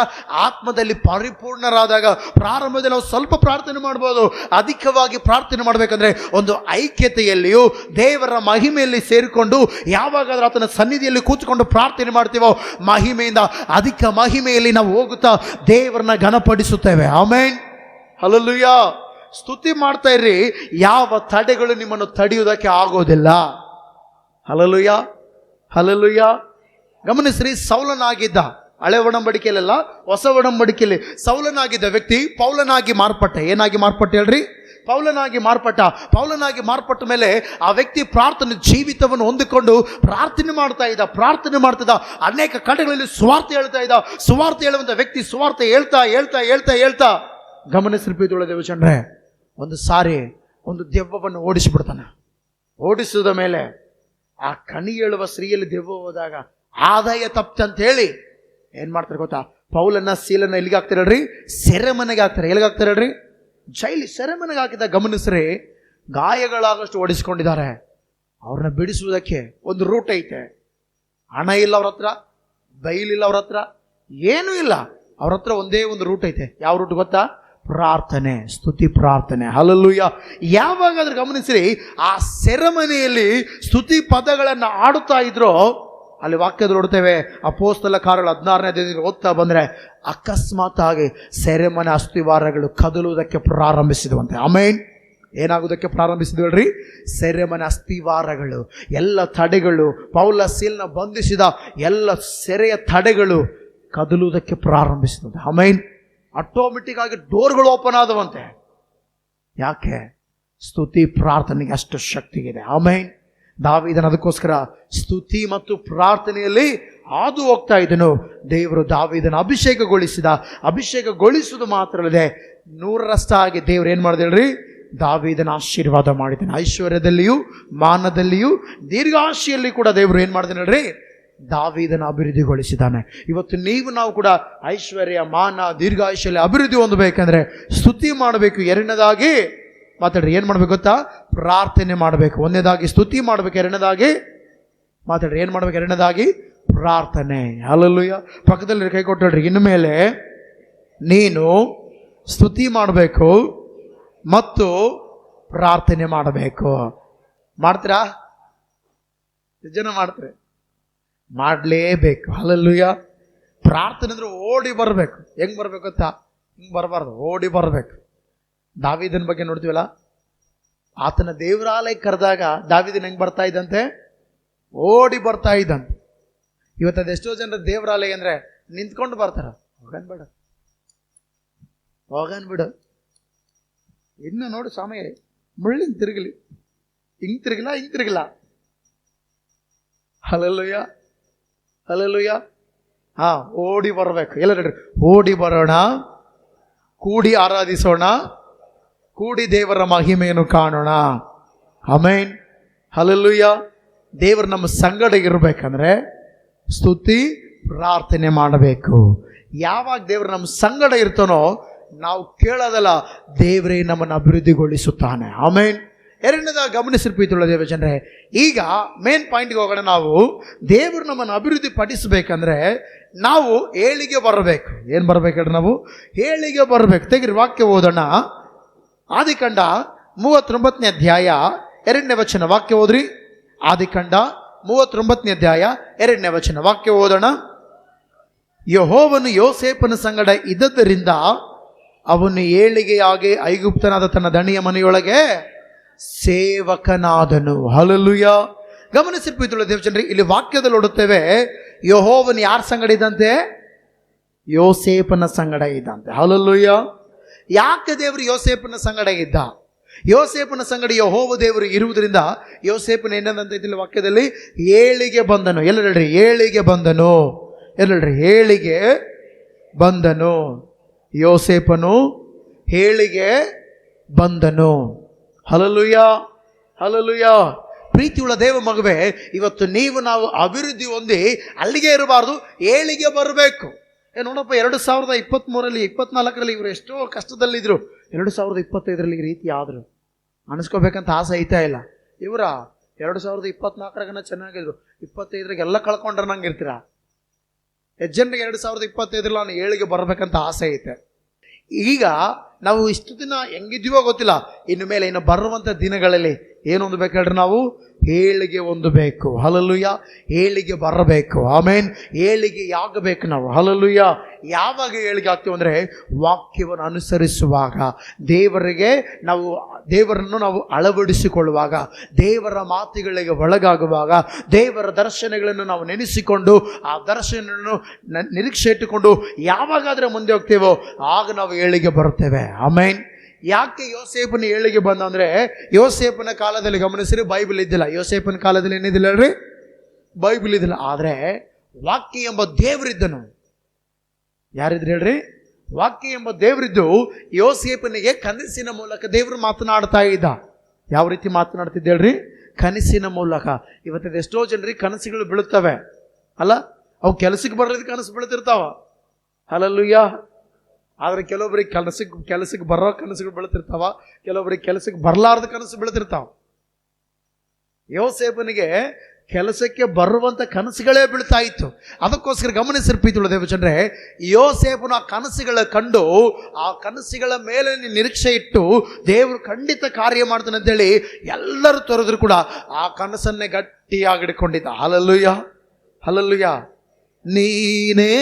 ಆತ್ಮದಲ್ಲಿ ಪರಿಪೂರ್ಣರಾದಾಗ. ಪ್ರಾರಂಭದಲ್ಲಿ ನಾವು ಸ್ವಲ್ಪ ಪ್ರಾರ್ಥನೆ ಮಾಡ್ಬೋದು, ಅಧಿಕವಾಗಿ ಪ್ರಾರ್ಥನೆ ಮಾಡಬೇಕಂದ್ರೆ ಒಂದು ಐಕ್ಯತೆಯಲ್ಲಿಯೂ ದೇವರ ಮಹಿಮೆಯಲ್ಲಿ ಸೇರಿಕೊಂಡು ಯಾವಾಗಾದ್ರೂ ಆತನ ಸನ್ನಿಧಿಯಲ್ಲಿ ಕೂತ್ಕೊಂಡು ಪ್ರಾರ್ಥನೆ ಮಾಡ್ತೀವೋ ಮಹಿಮೆಯಿಂದ ಅಧಿಕ ಮಹಿಮೆಯಲ್ಲಿ ನಾವು ಹೋಗುತ್ತಾ ದೇವರನ್ನ ಘನಪಡಿಸುತ್ತೇವೆ. ಆಮೇನ್. ಹಲ್ಲೆಲೂಯಾ. ಸ್ತುತಿ ಮಾಡ್ತಾ ಇರ್ರಿ, ಯಾವ ತಡೆಗಳು ನಿಮ್ಮನ್ನು ತಡೆಯುವುದಕ್ಕೆ ಆಗೋದಿಲ್ಲ. ಹಲ್ಲೆಲೂಯಾ. ಹಲ್ಲೆಲೂಯಾ. ಗಮನಿಸ್ರಿ, ಸೌಲನಾಗಿದ್ದ, ಹಳೆ ಒಡಂಬಡಿಕೆಯಲ್ಲ ಹೊಸ ಒಡಂಬಡಿಕೆಯಲ್ಲಿ ಸೌಲನಾಗಿದ್ದ ವ್ಯಕ್ತಿ ಪೌಲನಾಗಿ ಮಾರ್ಪಟ್ಟ. ಏನಾಗಿ ಮಾರ್ಪಟ್ಟ ಹೇಳ್ರಿ? ಪೌಲನಾಗಿ ಮಾರ್ಪಟ್ಟ. ಪೌಲನಾಗಿ ಮಾರ್ಪಟ್ಟ ಮೇಲೆ ಆ ವ್ಯಕ್ತಿ ಪ್ರಾರ್ಥನೆ ಜೀವಿತವನ್ನು ಹೊಂದಿಕೊಂಡು ಪ್ರಾರ್ಥನೆ ಮಾಡ್ತಿದ್ದ. ಅನೇಕ ಕಡೆಗಳಲ್ಲಿ ಸುವಾರ್ತೆ ಹೇಳ್ತಾ ಇದ್ದ. ಸುವಾರ್ತೆ ಹೇಳುವಂಥ ವ್ಯಕ್ತಿ ಸುವಾರ್ತೆ ಹೇಳ್ತಾ ಗಮನಿಸಿ ದೇವಚಂದ್ರೆ ಒಂದು ಸಾರಿ ಒಂದು ದೆವ್ವವನ್ನು ಓಡಿಸಿಬಿಡ್ತಾನೆ. ಓಡಿಸಿದ ಮೇಲೆ ಆ ಕಣಿ ಹೇಳುವ ಸ್ತ್ರೀಯಲ್ಲಿ ದೆವ್ವ ಹೋದಾಗ ಆದಾಯ ತಪ್ಪಂತ ಹೇಳಿ ಏನ್ ಮಾಡ್ತಾರೆ ಗೊತ್ತಾ? ಪೌಲನ್ನ ಸೀಲನ್ನ ಎಲ್ಲಿಗೆ ಹಾಕ್ತಾರೆ ಹೇಳ್ರಿ? ಸೆರೆಮನೆಗೆ ಹಾಕ್ತಾರೆ. ಎಲ್ಲಿಗೆ ಹಾಕ್ತಾರೆ ಹೇಳ್ರಿ? ಜೈಲಿ ಸೆರೆಮನೆಗೆ ಹಾಕಿದ. ಗಮನಿಸ್ರಿ, ಗಾಯಗಳಾಗಷ್ಟು ಓಡಿಸ್ಕೊಂಡಿದ್ದಾರೆ. ಅವ್ರನ್ನ ಬಿಡಿಸುವುದಕ್ಕೆ ಒಂದು ರೂಟ್ ಐತೆ. ಹಣ ಇಲ್ಲ ಅವ್ರ ಹತ್ರ, ಬೈಲಿಲ್ಲ ಅವ್ರ ಹತ್ರ, ಏನೂ ಇಲ್ಲ. ಅವ್ರ ಹತ್ರ ಒಂದೇ ಒಂದು ರೂಟ್ ಐತೆ. ಯಾವ ರೂಟ್ ಗೊತ್ತಾ? ಪ್ರಾರ್ಥನೆ, ಸ್ತುತಿ ಪ್ರಾರ್ಥನೆ. ಹಲ್ಲೆಲೂಯಾ. ಯಾವಾಗಾದ್ರೂ ಗಮನಿಸ್ರಿ, ಆ ಸೆರೆಮನೆಯಲ್ಲಿ ಸ್ತುತಿ ಪದಗಳನ್ನು ಆಡುತ್ತಾ ಇದ್ರು. ಅಲ್ಲಿ ವಾಕ್ಯದಲ್ಲಿ ನೋಡ್ತೇವೆ, ಅಪೊಸ್ತಲ ಕಾರ್ಯಗಳು 16ನೇ ಅಧ್ಯಾಯದಲ್ಲಿ ಓದ್ತಾ ಬಂದ್ರೆ ಅಕಸ್ಮಾತ್ ಆಗಿ ಸೆರೆಮನೆ ಅಸ್ತಿವಾರಗಳು ಕದಲುವುದಕ್ಕೆ ಪ್ರಾರಂಭಿಸಿದುವಂತೆ. ಆಮೇನ್. ಏನಾಗುವುದಕ್ಕೆ ಪ್ರಾರಂಭಿಸಿದ್ವು ಹೇಳ್ರಿ? ಸೆರೆಮನೆ ಅಸ್ತಿವಾರಗಳು, ಎಲ್ಲ ತಡೆಗಳು, ಪೌಲ ಸೀಲ್ನ ಬಂಧಿಸಿದ ಎಲ್ಲ ಸೆರೆಯ ತಡೆಗಳು ಕದಲುವುದಕ್ಕೆ ಪ್ರಾರಂಭಿಸಿದಂತೆ. ಆಮೇನ್. ಆಟೋಮೆಟಿಕ್ ಆಗಿ ಡೋರ್ಗಳು ಓಪನ್ ಆದವಂತೆ. ಯಾಕೆ? ಸ್ತುತಿ ಪ್ರಾರ್ಥನೆಗೆ ಅಷ್ಟು ಶಕ್ತಿ ಇದೆ. ಆಮೇನ್. ದಾವೀದನ ಅದಕ್ಕೋಸ್ಕರ ಸ್ತುತಿ ಮತ್ತು ಪ್ರಾರ್ಥನೆಯಲ್ಲಿ ಹಾದು ಹೋಗ್ತಾ ಇದ್ದನು. ದೇವರು ದಾವೀದನ ಅಭಿಷೇಕಗೊಳಿಸುವುದು ಮಾತ್ರ ಅಲ್ಲದೆ 100ರಷ್ಟಾಗಿ ದೇವರು ಏನು ಮಾಡಿದೆ ಹೇಳ್ರಿ? ದಾವೀದನ ಆಶೀರ್ವಾದ ಮಾಡಿದ್ದಾನೆ. ಐಶ್ವರ್ಯದಲ್ಲಿಯೂ ಮಾನದಲ್ಲಿಯೂ ದೀರ್ಘಾಶಿಯಲ್ಲಿ ಕೂಡ ದೇವರು ಏನು ಮಾಡಿದಾನೆ ಹೇಳ್ರಿ? ದಾವೀದನ ಅಭಿವೃದ್ಧಿಗೊಳಿಸಿದ್ದಾನೆ. ಇವತ್ತು ನಾವು ಕೂಡ ಐಶ್ವರ್ಯ, ಮಾನ, ದೀರ್ಘಾಯುಷ್ಯಲ್ಲಿ ಅಭಿವೃದ್ಧಿ ಹೊಂದಬೇಕಂದ್ರೆ ಸ್ತುತಿ ಮಾಡಬೇಕು. ಎರಡನೇದಾಗಿ ಮಾತಾಡ್ರಿ, ಏನು ಮಾಡ್ಬೇಕು ಗೊತ್ತಾ? ಪ್ರಾರ್ಥನೆ ಮಾಡಬೇಕು. ಒಂದನೇದಾಗಿ ಸ್ತುತಿ ಮಾಡಬೇಕು, ಎರಡನೇದಾಗಿ ಮಾತಾಡ್ರಿ ಏನು ಮಾಡ್ಬೇಕು? ಎರಡನೇದಾಗಿ ಪ್ರಾರ್ಥನೆ. ಹಲ್ಲೆಲೂಯಾ. ಪಕ್ಕದಲ್ಲಿ ಕೈ ಕೊಟ್ಟಳ್ರಿ. ಇನ್ಮೇಲೆ ನೀನು ಸ್ತುತಿ ಮಾಡಬೇಕು ಮತ್ತು ಪ್ರಾರ್ಥನೆ ಮಾಡಬೇಕು. ಮಾಡ್ತೀರಾ? ಜನ ಮಾಡ್ತಾರೆ? ಮಾಡಲೇಬೇಕು. ಹಲ್ಲೆಲೂಯಾ. ಪ್ರಾರ್ಥನೆ ಅಂದ್ರೆ ಓಡಿ ಬರಬೇಕು. ಹೆಂಗ್ ಬರ್ಬೇಕು ಗೊತ್ತಾ? ಹಿಂಗೆ ಬರಬಾರ್ದು, ಓಡಿ ಬರಬೇಕು. ದಾವೀದನ ಬಗ್ಗೆ ನೋಡ್ತೀವಲ್ಲ, ಆತನ ದೇವರಾಲಯಕ್ಕೆ ಕರೆದಾಗ ದಾವೀದನ ಹೆಂಗ್ ಬರ್ತಾ ಇದ್ದಂತೆ? ಓಡಿ ಬರ್ತಾ ಇದ್ದಂತೆ. ಇವತ್ತು ಅದೆಷ್ಟೋ ಜನರ ದೇವರಾಲಯ ಅಂದ್ರೆ ನಿಂತ್ಕೊಂಡು ಬರ್ತಾರ. ಹೋಗನ್ ಬಿಡು ಇನ್ನು ನೋಡು ಸಮಯ ಮುಳ್ಳಿಂಗ್ ತಿರುಗಲಿ, ಹಿಂಗ್ ತಿರುಗಿಲ್ಲ. ಹಲ್ಲೆಲೂಯಾ. ಹಲ್ಲೆಲೂಯಾ. ಓಡಿ ಬರಬೇಕು. ಎಲ್ಲರೂ ಓಡಿ ಬರೋಣ, ಕೂಡಿ ಆರಾಧಿಸೋಣ, ಕೂಡಿ ದೇವರ ಮಹಿಮೆಯನ್ನು ಕಾಣೋಣ. ಆಮೇನ್. ಹಲ್ಲೆಲೂಯಾ. ದೇವರು ನಮ್ಮ ಸಂಗಡ ಇರಬೇಕಂದ್ರೆ ಸ್ತುತಿ ಪ್ರಾರ್ಥನೆ ಮಾಡಬೇಕು. ಯಾವಾಗ ದೇವರು ನಮ್ಮ ಸಂಗಡ ಇರ್ತಾನೋ ನಾವು ಕೇಳೋದಲ್ಲ, ದೇವರೇ ನಮ್ಮನ್ನು ಅಭಿವೃದ್ಧಿಗೊಳಿಸುತ್ತಾನೆ. ಆಮೇನ್. ಎರಡನೇದಾಗಿ ಗಮನಿಸಿರ್ಪೀತುಳ್ಳ ದೇವಜನರೇ, ಈಗ ಮೇನ್ ಪಾಯಿಂಟ್ಗೆ ಹೋಗೋಣ. ನಾವು ದೇವರು ನಮ್ಮನ್ನು ಅಭಿವೃದ್ಧಿ ಪಡಿಸಬೇಕಂದ್ರೆ ನಾವು ಏಳಿಗೆ ಬರಬೇಕು. ಏನು ಬರಬೇಕು ಹೇಳ್ರಿ? ನಾವು ಏಳಿಗೆ ಬರಬೇಕು. ತೆಗಿರಿ ವಾಕ್ಯ ಓದೋಣ. ಆದಿಕಾಂಡ 39ನೇ ಅಧ್ಯಾಯ 2ನೇ ವಚನ ವಾಕ್ಯ ಓದ್ರಿ. ಆದಿಕಾಂಡ 39ನೇ ಅಧ್ಯಾಯ 2ನೇ ವಚನ ವಾಕ್ಯ ಓದೋಣ. ಯೆಹೋವನು ಯೋಸೇಫನ ಸಂಗಡ ಇದ್ದದ್ದರಿಂದ ಅವನು ಏಳಿಗೆಯಾಗಿ ಐಗುಪ್ತನಾದ ತನ್ನ ದಣಿಯ ಮನೆಯೊಳಗೆ ಸೇವಕನಾದನು. ಹಲ್ಲೆಲೂಯಾ. ಗಮನಿಸಿ ಪ್ರೀತಿಯುಳ್ಳ ದೇವಜನರೇ, ಇಲ್ಲಿ ವಾಕ್ಯದಲ್ಲಿ ನೋಡುತ್ತೇವೆ, ಯೆಹೋವನು ಯಾರ ಸಂಗಡ ಇದ್ದಂತೆ? ಯೋಸೇಫನ ಸಂಗಡ ಇದ್ದಂತೆ. ಹಲ್ಲೆಲೂಯ. ಯಾಕೆ ದೇವರು ಯೋಸೇಫನ ಸಂಗಡ ಇದ್ದ? ಯೋಸೇಫನ ಸಂಗಡ ಯೆಹೋವ ದೇವರು ಇರುವುದರಿಂದ ಯೋಸೇಫನ ಏನಂತ ಇದ್ದಿಲ್ಲ ವಾಕ್ಯದಲ್ಲಿ? ಏಳಿಗೆ ಬಂದನು. ಎಲ್ಲ ಹೇಳ್ರಿ, ಏಳಿಗೆ ಬಂದನು. ಎಲ್ಲ ಹೇಳ್ರಿ, ಏಳಿಗೆ ಬಂದನು. ಯೋಸೇಫನು ಏಳಿಗೆ ಬಂದನು. Hallelujah, hallelujah. ಪ್ರೀತಿಯುಳ್ಳ ದೇವ ಮಗುವೆ, ಇವತ್ತು ನಾವು ಅಭಿವೃದ್ಧಿ ಹೊಂದಿ ಅಲ್ಲಿಗೆ ಇರಬಾರ್ದು, ಏಳಿಗೆ ಬರಬೇಕು. ನೋಡಪ್ಪ, 2023ರಲ್ಲಿ 24ರಲ್ಲಿ ಇವರು ಎಷ್ಟೋ ಕಷ್ಟದಲ್ಲಿದ್ದರು, 2025ರಲ್ಲಿ ಈ ರೀತಿ ಆದರು ಅನಿಸ್ಕೋಬೇಕಂತ ಆಸೆ ಐತಾ ಇಲ್ಲ. ಇವರ 2024ರಾಗನ ಚೆನ್ನಾಗಿದ್ರು, 25ರಾಗ ಎಲ್ಲ ಕಳ್ಕೊಂಡ್ರೆ ನಂಗೆ ಇರ್ತೀರ. ಎಷ್ಟು ಜನರಿಗೆ 2025ರಲ್ಲಿ ನಾನು ಏಳಿಗೆ ಬರಬೇಕಂತ ಆಸೆ ಐತೆ. ಈಗ ನಾವು ಇಷ್ಟು ದಿನ ಹೆಂಗಿದ್ದೀವೋ ಗೊತ್ತಿಲ್ಲ, ಇನ್ನು ಮೇಲೆ ಇನ್ನು ಬರುವಂಥ ದಿನಗಳಲ್ಲಿ ಏನು ಹೊಂದಬೇಕು ಹೇಳ್ರಿ? ನಾವು ಏಳಿಗೆ ಹೊಂದಬೇಕು. ಹಲ್ಲೆಲೂಯ. ಏಳಿಗೆ ಬರಬೇಕು. ಆಮೇನ್. ಏಳಿಗೆ ಆಗಬೇಕು ನಾವು. ಹಲ್ಲೆಲೂಯ. ಯಾವಾಗ ಏಳಿಗೆ ಆಗ್ತೀವಿ ಅಂದರೆ, ವಾಕ್ಯವನ್ನು ಅನುಸರಿಸುವಾಗ, ದೇವರನ್ನು ನಾವು ಅಳವಡಿಸಿಕೊಳ್ಳುವಾಗ, ದೇವರ ಮಾತುಗಳಿಗೆ ಒಳಗಾಗುವಾಗ, ದೇವರ ದರ್ಶನಗಳನ್ನು ನಾವು ನೆನೆಸಿಕೊಂಡು ಆ ದರ್ಶನವನ್ನು ನಿರೀಕ್ಷೆ ಇಟ್ಟುಕೊಂಡು ಯಾವಾಗಾದರೆ ಮುಂದೆ ಹೋಗ್ತೇವೋ ಆಗ ನಾವು ಏಳಿಗೆ ಬರುತ್ತೇವೆ. ಆಮೇನ್. ಯಾಕೆ ಯೋಸೇಫನ ಏಳಿಗೆ ಬಂದ ಅಂದರೆ, ಯೋಸೇಫನ ಕಾಲದಲ್ಲಿ ಗಮನಿಸಿರಿ, ಬೈಬಲ್ ಇದ್ದಿಲ್ಲ. ಯೋಸೇಫನ ಕಾಲದಲ್ಲಿ ಏನಿದ್ದಿಲ್ಲ ಹೇಳ್ರಿ? ಬೈಬಲ್ ಇದ್ದಿಲ್ಲ. ಆದರೆ ವಾಕ್ಯ ಎಂಬ ದೇವರಿದ್ದನು. ಯಾರಿದ್ರು ಹೇಳ್ರಿ? ವಾಕ್ಯ ಎಂಬ ದೇವರಿದ್ದು ಯೋಸೇಫನಿಗೆ ಕನಸಿನ ಮೂಲಕ ದೇವರು ಮಾತನಾಡ್ತಾ ಇದ್ದ. ಯಾವ ರೀತಿ ಮಾತನಾಡ್ತಿದ್ದ ಹೇಳ್ರಿ? ಕನಸಿನ ಮೂಲಕ. ಇವತ್ತಿನ ಎಷ್ಟೋ ಜನರಿಗೆ ಕನಸುಗಳು ಬೀಳುತ್ತವೆ ಅಲ್ಲ, ಅವು ಕೆಲಸಕ್ಕೆ ಬರೋದಕ್ಕೆ ಕನಸು ಬೀಳ್ತಿರ್ತಾವ. ಹಲ್ಲೆಲೂಯ. ಆದರೆ ಕೆಲವೊಬ್ಬರಿಗೆ ಕೆಲಸಕ್ಕೆ ಬರೋ ಕನಸುಗಳು ಬೀಳ್ತಿರ್ತಾವ, ಕೆಲವೊಬ್ಬರಿಗೆ ಕೆಲಸಕ್ಕೆ ಬರಲಾರ್ದ ಕನಸು ಬೀಳ್ತಿರ್ತಾವ. ಯೋಸೇಫನಿಗೆ ಕೆಲಸಕ್ಕೆ ಬರುವಂಥ ಕನಸುಗಳೇ ಬೀಳ್ತಾ ಇತ್ತು. ಅದಕ್ಕೋಸ್ಕರ ಗಮನಿಸಿರ ಪ್ರೀತಿಯುಳ್ಳ ದೇವಜನರೇ, ಯೋಸೇಫನ ಆ ಕನಸುಗಳ ಕಂಡು ಆ ಕನಸುಗಳ ಮೇಲೆ ನಿರೀಕ್ಷೆ ಇಟ್ಟು ದೇವರು ಖಂಡಿತ ಕಾರ್ಯ ಮಾಡ್ತಾನೆ ಅಂತೇಳಿ ಎಲ್ಲರೂ ತೊರೆದ್ರು ಕೂಡ ಆ ಕನಸನ್ನೇ ಗಟ್ಟಿಯಾಗಿ ಹಿಡ್ಕೊಂಡಿದ್ದ. Hallelujah, hallelujah. ನೀನೇ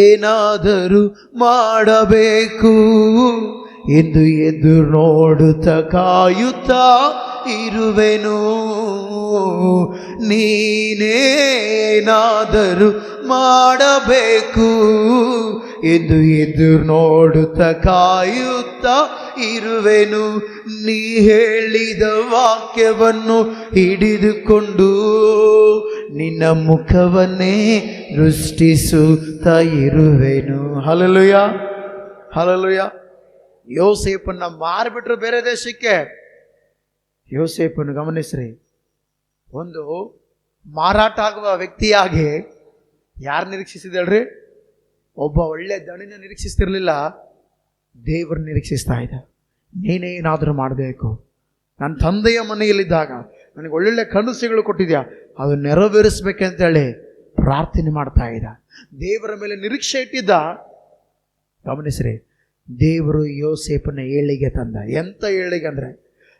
ಏನಾದರೂ ಮಾಡಬೇಕು ಎಂದು ಎದುರು ನೋಡುತ್ತಾ ಕಾಯುತ್ತಾ ಇರುವೆನು. ನೀನೇನಾದರೂ ಮಾಡಬೇಕು ಎಂದು ಎದುರು ನೋಡುತ್ತಾ ಕಾಯುತ್ತಾ ಇರುವೆನು. ನೀ ಹೇಳಿದ ವಾಕ್ಯವನ್ನು ಹಿಡಿದುಕೊಂಡು ನಿನ್ನ ಮುಖವನ್ನೇ ದೃಷ್ಟಿಸುತ್ತಾ ಇರುವೆನು. Hallelujah, hallelujah. ಯೋಸೇಫನ್ನ ಮಾರಿಬಿಟ್ರು ಬೇರೆ ದೇಶಕ್ಕೆ. ಯೋಸೇಫನ್ನು ಗಮನಿಸ್ರಿ, ಒಂದು ಮಾರಾಟ ಆಗುವ ವ್ಯಕ್ತಿಯಾಗಿ ಯಾರು ನಿರೀಕ್ಷಿಸಿದಳ್ರಿ? ಒಬ್ಬ ಒಳ್ಳೆ ದಣಿನ ನಿರೀಕ್ಷಿಸ್ತಿರ್ಲಿಲ್ಲ, ದೇವರು ನಿರೀಕ್ಷಿಸ್ತಾ ಇದ್ದ. ನೀನೇನಾದರೂ ಮಾಡಬೇಕು. ನನ್ನ ತಂದೆಯ ಮನೆಯಲ್ಲಿದ್ದಾಗ ನನಗೆ ಒಳ್ಳೊಳ್ಳೆ ಕನಸುಗಳು ಕೊಟ್ಟಿದ್ಯಾ, ಅದು ನೆರವೇರಿಸ್ಬೇಕಂತೇಳಿ ಪ್ರಾರ್ಥನೆ ಮಾಡ್ತಾ ಇದ್ದ. ದೇವರ ಮೇಲೆ ನಿರೀಕ್ಷೆ ಇಟ್ಟಿದ್ದ. ಗಮನಿಸ್ರಿ, ದೇವರು ಯೋಸೇಫನ ಏಳಿಗೆ ತಂದ. ಎಂಥ ಏಳಿಗೆ ಅಂದರೆ,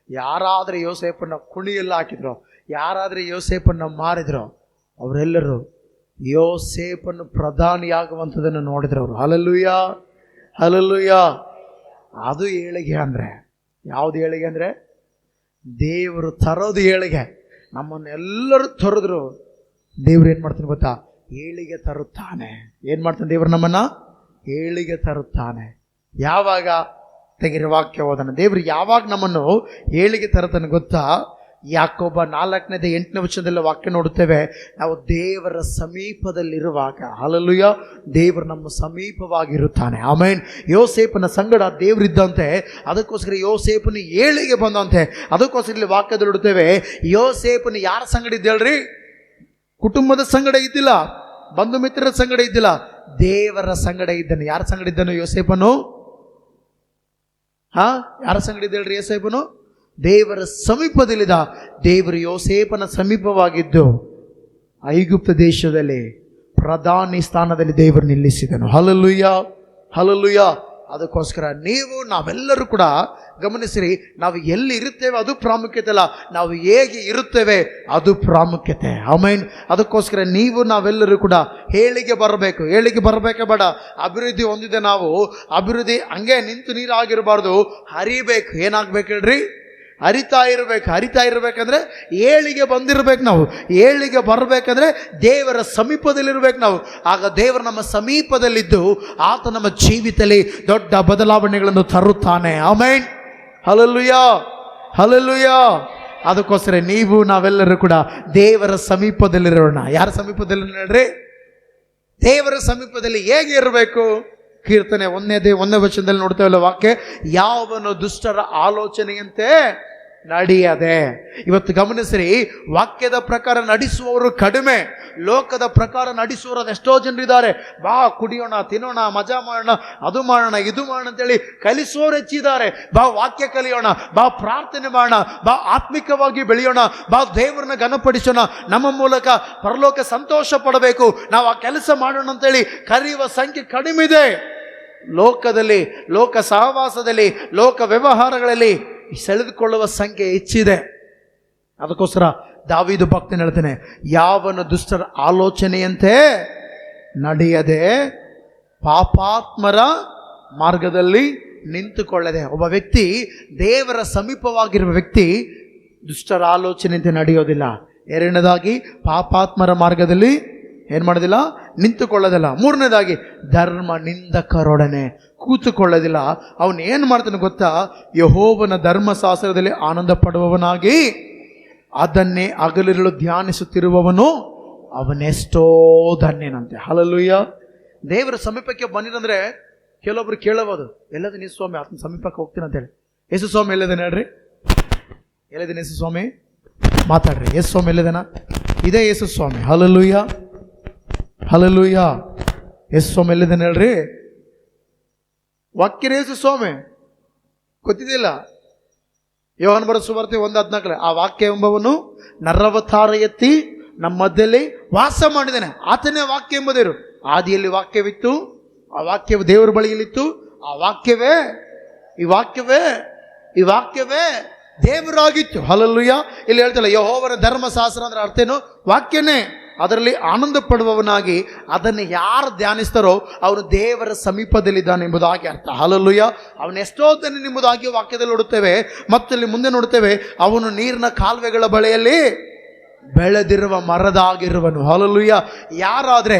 ಯಾರಾದರೆ ಯೋಸೇಫನ ಕುಣಿಯಲ್ಲಿ ಹಾಕಿದ್ರು, ಯಾರಾದರೆ ಯೋಸೇಫನ್ನ ಮಾರಿದ್ರು, ಅವರೆಲ್ಲರೂ ಯೋಸೇಫನು ಪ್ರಧಾನಿಯಾಗುವಂಥದ್ದನ್ನು ನೋಡಿದ್ರು ಅವರು. Hallelujah, hallelujah. ಅದು ಏಳಿಗೆ ಅಂದರೆ. ಯಾವುದು ಏಳಿಗೆ ಅಂದರೆ? ದೇವರು ತರೋದು ಏಳಿಗೆ. ನಮ್ಮನ್ನೆಲ್ಲರೂ ತೊರೆದ್ರು, ದೇವ್ರು ಏನು ಮಾಡ್ತಾನೆ ಗೊತ್ತಾ? ಏಳಿಗೆ ತರುತ್ತಾನೆ. ಏನು ಮಾಡ್ತಾನೆ ದೇವರು? ನಮ್ಮನ್ನು ಏಳಿಗೆ ತರುತ್ತಾನೆ. ಯಾವಾಗ? ತೆಗಿರಿ ವಾಕ್ಯ ಓದೋಣ. ದೇವರು ಯಾವಾಗ ನಮ್ಮನ್ನು ಏಳಿಗೆ ತರುತ್ತಾನೆ ಗೊತ್ತಾ? ಯಾಕೋಬ 4:8 ವಾಕ್ಯ ನೋಡುತ್ತೇವೆ. ನಾವು ದೇವರ ಸಮೀಪದಲ್ಲಿರುವಾಗ, ಹಲ್ಲೆಲೂಯ, ದೇವರು ನಮ್ಮ ಸಮೀಪವಾಗಿರುತ್ತಾನೆ. ಆಮೇನ್. ಯೋಸೇಫನ ಸಂಗಡ ದೇವರಿದ್ದಂತೆ, ಅದಕ್ಕೋಸ್ಕರ ಯೋಸೇಫನ ಏಳಿಗೆ ಬಂದಂತೆ. ಅದಕ್ಕೋಸ್ಕರ ಇಲ್ಲಿ ವಾಕ್ಯದಲ್ಲಿ ನೋಡುತ್ತೇವೆ, ಯೋಸೇಫನ ಯಾರ ಸಂಗಡ ಇದ್ದೇಳ್ರಿ? ಕುಟುಂಬದ ಸಂಗಡ ಇದ್ದಿಲ್ಲ, ಬಂಧು ಮಿತ್ರರ ಸಂಗಡ ಇದ್ದಿಲ್ಲ, ದೇವರ ಸಂಗಡ ಇದ್ದಾನೆ. ಯಾರ ಸಂಗಡ ಇದ್ದಾನು ಯೋಸೇಫನು? ಯಾರ ಸಂಗಡ ಇದ್ದೇಳ್ರಿ ಯೋಸೇಫನು? ದೇವರ ಸಮೀಪದಲ್ಲಿದ್ದ. ದೇವರು ಯೋಸೇಫನ ಸಮೀಪವಾಗಿದ್ದು ಐಗುಪ್ತ ದೇಶದಲ್ಲಿ ಪ್ರಧಾನಿ ಸ್ಥಾನದಲ್ಲಿ ದೇವರು ನಿಲ್ಲಿಸಿದನು. Hallelujah, hallelujah. ಅದಕ್ಕೋಸ್ಕರ ನಾವೆಲ್ಲರೂ ಕೂಡ ಗಮನಿಸಿರಿ, ನಾವು ಎಲ್ಲಿ ಇರುತ್ತೇವೆ ಅದು ಪ್ರಾಮುಖ್ಯತೆ ಅಲ್ಲ, ನಾವು ಹೇಗೆ ಇರುತ್ತೇವೆ ಅದು ಪ್ರಾಮುಖ್ಯತೆ. ಆಮೇನ್. ಅದಕ್ಕೋಸ್ಕರ ನಾವೆಲ್ಲರೂ ಕೂಡ ಏಳಿಗೆ ಬರಬೇಕು. ಏಳಿಗೆ ಬರಬೇಕೆ ಬೇಡ? ಅಭಿವೃದ್ಧಿ ಹೊಂದಿದೆ. ನಾವು ಅಭಿವೃದ್ಧಿ ಹಂಗೆ ನಿಂತು ನೀರಾಗಿರಬಾರ್ದು, ಹರಿಬೇಕು. ಏನಾಗಬೇಕು ಹೇಳ್ರಿ? ಹರಿತಾ ಇರಬೇಕಂದ್ರೆ ಏಳಿಗೆ ಬಂದಿರಬೇಕು. ನಾವು ಏಳಿಗೆ ಬರಬೇಕಂದ್ರೆ ದೇವರ ಸಮೀಪದಲ್ಲಿರ್ಬೇಕು ನಾವು. ಆಗ ದೇವರು ನಮ್ಮ ಸಮೀಪದಲ್ಲಿದ್ದು ಆತ ನಮ್ಮ ಜೀವಿತದಲ್ಲಿ ದೊಡ್ಡ ಬದಲಾವಣೆಗಳನ್ನು ತರುತ್ತಾನೆ. ಆಮೆನ್. Hallelujah, hallelujah. ಅದಕ್ಕೋಸ್ಕರ ನೀವು ನಾವೆಲ್ಲರೂ ಕೂಡ ದೇವರ ಸಮೀಪದಲ್ಲಿರೋಣ. ಯಾರ ಸಮೀಪದಲ್ಲಿ ನೋಡ್ರಿ? ದೇವರ ಸಮೀಪದಲ್ಲಿ ಹೇಗೆ ಇರಬೇಕು? ಕೀರ್ತನೆ 1ನೇ ವಚನದಲ್ಲಿ ನೋಡ್ತೇವಲ್ಲ ವಾಕ್ಯ, ಯಾವನು ದುಷ್ಟರ ಆಲೋಚನೆಯಂತೆ ನಡೆಯದೆ. ಇವತ್ತು ಗಮನಿಸ್ರಿ, ವಾಕ್ಯದ ಪ್ರಕಾರ ನಡೆಸುವವರು ಕಡಿಮೆ, ಲೋಕದ ಪ್ರಕಾರ ನಡೆಸುವವರು ಅದೆಷ್ಟೋ ಜನರಿದ್ದಾರೆ. ಬಾ ಕುಡಿಯೋಣ, ತಿನ್ನೋಣ, ಮಜಾ ಮಾಡೋಣ, ಅದು ಮಾಡೋಣ, ಇದು ಮಾಡೋಣ ಅಂತೇಳಿ ಕಲಿಸುವವರು ಹೆಚ್ಚಿದ್ದಾರೆ. ಬಾ ವಾಕ್ಯ ಕಲಿಯೋಣ, ಬಾ ಪ್ರಾರ್ಥನೆ ಮಾಡೋಣ, ಬಾ ಆತ್ಮಿಕವಾಗಿ ಬೆಳೆಯೋಣ, ಬಾ ದೇವರನ್ನ ಘನಪಡಿಸೋಣ, ನಮ್ಮ ಮೂಲಕ ಪರಲೋಕ ಸಂತೋಷ ಪಡಬೇಕು, ನಾವು ಆ ಕೆಲಸ ಮಾಡೋಣ ಅಂತೇಳಿ ಕರೆಯುವ ಸಂಖ್ಯೆ ಕಡಿಮೆ ಇದೆ. ಲೋಕದಲ್ಲಿ, ಲೋಕ ಸಹವಾಸದಲ್ಲಿ, ಲೋಕ ವ್ಯವಹಾರಗಳಲ್ಲಿ ಸೆಳೆದುಕೊಳ್ಳುವ ಸಂಖ್ಯೆ ಹೆಚ್ಚಿದೆ. ಅದಕ್ಕೋಸ್ಕರ ದಾವೀದು ಭಕ್ತನು ಹೇಳ್ತಾನೆ, ಯಾವನ ದುಷ್ಟರ ಆಲೋಚನೆಯಂತೆ ನಡೆಯದೆ ಪಾಪಾತ್ಮರ ಮಾರ್ಗದಲ್ಲಿ ನಿಂತುಕೊಳ್ಳದೆ. ಒಬ್ಬ ವ್ಯಕ್ತಿ, ದೇವರ ಸಮೀಪವಾಗಿರುವ ವ್ಯಕ್ತಿ ದುಷ್ಟರ ಆಲೋಚನೆಯಂತೆ ನಡೆಯೋದಿಲ್ಲ. ಎರಡನೇದಾಗಿ ಪಾಪಾತ್ಮರ ಮಾರ್ಗದಲ್ಲಿ ಏನು ಮಾಡೋದಿಲ್ಲ? ನಿಂತುಕೊಳ್ಳೋದಿಲ್ಲ. ಮೂರನೇದಾಗಿ ಧರ್ಮ ನಿಂದಕರೊಡನೆ ಕೂತುಕೊಳ್ಳೋದಿಲ್ಲ. ಅವನು ಏನು ಮಾಡ್ತಾನೆ ಗೊತ್ತಾ? ಯೆಹೋವನ ಧರ್ಮಶಾಸ್ತ್ರದಲ್ಲಿ ಆನಂದ ಪಡುವವನಾಗಿ ಅದನ್ನೇ ಹಗಲಿರುಳು ಧ್ಯಾನಿಸುತ್ತಿರುವವನು ಅವನೆಷ್ಟೋ ಧನ್ಯನಂತೆ. ಹಲ್ಲೆಲೂಯಾ. ದೇವರ ಸಮೀಪಕ್ಕೆ ಬಂದಿರಂದ್ರೆ ಕೆಲವೊಬ್ರು ಕೇಳಬಹುದು, ಎಲ್ಲದಿನ ಯೇಸು ಸ್ವಾಮಿ, ಆತನ ಸಮೀಪಕ್ಕೆ ಹೋಗ್ತೀನಿ ಅಂತೇಳಿ. ಯೇಸು ಸ್ವಾಮಿ ಎಲ್ಲಿದ್ದಾನೆ ಹೇಳ್ರಿ? ಎಲ್ಲಿದ್ದಾನೆ ಯೇಸು ಸ್ವಾಮಿ? ಮಾತಾಡ್ರಿ. ಯೇಸು ಸ್ವಾಮಿ ಎಲ್ಲಿದ್ದಾನ? ಇದೇ ಯೇಸು ಸ್ವಾಮಿ. Hallelujah, hallelujah. ಯೇಸು ಸ್ವಾಮಿ ಎಲ್ಲಿದ್ದಾನೆ ಹೇಳ್ರಿ? ವಾಕ್ಯನೇ ಯೇಸು ಸ್ವಾಮಿ. ಗೊತ್ತಿದ್ದಿಲ್ಲ? ಯೋಹಾನ ಬರೆದ ಸುವಾರ್ತೆ 1:14, ಆ ವಾಕ್ಯ ಎಂಬವನು ನರವತಾರ ಎತ್ತಿ ನಮ್ಮ ಮಧ್ಯದಲ್ಲಿ ವಾಸ ಮಾಡಿದ್ದಾನೆ. ಆತನೇ ವಾಕ್ಯ ಎಂಬುದೇರು. ಆದಿಯಲ್ಲಿ ವಾಕ್ಯವಿತ್ತು, ಆ ವಾಕ್ಯವು ದೇವರ ಬಳಿಯಲ್ಲಿತ್ತು, ಆ ವಾಕ್ಯವೇ ಈ ವಾಕ್ಯವೇ ದೇವರಾಗಿತ್ತು. ಹಲ್ಲೆಲೂಯಾ. ಇಲ್ಲಿ ಹೇಳ್ತಲ್ಲ, ಯೆಹೋವನ ಧರ್ಮಶಾಸ್ತ್ರ ಅಂದ್ರೆ ಅರ್ಥ ಏನು? ವಾಕ್ಯನೇ. ಅದರಲ್ಲಿ ಆನಂದ ಪಡುವವನಾಗಿ ಅದನ್ನು ಯಾರು ಧ್ಯಾನಿಸ್ತಾರೋ ಅವನು ದೇವರ ಸಮೀಪದಲ್ಲಿದ್ದಾನೆ ಎಂಬುದಾಗಿ ಅರ್ಥ. ಹಲ್ಲೆಲೂಯಾ. ಅವನು ಎಷ್ಟೋ ಧನ್ಯ ಎಂಬುದಾಗಿ ವಾಕ್ಯದಲ್ಲಿ ನೋಡುತ್ತೇವೆ. ಮತ್ತಲ್ಲಿ ಮುಂದೆ ನೋಡುತ್ತೇವೆ, ಅವನು ನೀರಿನ ಕಾಲುವೆಗಳ ಬಳಿಯಲ್ಲಿ ಬೆಳೆದಿರುವ ಮರದಾಗಿರುವನು. ಹಲ್ಲೆಲೂಯಾ. ಯಾರಾದರೆ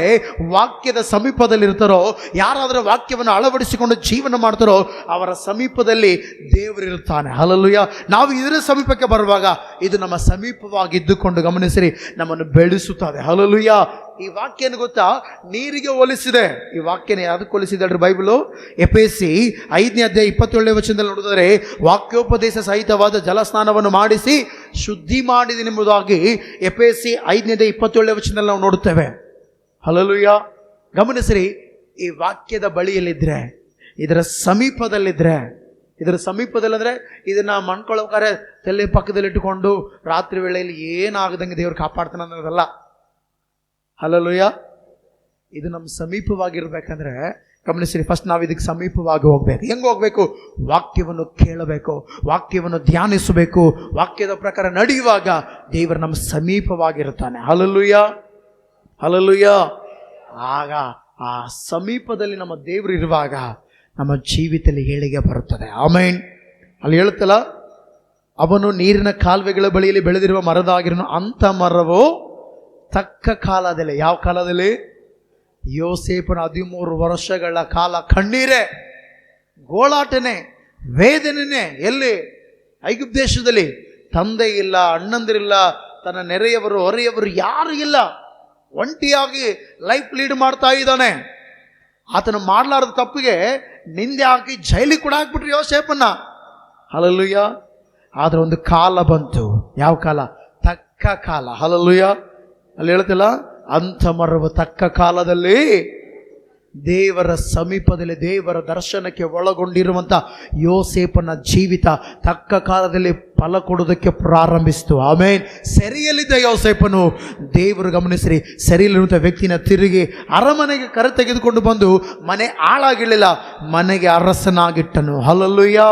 ವಾಕ್ಯದ ಸಮೀಪದಲ್ಲಿರ್ತಾರೋ, ಯಾರಾದರೆ ವಾಕ್ಯವನ್ನು ಅಳವಡಿಸಿಕೊಂಡು ಜೀವನ ಮಾಡ್ತಾರೋ ಅವರ ಸಮೀಪದಲ್ಲಿ ದೇವರಿರ್ತಾನೆ. ಹಲ್ಲೆಲೂಯಾ. ನಾವು ಇದರ ಸಮೀಪಕ್ಕೆ ಬರುವಾಗ ಇದು ನಮ್ಮ ಸಮೀಪವಾಗಿದ್ದುಕೊಂಡು ಗಮನಿಸಿರಿ, ನಮ್ಮನ್ನು ಬೆಳೆಸುತ್ತದೆ. ಹಲ್ಲೆಲೂಯಾ. ಈ ವಾಕ್ಯನ ಗೊತ್ತಾ? ನೀರಿಗೆ ಹೋಲಿಸಿದೆ. ಈ ವಾಕ್ಯನ ಯಾವುದಕ್ಕೆ ಹೋಲಿಸಿದೆ ಬೈಬಲು? ಎಫೆಸಿ 5:27 ನೋಡಿದರೆ, ವಾಕ್ಯೋಪದೇಶ ಸಹಿತವಾದ ಜಲಸ್ನಾನವನ್ನು ಮಾಡಿಸಿ ಶುದ್ಧಿ ಮಾಡಿದೆನೆಂಬುದಾಗಿ ಎಫೆಸಿ 5:27 ನಾವು ನೋಡುತ್ತೇವೆ. ಹಲ್ಲೆಲೂಯಾ. ಗಮನಿಸಿರಿ, ಈ ವಾಕ್ಯದ ಬಳಿಯಲ್ಲಿದ್ದರೆ, ಇದರ ಸಮೀಪದಲ್ಲಿದ್ದರೆ, ಇದರ ಸಮೀಪದಲ್ಲಂದರೆ ಇದನ್ನು ಮಣ್ಕೊಳ್ಬೇಕಾರೆ ತಲೆ ಪಕ್ಕದಲ್ಲಿಟ್ಟುಕೊಂಡು ರಾತ್ರಿ ವೇಳೆಯಲ್ಲಿ ಏನಾಗದಂಗೆ ದೇವರು ಕಾಪಾಡ್ತಾನೆ ಅನ್ನೋದಲ್ಲ. ಹಲ್ಲೆಲೂಯಾ. ಇದು ನಮ್ಮ ಸಮೀಪವಾಗಿರ್ಬೇಕಂದ್ರೆ ಗಮನಿಸಿರಿ, ಫಸ್ಟ್ ನಾವು ಇದಕ್ಕೆ ಸಮೀಪವಾಗಿ ಹೋಗ್ಬೇಕು. ಹೆಂಗೆ ಹೋಗ್ಬೇಕು? ವಾಕ್ಯವನ್ನು ಕೇಳಬೇಕು, ವಾಕ್ಯವನ್ನು ಧ್ಯಾನಿಸಬೇಕು, ವಾಕ್ಯದ ಪ್ರಕಾರ ನಡೆಯುವಾಗ ದೇವರು ನಮ್ಮ ಸಮೀಪವಾಗಿರ್ತಾನೆ. Hallelujah, hallelujah. ಆಗ ಆ ಸಮೀಪದಲ್ಲಿ ನಮ್ಮ ದೇವರು ಇರುವಾಗ ನಮ್ಮ ಜೀವಿತದಲ್ಲಿ ಏಳಿಗೆ ಬರುತ್ತದೆ. ಆಮೆನ್. ಅಲ್ಲಿ ಹೇಳುತ್ತಲ್ಲ, ಅವನು ನೀರಿನ ಕಾಲುವೆಗಳ ಬಳಿಯಲ್ಲಿ ಬೆಳೆದಿರುವ ಮರದಾಗಿರನು, ಅಂಥ ಮರವು ತಕ್ಕ ಕಾಲದಲ್ಲಿ. ಯಾವ ಕಾಲದಲ್ಲಿ? ಯೋಸೇಫನ 13 ವರ್ಷಗಳ ಕಾಲ ಕಣ್ಣೀರೇ, ಗೋಳಾಟನೆ, ವೇದನೆ. ಎಲ್ಲಿ? ಐಗುಪ್ತ ದೇಶದಲ್ಲಿ. ತಂದೆ ಇಲ್ಲ, ಅಣ್ಣಂದಿರಿಲ್ಲ, ತನ್ನ ನೆರೆಯವರು ಹೊರೆಯವರು ಯಾರು ಇಲ್ಲ, ಒಂಟಿಯಾಗಿ ಲೈಫ್ ಲೀಡ್ ಮಾಡ್ತಾ ಇದ್ದಾನೆ. ಆತನ ಮಾಡಲಾರದ ತಪ್ಪಿಗೆ ನಿಂದೆ ಹಾಕಿ ಜೈಲಿಗೆ ಕೂಡ ಹಾಕ್ಬಿಟ್ರಿ ಯೋಸೇಫನ್ನ. ಹಲ್ಲೆಲೂಯಾ. ಆದ್ರೆ ಒಂದು ಕಾಲ ಬಂತು. ಯಾವ ಕಾಲ? ತಕ್ಕ ಕಾಲ. ಹಲ್ಲೆಲೂಯಾ. ಅಲ್ಲಿ ಹೇಳ್ತಿಲ್ಲ, ಅಂಥ ಮರವು ತಕ್ಕ ಕಾಲದಲ್ಲಿ ದೇವರ ಸಮೀಪದಲ್ಲಿ ದೇವರ ದರ್ಶನಕ್ಕೆ ಒಳಗೊಂಡಿರುವಂಥ ಯೋಸೇಫನ ಜೀವಿತ ತಕ್ಕ ಕಾಲದಲ್ಲಿ ಫಲ ಕೊಡೋದಕ್ಕೆ ಪ್ರಾರಂಭಿಸಿತು. ಆಮೇನ್. ಸೆರೆಯಲ್ಲಿದ್ದ ಯೋಸೇಫನು ದೇವರು ಗಮನಿಸ್ರಿ, ಸೆರೆಯಲ್ಲಿರುವಂಥ ವ್ಯಕ್ತಿನ ತಿರುಗಿ ಅರಮನೆಗೆ ಕರೆ ತೆಗೆದುಕೊಂಡು ಬಂದು ಮನೆ ಹಾಳಾಗಿರಲಿಲ್ಲ, ಮನೆಗೆ ಅರಸನಾಗಿಟ್ಟನು. Hallelujah,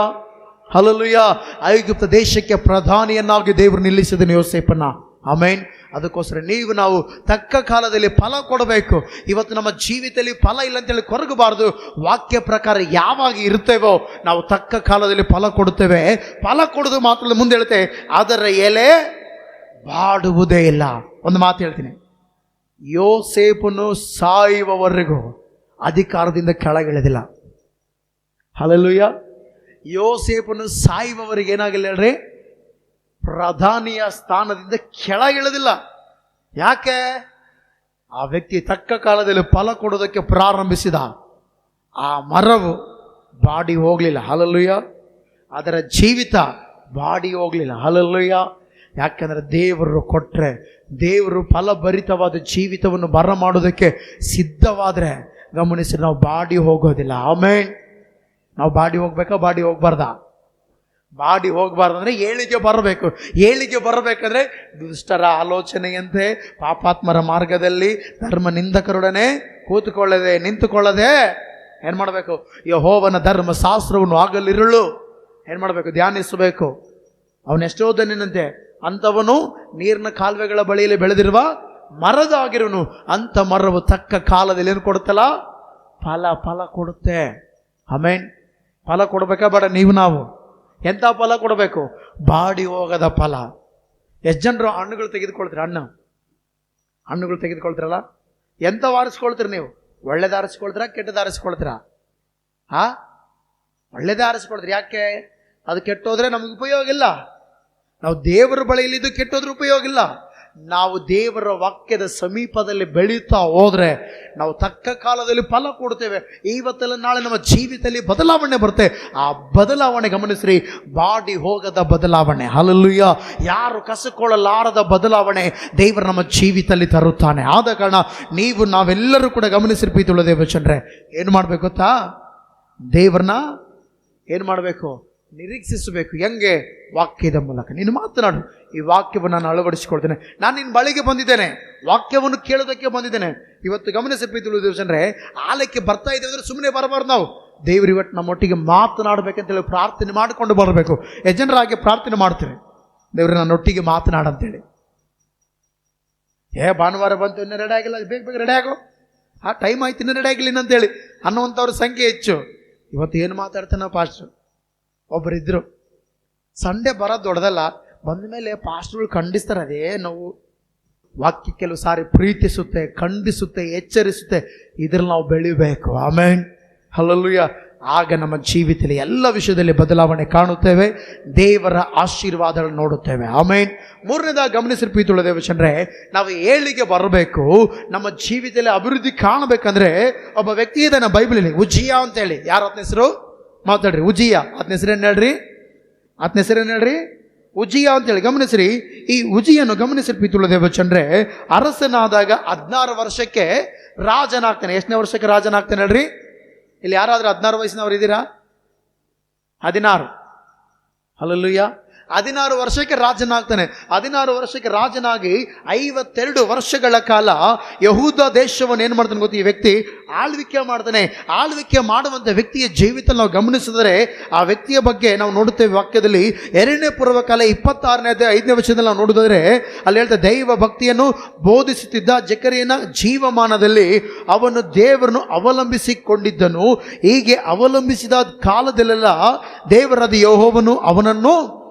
hallelujah. ಐಗುಪ್ತ ದೇಶಕ್ಕೆ ಪ್ರಧಾನಿಯನ್ನಾಗಿ ದೇವರು ನಿಲ್ಲಿಸಿದನು ಯೋಸೇಫನ. ಆಮೇನ್. ಅದಕ್ಕೋಸ್ಕರ ನಾವು ತಕ್ಕ ಕಾಲದಲ್ಲಿ ಫಲ ಕೊಡಬೇಕು. ಇವತ್ತು ನಮ್ಮ ಜೀವಿತದಲ್ಲಿ ಫಲ ಇಲ್ಲ ಅಂತೇಳಿ ಕೊರಗಬಾರ್ದು. ವಾಕ್ಯ ಪ್ರಕಾರ ಯಾವಾಗ ಇರ್ತೇವೋ ನಾವು ತಕ್ಕ ಕಾಲದಲ್ಲಿ ಫಲ ಕೊಡುತ್ತೇವೆ. ಫಲ ಕೊಡೋದು ಮಾತ್ರ ಮುಂದೆ ಹೇಳುತ್ತೆ, ಅದರ ಎಲೆ ಬಾಡುವುದೇ ಇಲ್ಲ. ಒಂದು ಮಾತು ಹೇಳ್ತೀನಿ, ಯೋಸೇಫನು ಸಾಯುವವರೆಗೂ ಅಧಿಕಾರದಿಂದ ಕೆಳಗಿಳಿದಿಲ್ಲ. ಹಲ್ಲೆಲೂಯಾ. ಯೋಸೇಫನು ಸಾಯುವವರೆಗೆ ಏನಾಗಿಲ್ಲ ಹೇಳ್ರಿ, ಪ್ರಧಾನಿಯ ಸ್ಥಾನದಿಂದ ಕೆಳಗಿಳಿದಿಲ್ಲ. ಯಾಕೆ? ಆ ವ್ಯಕ್ತಿ ತಕ್ಕ ಕಾಲದಲ್ಲಿ ಫಲ ಕೊಡೋದಕ್ಕೆ ಪ್ರಾರಂಭಿಸಿದ. ಆ ಮರವು ಬಾಡಿ ಹೋಗಲಿಲ್ಲ. ಹಲ್ಲೆಲೂಯಾ. ಅದರ ಜೀವಿತ ಬಾಡಿ ಹೋಗಲಿಲ್ಲ. ಹಲ್ಲೆಲೂಯಾ. ಯಾಕೆಂದರೆ ದೇವರು ಕೊಟ್ಟರೆ, ದೇವರು ಫಲಭರಿತವಾದ ಜೀವಿತವನ್ನು ಬರ ಮಾಡೋದಕ್ಕೆ ಸಿದ್ಧವಾದರೆ ಗಮನಿಸಿ, ನಾವು ಬಾಡಿ ಹೋಗೋದಿಲ್ಲ. ಆಮೇನ್. ನಾವು ಬಾಡಿ ಹೋಗ್ಬೇಕಾ, ಬಾಡಿ ಹೋಗ್ಬಾರ್ದಾ? ಬಾಡಿ ಹೋಗ್ಬಾರ್ದಂದ್ರೆ ಏಳಿಗೆ ಬರಬೇಕು. ಏಳಿಗೆ ಬರಬೇಕಂದ್ರೆ ದುಷ್ಟರ ಆಲೋಚನೆಯಂತೆ ಪಾಪಾತ್ಮರ ಮಾರ್ಗದಲ್ಲಿ ಧರ್ಮ ನಿಂದಕರೊಡನೆ ಕೂತುಕೊಳ್ಳದೆ ನಿಂತುಕೊಳ್ಳದೆ ಏನು ಮಾಡಬೇಕು? ಯೆಹೋವನ ಧರ್ಮಶಾಸ್ತ್ರವನ್ನು ಆಗಲಿರುಳು ಏನು ಮಾಡಬೇಕು? ಧ್ಯಾನಿಸಬೇಕು. ಅವನೆಷ್ಟೋ ದನಿನಂತೆ ಅಂಥವನು ನೀರಿನ ಕಾಲುವೆಗಳ ಬಳಿಯಲ್ಲಿ ಬೆಳೆದಿರುವ ಮರದಾಗಿರುವನು. ಅಂಥ ಮರವು ತಕ್ಕ ಕಾಲದಲ್ಲಿ ಏನು ಕೊಡುತ್ತಲ್ಲ? ಫಲ ಕೊಡುತ್ತೆ. ಆಮೇನ್. ಫಲ ಕೊಡಬೇಕಾ ಬೇಡ? ನಾವು ಎಂಥ ಫಲ ಕೊಡಬೇಕು? ಬಾಡಿ ಹೋಗದ ಫಲ. ಎಷ್ಟು ಜನರು ಹಣ್ಣುಗಳು ತೆಗೆದುಕೊಳ್ತೀರ? ಹಣ್ಣುಗಳು ತೆಗೆದುಕೊಳ್ತೀರಲ್ಲ, ಎಂಥವು ಆರಿಸ್ಕೊಳ್ತೀರಿ ನೀವು? ಒಳ್ಳೇದು ಆರಿಸ್ಕೊಳ್ತೀರಾ, ಕೆಟ್ಟದ್ದು ಆರಿಸ್ಕೊಳ್ತೀರಾ? ಒಳ್ಳೇದೇ ಆರಿಸ್ಕೊಳ್ತೀರಿ. ಯಾಕೆ? ಅದು ಕೆಟ್ಟೋದ್ರೆ ನಮಗೆ ಉಪಯೋಗ ಇಲ್ಲ. ನಾವು ದೇವರ ಬಳಿಯಲ್ಲಿದ್ದು ಕೆಟ್ಟೋದ್ರೆ ಉಪಯೋಗ ಇಲ್ಲ. ನಾವು ದೇವರ ವಾಕ್ಯದ ಸಮೀಪದಲ್ಲಿ ಬೆಳೀತಾ ಹೋದ್ರೆ ನಾವು ತಕ್ಕ ಕಾಲದಲ್ಲಿ ಫಲ ಕೊಡ್ತೇವೆ. ಇವತ್ತೆಲ್ಲ ನಾಳೆ ನಮ್ಮ ಜೀವಿತದಲ್ಲಿ ಬದಲಾವಣೆ ಬರುತ್ತೆ. ಆ ಬದಲಾವಣೆ ಗಮನಿಸ್ರಿ, ಬಾಡಿ ಹೋಗದ ಬದಲಾವಣೆ. ಹಲ್ಲೆಲೂಯಾ. ಯಾರು ಕಸಕೊಳ್ಳಲಾರದ ಬದಲಾವಣೆ ದೇವರು ನಮ್ಮ ಜೀವಿತದಲ್ಲಿ ತರುತ್ತಾನೆ. ಆದ ಕಾರಣ ನಾವೆಲ್ಲರೂ ಕೂಡ ಗಮನಿಸಿರಿ ಪ್ರೀತಿಯುಳ್ಳ ದೇವಚಂದ್ರೆ, ಏನು ಮಾಡಬೇಕು ಗೊತ್ತಾ? ದೇವರನ್ನ ಏನು ಮಾಡಬೇಕು? ನಿರೀಕ್ಷಿಸಬೇಕು. ಹೆಂಗೆ? ವಾಕ್ಯದ ಮೂಲಕ. ನೀನು ಮಾತನಾಡು. ಈ ವಾಕ್ಯವನ್ನು ನಾನು ಅಳವಡಿಸಿಕೊಳ್ತೇನೆ. ನಾನು ನಿನ್ನ ಬಳಿಗೆ ಬಂದಿದ್ದೇನೆ, ವಾಕ್ಯವನ್ನು ಕೇಳೋದಕ್ಕೆ ಬಂದಿದ್ದೇನೆ. ಇವತ್ತು ಗಮನಿಸಿ ಪ್ರೀತಿಯುಳ್ಳ ದೇವಚಂದ್ರೆ, ಆಲಕ್ಕೆ ಬರ್ತಾ ಇದ್ದೇವೆ ಅಂದರೆ ಸುಮ್ಮನೆ ಬರಬಾರ್ದು. ನಾವು ದೇವರು ಇವತ್ತು ನಮ್ಮೊಟ್ಟಿಗೆ ಮಾತನಾಡಬೇಕಂತೇಳಿ ಪ್ರಾರ್ಥನೆ ಮಾಡಿಕೊಂಡು ಬರಬೇಕು. ಯಜನರಾಗಿ ಪ್ರಾರ್ಥನೆ ಮಾಡ್ತೇವೆ, ದೇವರು ನನ್ನೊಟ್ಟಿಗೆ ಮಾತನಾಡಂತೇಳಿ. ಭಾನುವಾರ ಬಂತು, ಇನ್ನೂ ರೆಡಿ ಆಗಿಲ್ಲ, ಬೇಗ ರೆಡಿ ಆಗೋ, ಟೈಮ್ ಆಯ್ತು, ಇನ್ನೂ ರೆಡಿ ಆಗಿಲ್ಲ ಅಂತೇಳಿ ಅನ್ನುವಂಥವ್ರ ಸಂಖ್ಯೆ ಹೆಚ್ಚು. ಇವತ್ತು ಏನು ಮಾತಾಡ್ತಾನೆ ಪಾಸ್ಟ್ರು? ಒಬ್ಬರಿದ್ದರು, ಸಂಡೇ ಬರೋದು ದೊಡ್ಡದಲ್ಲ, ಬಂದ ಮೇಲೆ ಪಾಸ್ಟ್ರುಗಳು ಖಂಡಿಸ್ತಾರೆ. ಅದೇ ನಾವು ವಾಕ್ಯ ಕೆಲವು ಸಾರಿ ಪ್ರೀತಿಸುತ್ತೆ, ಖಂಡಿಸುತ್ತೆ, ಎಚ್ಚರಿಸುತ್ತೆ. ಇದ್ರಲ್ಲಿ ನಾವು ಬೆಳಿಬೇಕು. ಆಮೇನ್. ಹಲ್ಲೆಲೂಯಾ. ಆಗ ನಮ್ಮ ಜೀವಿತದಲ್ಲಿ ಎಲ್ಲ ವಿಷಯದಲ್ಲಿ ಬದಲಾವಣೆ ಕಾಣುತ್ತೇವೆ, ದೇವರ ಆಶೀರ್ವಾದಗಳನ್ನು ನೋಡುತ್ತೇವೆ. ಆಮೇನ್. ಮೂರನೇದಾಗಿ ಗಮನಿಸಿ ಪ್ರೀತಿಯುಳ್ಳ ದೇವಚಂದ್ರೆ, ನಾವು ಏಳಿಗೆ ಬರಬೇಕು, ನಮ್ಮ ಜೀವಿತದಲ್ಲಿ ಅಭಿವೃದ್ಧಿ ಕಾಣಬೇಕಂದ್ರೆ ಒಬ್ಬ ವ್ಯಕ್ತಿ ಇದ್ದಾನೆ ಬೈಬಲಲ್ಲಿ, ಉಜ್ಜಿಯಾ ಅಂತೇಳಿ. ಯಾರು ಆತನ ಹೆಸರು? ಮಾತಾಡ್ರಿ. ಉಜ್ಜಿಯಾ. ಆತನ ಹೆಸರೇನು ಹೇಳ್ರಿ? ಉಜ್ಜಿಯಾ ಅಂತೇಳಿ. ಗಮನಿಸ್ರಿ, ಈ ಉಜ್ಜಿಯನ್ನು ಗಮನಿಸಿ ಪ್ರೀತಿಯುಳ್ಳ ದೇವಚಂದ್ರೆ, ಅರಸನಾದಾಗ 16 ವರ್ಷಕ್ಕೆ ರಾಜನಾಗ್ತಾನೆ. ಎಷ್ಟನೇ ವರ್ಷಕ್ಕೆ ರಾಜನಾಗ್ತಾನೆ ಹೇಳ್ರಿ? ಇಲ್ಲಿ ಯಾರಾದ್ರೂ 16 ವಯಸ್ಸಿನವ್ರು ಇದ್ದೀರಾ? 16. ಹಲ್ಲೆಲೂಯಾ. 16 ವರ್ಷಕ್ಕೆ ರಾಜನಾಗ್ತಾನೆ. 16 ವರ್ಷಕ್ಕೆ ರಾಜನಾಗಿ 52 ವರ್ಷಗಳ ಕಾಲ ಯಹೂದ ದೇಶವನ್ನು ಏನು ಮಾಡ್ತಾನೆ ಗೊತ್ತಿ? ಈ ವ್ಯಕ್ತಿ ಆಳ್ವಿಕೆ ಮಾಡ್ತಾನೆ. ಆಳ್ವಿಕೆ ಮಾಡುವಂಥ ವ್ಯಕ್ತಿಯ ಜೀವಿತ ನಾವು ಗಮನಿಸಿದರೆ ಆ ವ್ಯಕ್ತಿಯ ಬಗ್ಗೆ ನಾವು ನೋಡುತ್ತೇವೆ ವಾಕ್ಯದಲ್ಲಿ. 2ನೇ ಪೂರ್ವಕಾಲ 26ನೇ 5ನೇ ವರ್ಷದಲ್ಲಿ ನಾವು ನೋಡಿದ್ರೆ ಅಲ್ಲಿ ಹೇಳ್ತಾರೆ, ದೈವ ಭಕ್ತಿಯನ್ನು ಬೋಧಿಸುತ್ತಿದ್ದ ಜಕರೀಯನ ಜೀವಮಾನದಲ್ಲಿ ಅವನು ದೇವರನ್ನು ಅವಲಂಬಿಸಿಕೊಂಡಿದ್ದನು. ಹೀಗೆ ಅವಲಂಬಿಸಿದ ಕಾಲದಲ್ಲೆಲ್ಲ ದೇವರಾದ ಯೆಹೋವನು ಅವನನ್ನು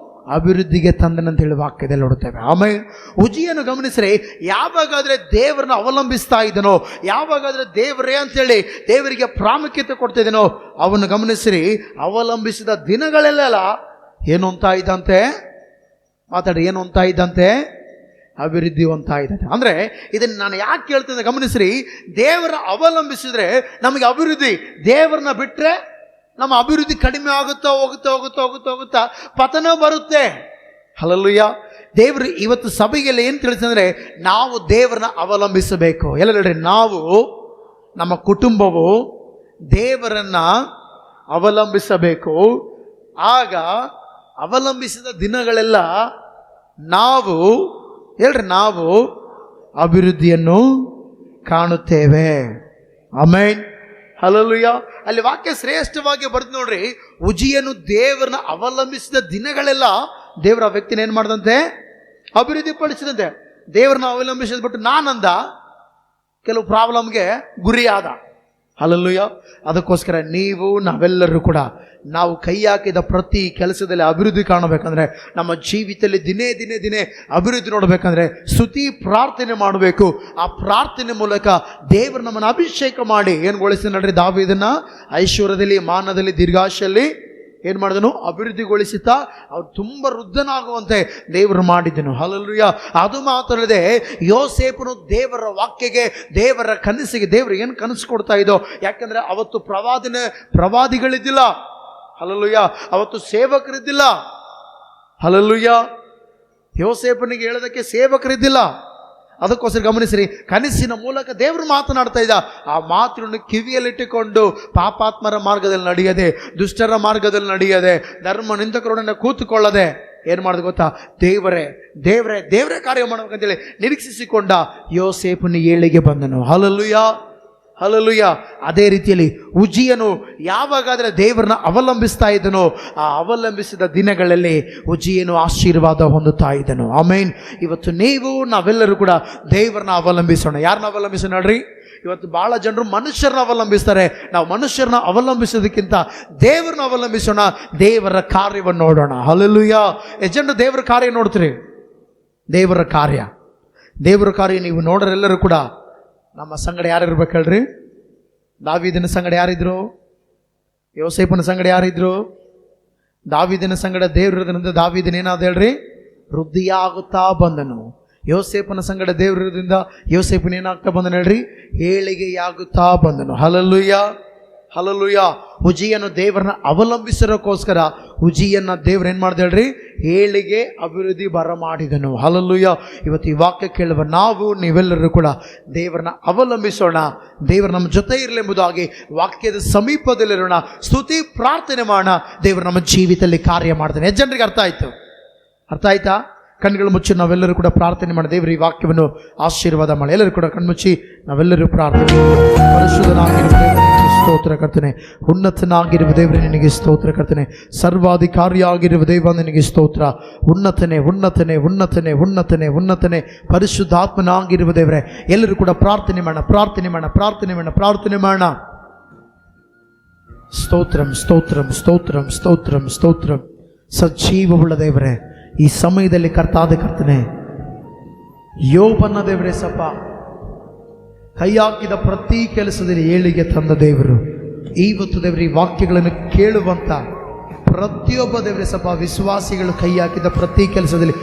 ಅಭಿವೃದ್ಧಿಗೆ ತಂದನಂತ ಹೇಳಿ ವಾಕ್ಯದಲ್ಲಿ ನೋಡುತ್ತೇವೆ. ಆಮೇಲೆ ಉಜ್ಜಿಯನ್ನು ಗಮನಿಸ್ರೆ, ಯಾವಾಗಾದ್ರೆ ದೇವರನ್ನ ಅವಲಂಬಿಸ್ತಾ ಇದ್ದನೋ, ಯಾವಾಗಾದ್ರೆ ದೇವರೇ ಅಂತೇಳಿ ದೇವರಿಗೆ ಪ್ರಾಮುಖ್ಯತೆ ಕೊಡ್ತಾ ಇದ್ದನೋ, ಅವನು ಗಮನಿಸ್ರಿ, ಅವಲಂಬಿಸಿದ ದಿನಗಳೆಲ್ಲ ಏನು ಅಂತ ಇದ್ದಂತೆ? ಮಾತಾಡಿ. ಏನು ಅಂತ ಇದ್ದಂತೆ? ಅಭಿವೃದ್ಧಿ ಹೊಂದ್ತಾ ಇದ್ದಾನೆ. ಅಂದರೆ ಇದನ್ನು ನಾನು ಯಾಕೆ ಕೇಳ್ತಿದ್ದೆ ಗಮನಿಸ್ರಿ, ದೇವರ ಅವಲಂಬಿಸಿದ್ರೆ ನಮಗೆ ಅಭಿವೃದ್ಧಿ, ದೇವರನ್ನ ಬಿಟ್ಟರೆ ನಮ್ಮ ಅಭಿವೃದ್ಧಿ ಕಡಿಮೆ ಹೋಗುತ್ತಾ ಪತನ ಬರುತ್ತೆ. ಹಲ್ಲೆಲೂಯಾ. ದೇವರು ಇವತ್ತು ಸಭೆಗೆಲ್ಲ ಏನು ತಿಳಿಸಿದ್ರೆ, ನಾವು ದೇವರನ್ನ ಅವಲಂಬಿಸಬೇಕು. ಎಲ್ಲ ಹೇಳ್ರಿ, ನಾವು, ನಮ್ಮ ಕುಟುಂಬವು ದೇವರನ್ನ ಅವಲಂಬಿಸಬೇಕು. ಆಗ ಅವಲಂಬಿಸಿದ ದಿನಗಳೆಲ್ಲ ನಾವು ಅಭಿವೃದ್ಧಿಯನ್ನು ಕಾಣುತ್ತೇವೆ. ಆಮೆನ್. ಹಲ್ಲೆಲೂಯಾ. ಅಲ್ಲಿ ವಾಕ್ಯ ಶ್ರೇಷ್ಠವಾಗಿ ಬರೆದು ನೋಡ್ರಿ, ಉಜ್ಜಿಯನು ದೇವರನ್ನ ಅವಲಂಬಿಸಿದ ದಿನಗಳೆಲ್ಲ ದೇವರ ವ್ಯಕ್ತಿನ ಏನು ಮಾಡಿದಂತೆ? ಅಭಿವೃದ್ಧಿ ಪಡಿಸಿದಂತೆ. ದೇವ್ರನ್ನ ಅವಲಂಬಿಸಿದ್ಬಿಟ್ಟು ನಾನಂದ, ಕೆಲವು ಪ್ರಾಬ್ಲಮ್ಗೆ ಗುರಿಯಾದ. ಹಲ್ಲೆಲೂಯಾ. ಅದಕ್ಕೋಸ್ಕರ ನೀವು ನಾವೆಲ್ಲರೂ ಕೂಡ ನಾವು ಕೈ ಹಾಕಿದ ಪ್ರತಿ ಕೆಲಸದಲ್ಲಿ ಅಭಿವೃದ್ಧಿ ಕಾಣಬೇಕಂದ್ರೆ, ನಮ್ಮ ಜೀವಿತದಲ್ಲಿ ದಿನೇ ದಿನೇ ದಿನೇ ಅಭಿವೃದ್ಧಿ ನೋಡಬೇಕಂದ್ರೆ ಸ್ತುತಿ ಪ್ರಾರ್ಥನೆ ಮಾಡಬೇಕು. ಆ ಪ್ರಾರ್ಥನೆ ಮೂಲಕ ದೇವರು ನಮ್ಮನ್ನು ಅಭಿಷೇಕ ಮಾಡಿ ಏನ್ಗೊಳಿಸಿ ನಡ್ರಿ, ದಾವೀದನ ಐಶ್ವರ್ಯದಲ್ಲಿ, ಮಾನದಲ್ಲಿ, ದೀರ್ಘಾಶಯಲ್ಲಿ ಏನು ಮಾಡಿದನು? ಅಭಿವೃದ್ಧಿಗೊಳಿಸುತ್ತಾ ಅವ್ರು ತುಂಬ ವೃದ್ಧನಾಗುವಂತೆ ದೇವರು ಮಾಡಿದನು. ಹಲ್ಲೆಲೂಯಾ. ಅದು ಮಾತ್ರಲ್ಲದೆ ಯೋಸೇಫನು ದೇವರ ವಾಕ್ಯಗೆ, ದೇವರ ಕನಸಿಗೆ, ದೇವರು ಏನು ಕನಸು ಕೊಡ್ತಾ ಇದ್ದೋ, ಯಾಕಂದ್ರೆ ಅವತ್ತು ಪ್ರವಾದಿಗಳಿದ್ದಿಲ್ಲ. ಹಲ್ಲೆಲೂಯಾ. ಅವತ್ತು ಸೇವಕರಿದ್ದಿಲ್ಲ. ಹಲ್ಲೆಲೂಯಾ. ಯೋಸೇಫನಿಗೆ ಹೇಳೋದಕ್ಕೆ ಸೇವಕರಿದ್ದಿಲ್ಲ. ಅದಕ್ಕೋಸ್ಕರ ಗಮನಿಸ್ರಿ, ಕನಸಿನ ಮೂಲಕ ದೇವರು ಮಾತನಾಡ್ತಾ ಇದ್ದ. ಆ ಮಾತನ್ನು ಕಿವಿಯಲ್ಲಿಟ್ಟುಕೊಂಡು ಪಾಪಾತ್ಮರ ಮಾರ್ಗದಲ್ಲಿ ನಡೆಯದೆ, ದುಷ್ಟರ ಮಾರ್ಗದಲ್ಲಿ ನಡೆಯದೆ, ಧರ್ಮ ನಿಂದಕರೊಡನೆ ಕೂತುಕೊಳ್ಳದೆ ಏನು ಮಾಡೋದು ಗೊತ್ತಾ? ದೇವರೇ ಕಾರ್ಯ ಮಾಡಬೇಕಂತೇಳಿ ನಿರೀಕ್ಷಿಸಿಕೊಂಡ ಯೋಸೇಫನ ಏಳಿಗೆ ಬಂದನು. ಹಲ್ಲೆಲೂಯಾ. ಹಲ್ಲೆಲೂಯಾ. ಅದೇ ರೀತಿಯಲ್ಲಿ ಉಜ್ಜಿಯನು ಯಾವಾಗಾದರೆ ದೇವರನ್ನ ಅವಲಂಬಿಸ್ತಾ ಇದ್ದನೋ, ಆ ಅವಲಂಬಿಸಿದ ದಿನಗಳಲ್ಲಿ ಉಜ್ಜಿಯನು ಆಶೀರ್ವಾದ ಹೊಂದುತ್ತಾ ಇದ್ದನು. ಆಮೇನ್. ಇವತ್ತು ನಾವೆಲ್ಲರೂ ಕೂಡ ದೇವರನ್ನ ಅವಲಂಬಿಸೋಣ. ಯಾರನ್ನ ಅವಲಂಬಿಸೋಣ ನೋಡ್ರಿ? ಇವತ್ತು ಭಾಳ ಜನರು ಮನುಷ್ಯರನ್ನ ಅವಲಂಬಿಸ್ತಾರೆ. ನಾವು ಮನುಷ್ಯರನ್ನ ಅವಲಂಬಿಸೋದಕ್ಕಿಂತ ದೇವರನ್ನ ಅವಲಂಬಿಸೋಣ, ದೇವರ ಕಾರ್ಯವನ್ನು ನೋಡೋಣ. ಹಲ್ಲೆಲೂಯಾ. ಎಷ್ಟು ಜನ ದೇವರ ಕಾರ್ಯ ನೋಡ್ತೀರಿ? ದೇವರ ಕಾರ್ಯ ನೀವು ನೋಡರೆಲ್ಲರೂ ಕೂಡ ನಮ್ಮ ಸಂಗಡ ಯಾರಿರ್ಬೇಕು ಹೇಳ್ರಿ? ದಾವೀದನ ಸಂಗಡ ಯಾರಿದ್ರು? ಯೋಸೇಫನ ಸಂಗಡ ಯಾರಿದ್ರು? ದಾವೀದನ ಸಂಗಡ ದೇವರಿರೋದ್ರಿಂದ ದಾವೀದನ ಏನಾದ ಹೇಳ್ರಿ? ವೃದ್ಧಿಯಾಗುತ್ತಾ ಬಂದನು. ಯೋಸೇಫನ ಸಂಗಡ ದೇವರಿರೋದ್ರಿಂದ ಯೋಸೇಫನ ಏನಾಗ್ತಾ ಬಂದನು ಹೇಳ್ರಿ? ಏಳಿಗೆಯಾಗುತ್ತಾ ಬಂದನು. ಹಲ್ಲೆಲೂಯಾ. ಹಲ್ಲೆಲೂಯಾ. ಉಜ್ಜಿಯನು ದೇವರನ್ನ ಅವಲಂಬಿಸಿರೋಕ್ಕೋಸ್ಕರ ಉಜ್ಜಿಯನ್ನ ದೇವ್ರು ಏನು ಮಾಡ್ದ ಹೇಳ್ರಿ? ಏಳಿಗೆ, ಅಭಿವೃದ್ಧಿ ಬರಮಾಡಿದನು. ಹಲ್ಲೆಲೂಯಾ. ಇವತ್ತು ಈ ವಾಕ್ಯ ಕೇಳುವ ನೀವೆಲ್ಲರೂ ಕೂಡ ದೇವರನ್ನ ಅವಲಂಬಿಸೋಣ. ದೇವರು ನಮ್ಮ ಜೊತೆ ಇರಲೆಂಬುದಾಗಿ ವಾಕ್ಯದ ಸಮೀಪದಲ್ಲಿರೋಣ. ಸ್ತುತಿ ಪ್ರಾರ್ಥನೆ ಮಾಡೋಣ. ದೇವರು ನಮ್ಮ ಜೀವಿತದಲ್ಲಿ ಕಾರ್ಯ ಮಾಡ್ತಾನೆ. ಎಷ್ಟು ಜನರಿಗೆ ಅರ್ಥ ಆಯ್ತಾ? ಕಣ್ಗಳು ಮುಚ್ಚಿ ನಾವೆಲ್ಲರೂ ಕೂಡ ಪ್ರಾರ್ಥನೆ ಮಾಡಿ ದೇವರು ಈ ವಾಕ್ಯವನ್ನು ಆಶೀರ್ವಾದ ಮಾಡಿ. ಎಲ್ಲರೂ ಕೂಡ ಕಣ್ಮುಚ್ಚಿ ನಾವೆಲ್ಲರೂ ಪ್ರಾರ್ಥನೆ. ಪರಿಶುದ್ಧನಾಗಿರುವ ದೇವರೇ ಸ್ತೋತ್ರ ಕರ್ತನೆ, ಉನ್ನತನಾಗಿರುವ ದೇವರೇ ನಿನಗೆ ಸ್ತೋತ್ರ ಕರ್ತನೆ, ಸರ್ವಾಧಿಕಾರಿಯಾಗಿರುವ ದೇವ ನಿನಗೆ ಸ್ತೋತ್ರ. ಉನ್ನತನೆ ಪರಿಶುದ್ಧಾತ್ಮನಾಗಿರುವ ದೇವರೇ, ಎಲ್ಲರೂ ಕೂಡ ಪ್ರಾರ್ಥನೆ ಮಾಡೋಣ. ಸ್ತೋತ್ರಂ. ಸಜೀವವುಳ್ಳ ದೇವರೇ, ಈ ಸಮಯದಲ್ಲಿ ಕರ್ತನೆ, ಯೋಬನ ದೇವರೇ ಸಪ ಕೈ ಹಾಕಿದ ಪ್ರತಿ ಕೆಲಸದಲ್ಲಿ ಏಳಿಗೆ ತಂದ ದೇವರು, ಇವತ್ತು ದೇವರು ಈ ವಾಕ್ಯಗಳನ್ನು ಕೇಳುವಂತ ಪ್ರತಿಯೊಬ್ಬ ದೇವರೇ ಸಪ ವಿಶ್ವಾಸಿಗಳು ಕೈ ಹಾಕಿದ ಪ್ರತಿ ಕೆಲಸದಲ್ಲಿ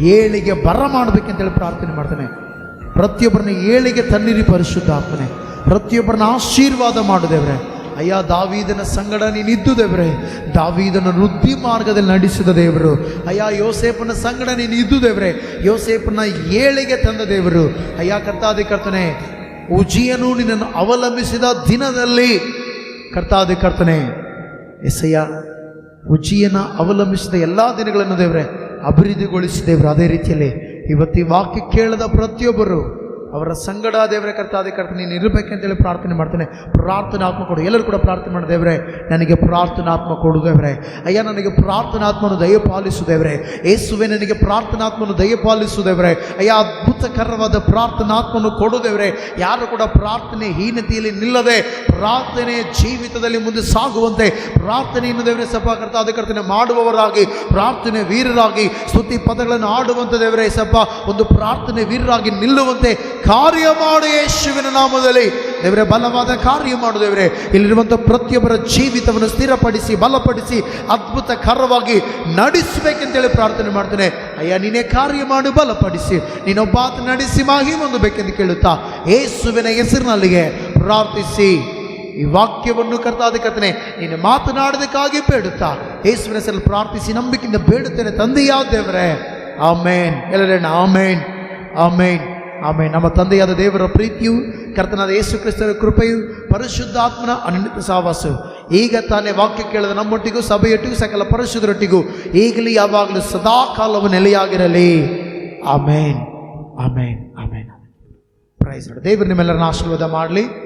ಏಳಿಗೆ ಬರ ಮಾಡಬೇಕಂತೇಳಿ ಪ್ರಾರ್ಥನೆ ಮಾಡ್ತಾನೆ. ಪ್ರತಿಯೊಬ್ಬರನ್ನ ಏಳಿಗೆ ತನ್ನಿರಿ ಪರಿಶುದ್ಧಾತ್ಮನೆ, ಪ್ರತಿಯೊಬ್ಬರನ್ನ ಆಶೀರ್ವಾದ ಮಾಡು ದೇವರೇ. ಅಯ್ಯ, ದಾವೀದನ ಸಂಗಡ ನೀನಿದ್ದು ದೇವರೇ, ದಾವೀದನ ವೃದ್ಧಿ ಮಾರ್ಗದಲ್ಲಿ ನಡೆಸಿದ ದೇವರು. ಅಯ್ಯ, ಯೋಸೇಫನ ಸಂಗಡ ನೀನಿದ್ದು ದೇವರೇ, ಯೋಸೇಫನ ಏಳಿಗೆ ತಂದ ದೇವರು. ಅಯ್ಯ ಕರ್ತನೆ, ಉಜ್ಜಿಯನು ನಿನ್ನನ್ನು ಅವಲಂಬಿಸಿದ ದಿನದಲ್ಲಿ ಕರ್ತನೆ ಎಸಯ್ಯ, ಉಜ್ಜಿಯನ ಅವಲಂಬಿಸಿದ ಎಲ್ಲ ದಿನಗಳನ್ನು ದೇವರೇ ಅಭಿವೃದ್ಧಿಗೊಳಿಸಿ ದೇವರು. ಅದೇ ರೀತಿಯಲ್ಲಿ ಇವತ್ತು ಈ ವಾಕ್ಯ ಕೇಳದ ಪ್ರತಿಯೊಬ್ಬರು ಅವರ ಸಂಗಡ ದೇವರೇ ಕರ್ತನೆ ನೀನು ಇರಬೇಕಂತೇಳಿ ಪ್ರಾರ್ಥನೆ ಮಾಡ್ತೇನೆ. ಪ್ರಾರ್ಥನಾತ್ಮ ಕೊಡು. ಎಲ್ಲರೂ ಕೂಡ ಪ್ರಾರ್ಥನೆ ಮಾಡಿ ದೇವರೇ, ನನಗೆ ಪ್ರಾರ್ಥನಾತ್ಮ ಕೊಡು ದೇವರೇ. ಅಯ್ಯ, ನನಗೆ ಪ್ರಾರ್ಥನಾತ್ಮನು ದಯಪಾಲಿಸು ದೇವರೇ. ಯೇಸುವೆ, ನನಗೆ ಪ್ರಾರ್ಥನಾತ್ಮನು ದಯಪಾಲಿಸು ದೇವರೇ. ಅಯ್ಯ, ಅದ್ಭುತಕರವಾದ ಪ್ರಾರ್ಥನಾತ್ಮನು ಕೊಡು ದೇವರೇ. ಯಾರು ಕೂಡ ಪ್ರಾರ್ಥನೆ ಹೀನತೆಯಲ್ಲಿ ನಿಲ್ಲದೆ ಪ್ರಾರ್ಥನೆ ಜೀವಿತದಲ್ಲಿ ಮುಂದೆ ಸಾಗುವಂತೆ ಪ್ರಾರ್ಥನೆಯನ್ನು ದೇವರೇ ಸಪ ಕರ್ತನೆ ಮಾಡುವವರಾಗಿ, ಪ್ರಾರ್ಥನೆ ವೀರರಾಗಿ, ಸ್ತುತಿ ಪದಗಳನ್ನು ಆಡುವಂತ ದೇವರೇ ಸಪ ಒಂದು ಪ್ರಾರ್ಥನೆ ವೀರರಾಗಿ ನಿಲ್ಲುವಂತೆ ಕಾರ್ಯ ಮಾಡು ಯೇಸುವಿನ ನಾಮದಲ್ಲಿ ದೇವರೇ. ಬಲವಾದ ಕಾರ್ಯ ಮಾಡು ದೇವರೇ. ಇಲ್ಲಿರುವಂಥ ಪ್ರತಿಯೊಬ್ಬರ ಜೀವಿತವನ್ನು ಸ್ಥಿರಪಡಿಸಿ, ಬಲಪಡಿಸಿ, ಅದ್ಭುತಕರವಾಗಿ ನಡೆಸಬೇಕೆಂತೇಳಿ ಪ್ರಾರ್ಥನೆ ಮಾಡ್ತೇನೆ. ಅಯ್ಯ, ನೀನೇ ಕಾರ್ಯ ಮಾಡು, ಬಲಪಡಿಸಿ, ನೀನೊಬ್ಬಾತ ನಡೆಸಿ ಮಹಿಮೆ ಹೊಂದಬೇಕೆಂದು ಕೇಳುತ್ತಾ ಯೇಸುವಿನ ಹೆಸರಿನಲ್ಲಿಗೆ ಪ್ರಾರ್ಥಿಸಿ ಈ ವಾಕ್ಯವನ್ನು ಕರ್ತನೆ ನೀನು ಮಾತನಾಡೋದಕ್ಕಾಗಿ ಬೇಡುತ್ತಾ ಯೇಸುವಿನ ಹೆಸರಲ್ಲಿ ಪ್ರಾರ್ಥಿಸಿ ನಂಬಿಕೆಯಿಂದ ಬೇಡುತ್ತೇನೆ ತಂದೆಯಾದ ದೇವರೇ. ಆಮೇನ್. ಎಲ್ಲರೇನ ಆಮೇನ್, ಆಮೇನ್, ಆಮೇನ್. ನಮ್ಮ ತಂದೆಯಾದ ದೇವರ ಪ್ರೀತಿಯು, ಕರ್ತನಾದ ಯೇಸು ಕ್ರಿಸ್ತರ ಕೃಪೆಯು, ಪರಿಶುದ್ಧಾತ್ಮನ ಅನಂತ ಸಹವಾಸವು ಈಗ ತಾನೇ ವಾಕ್ಯ ಕೇಳಿದ ನಮ್ಮೊಟ್ಟಿಗೂ, ಸಭೆಯೊಟ್ಟಿಗೂ, ಸಕಲ ಪರಿಶುದ್ಧರೊಟ್ಟಿಗೂ ಈಗಲೂ ಯಾವಾಗಲೂ ಸದಾ ಕಾಲವು ನೆಲೆಯಾಗಿರಲಿ. ಆಮೇನ್, ಆಮೇನ್, ಆಮೇನ್. ಪ್ರೈಸ್. ದೇವರು ನಿಮ್ಮೆಲ್ಲರನ್ನ ಆಶೀರ್ವಾದ ಮಾಡಲಿ.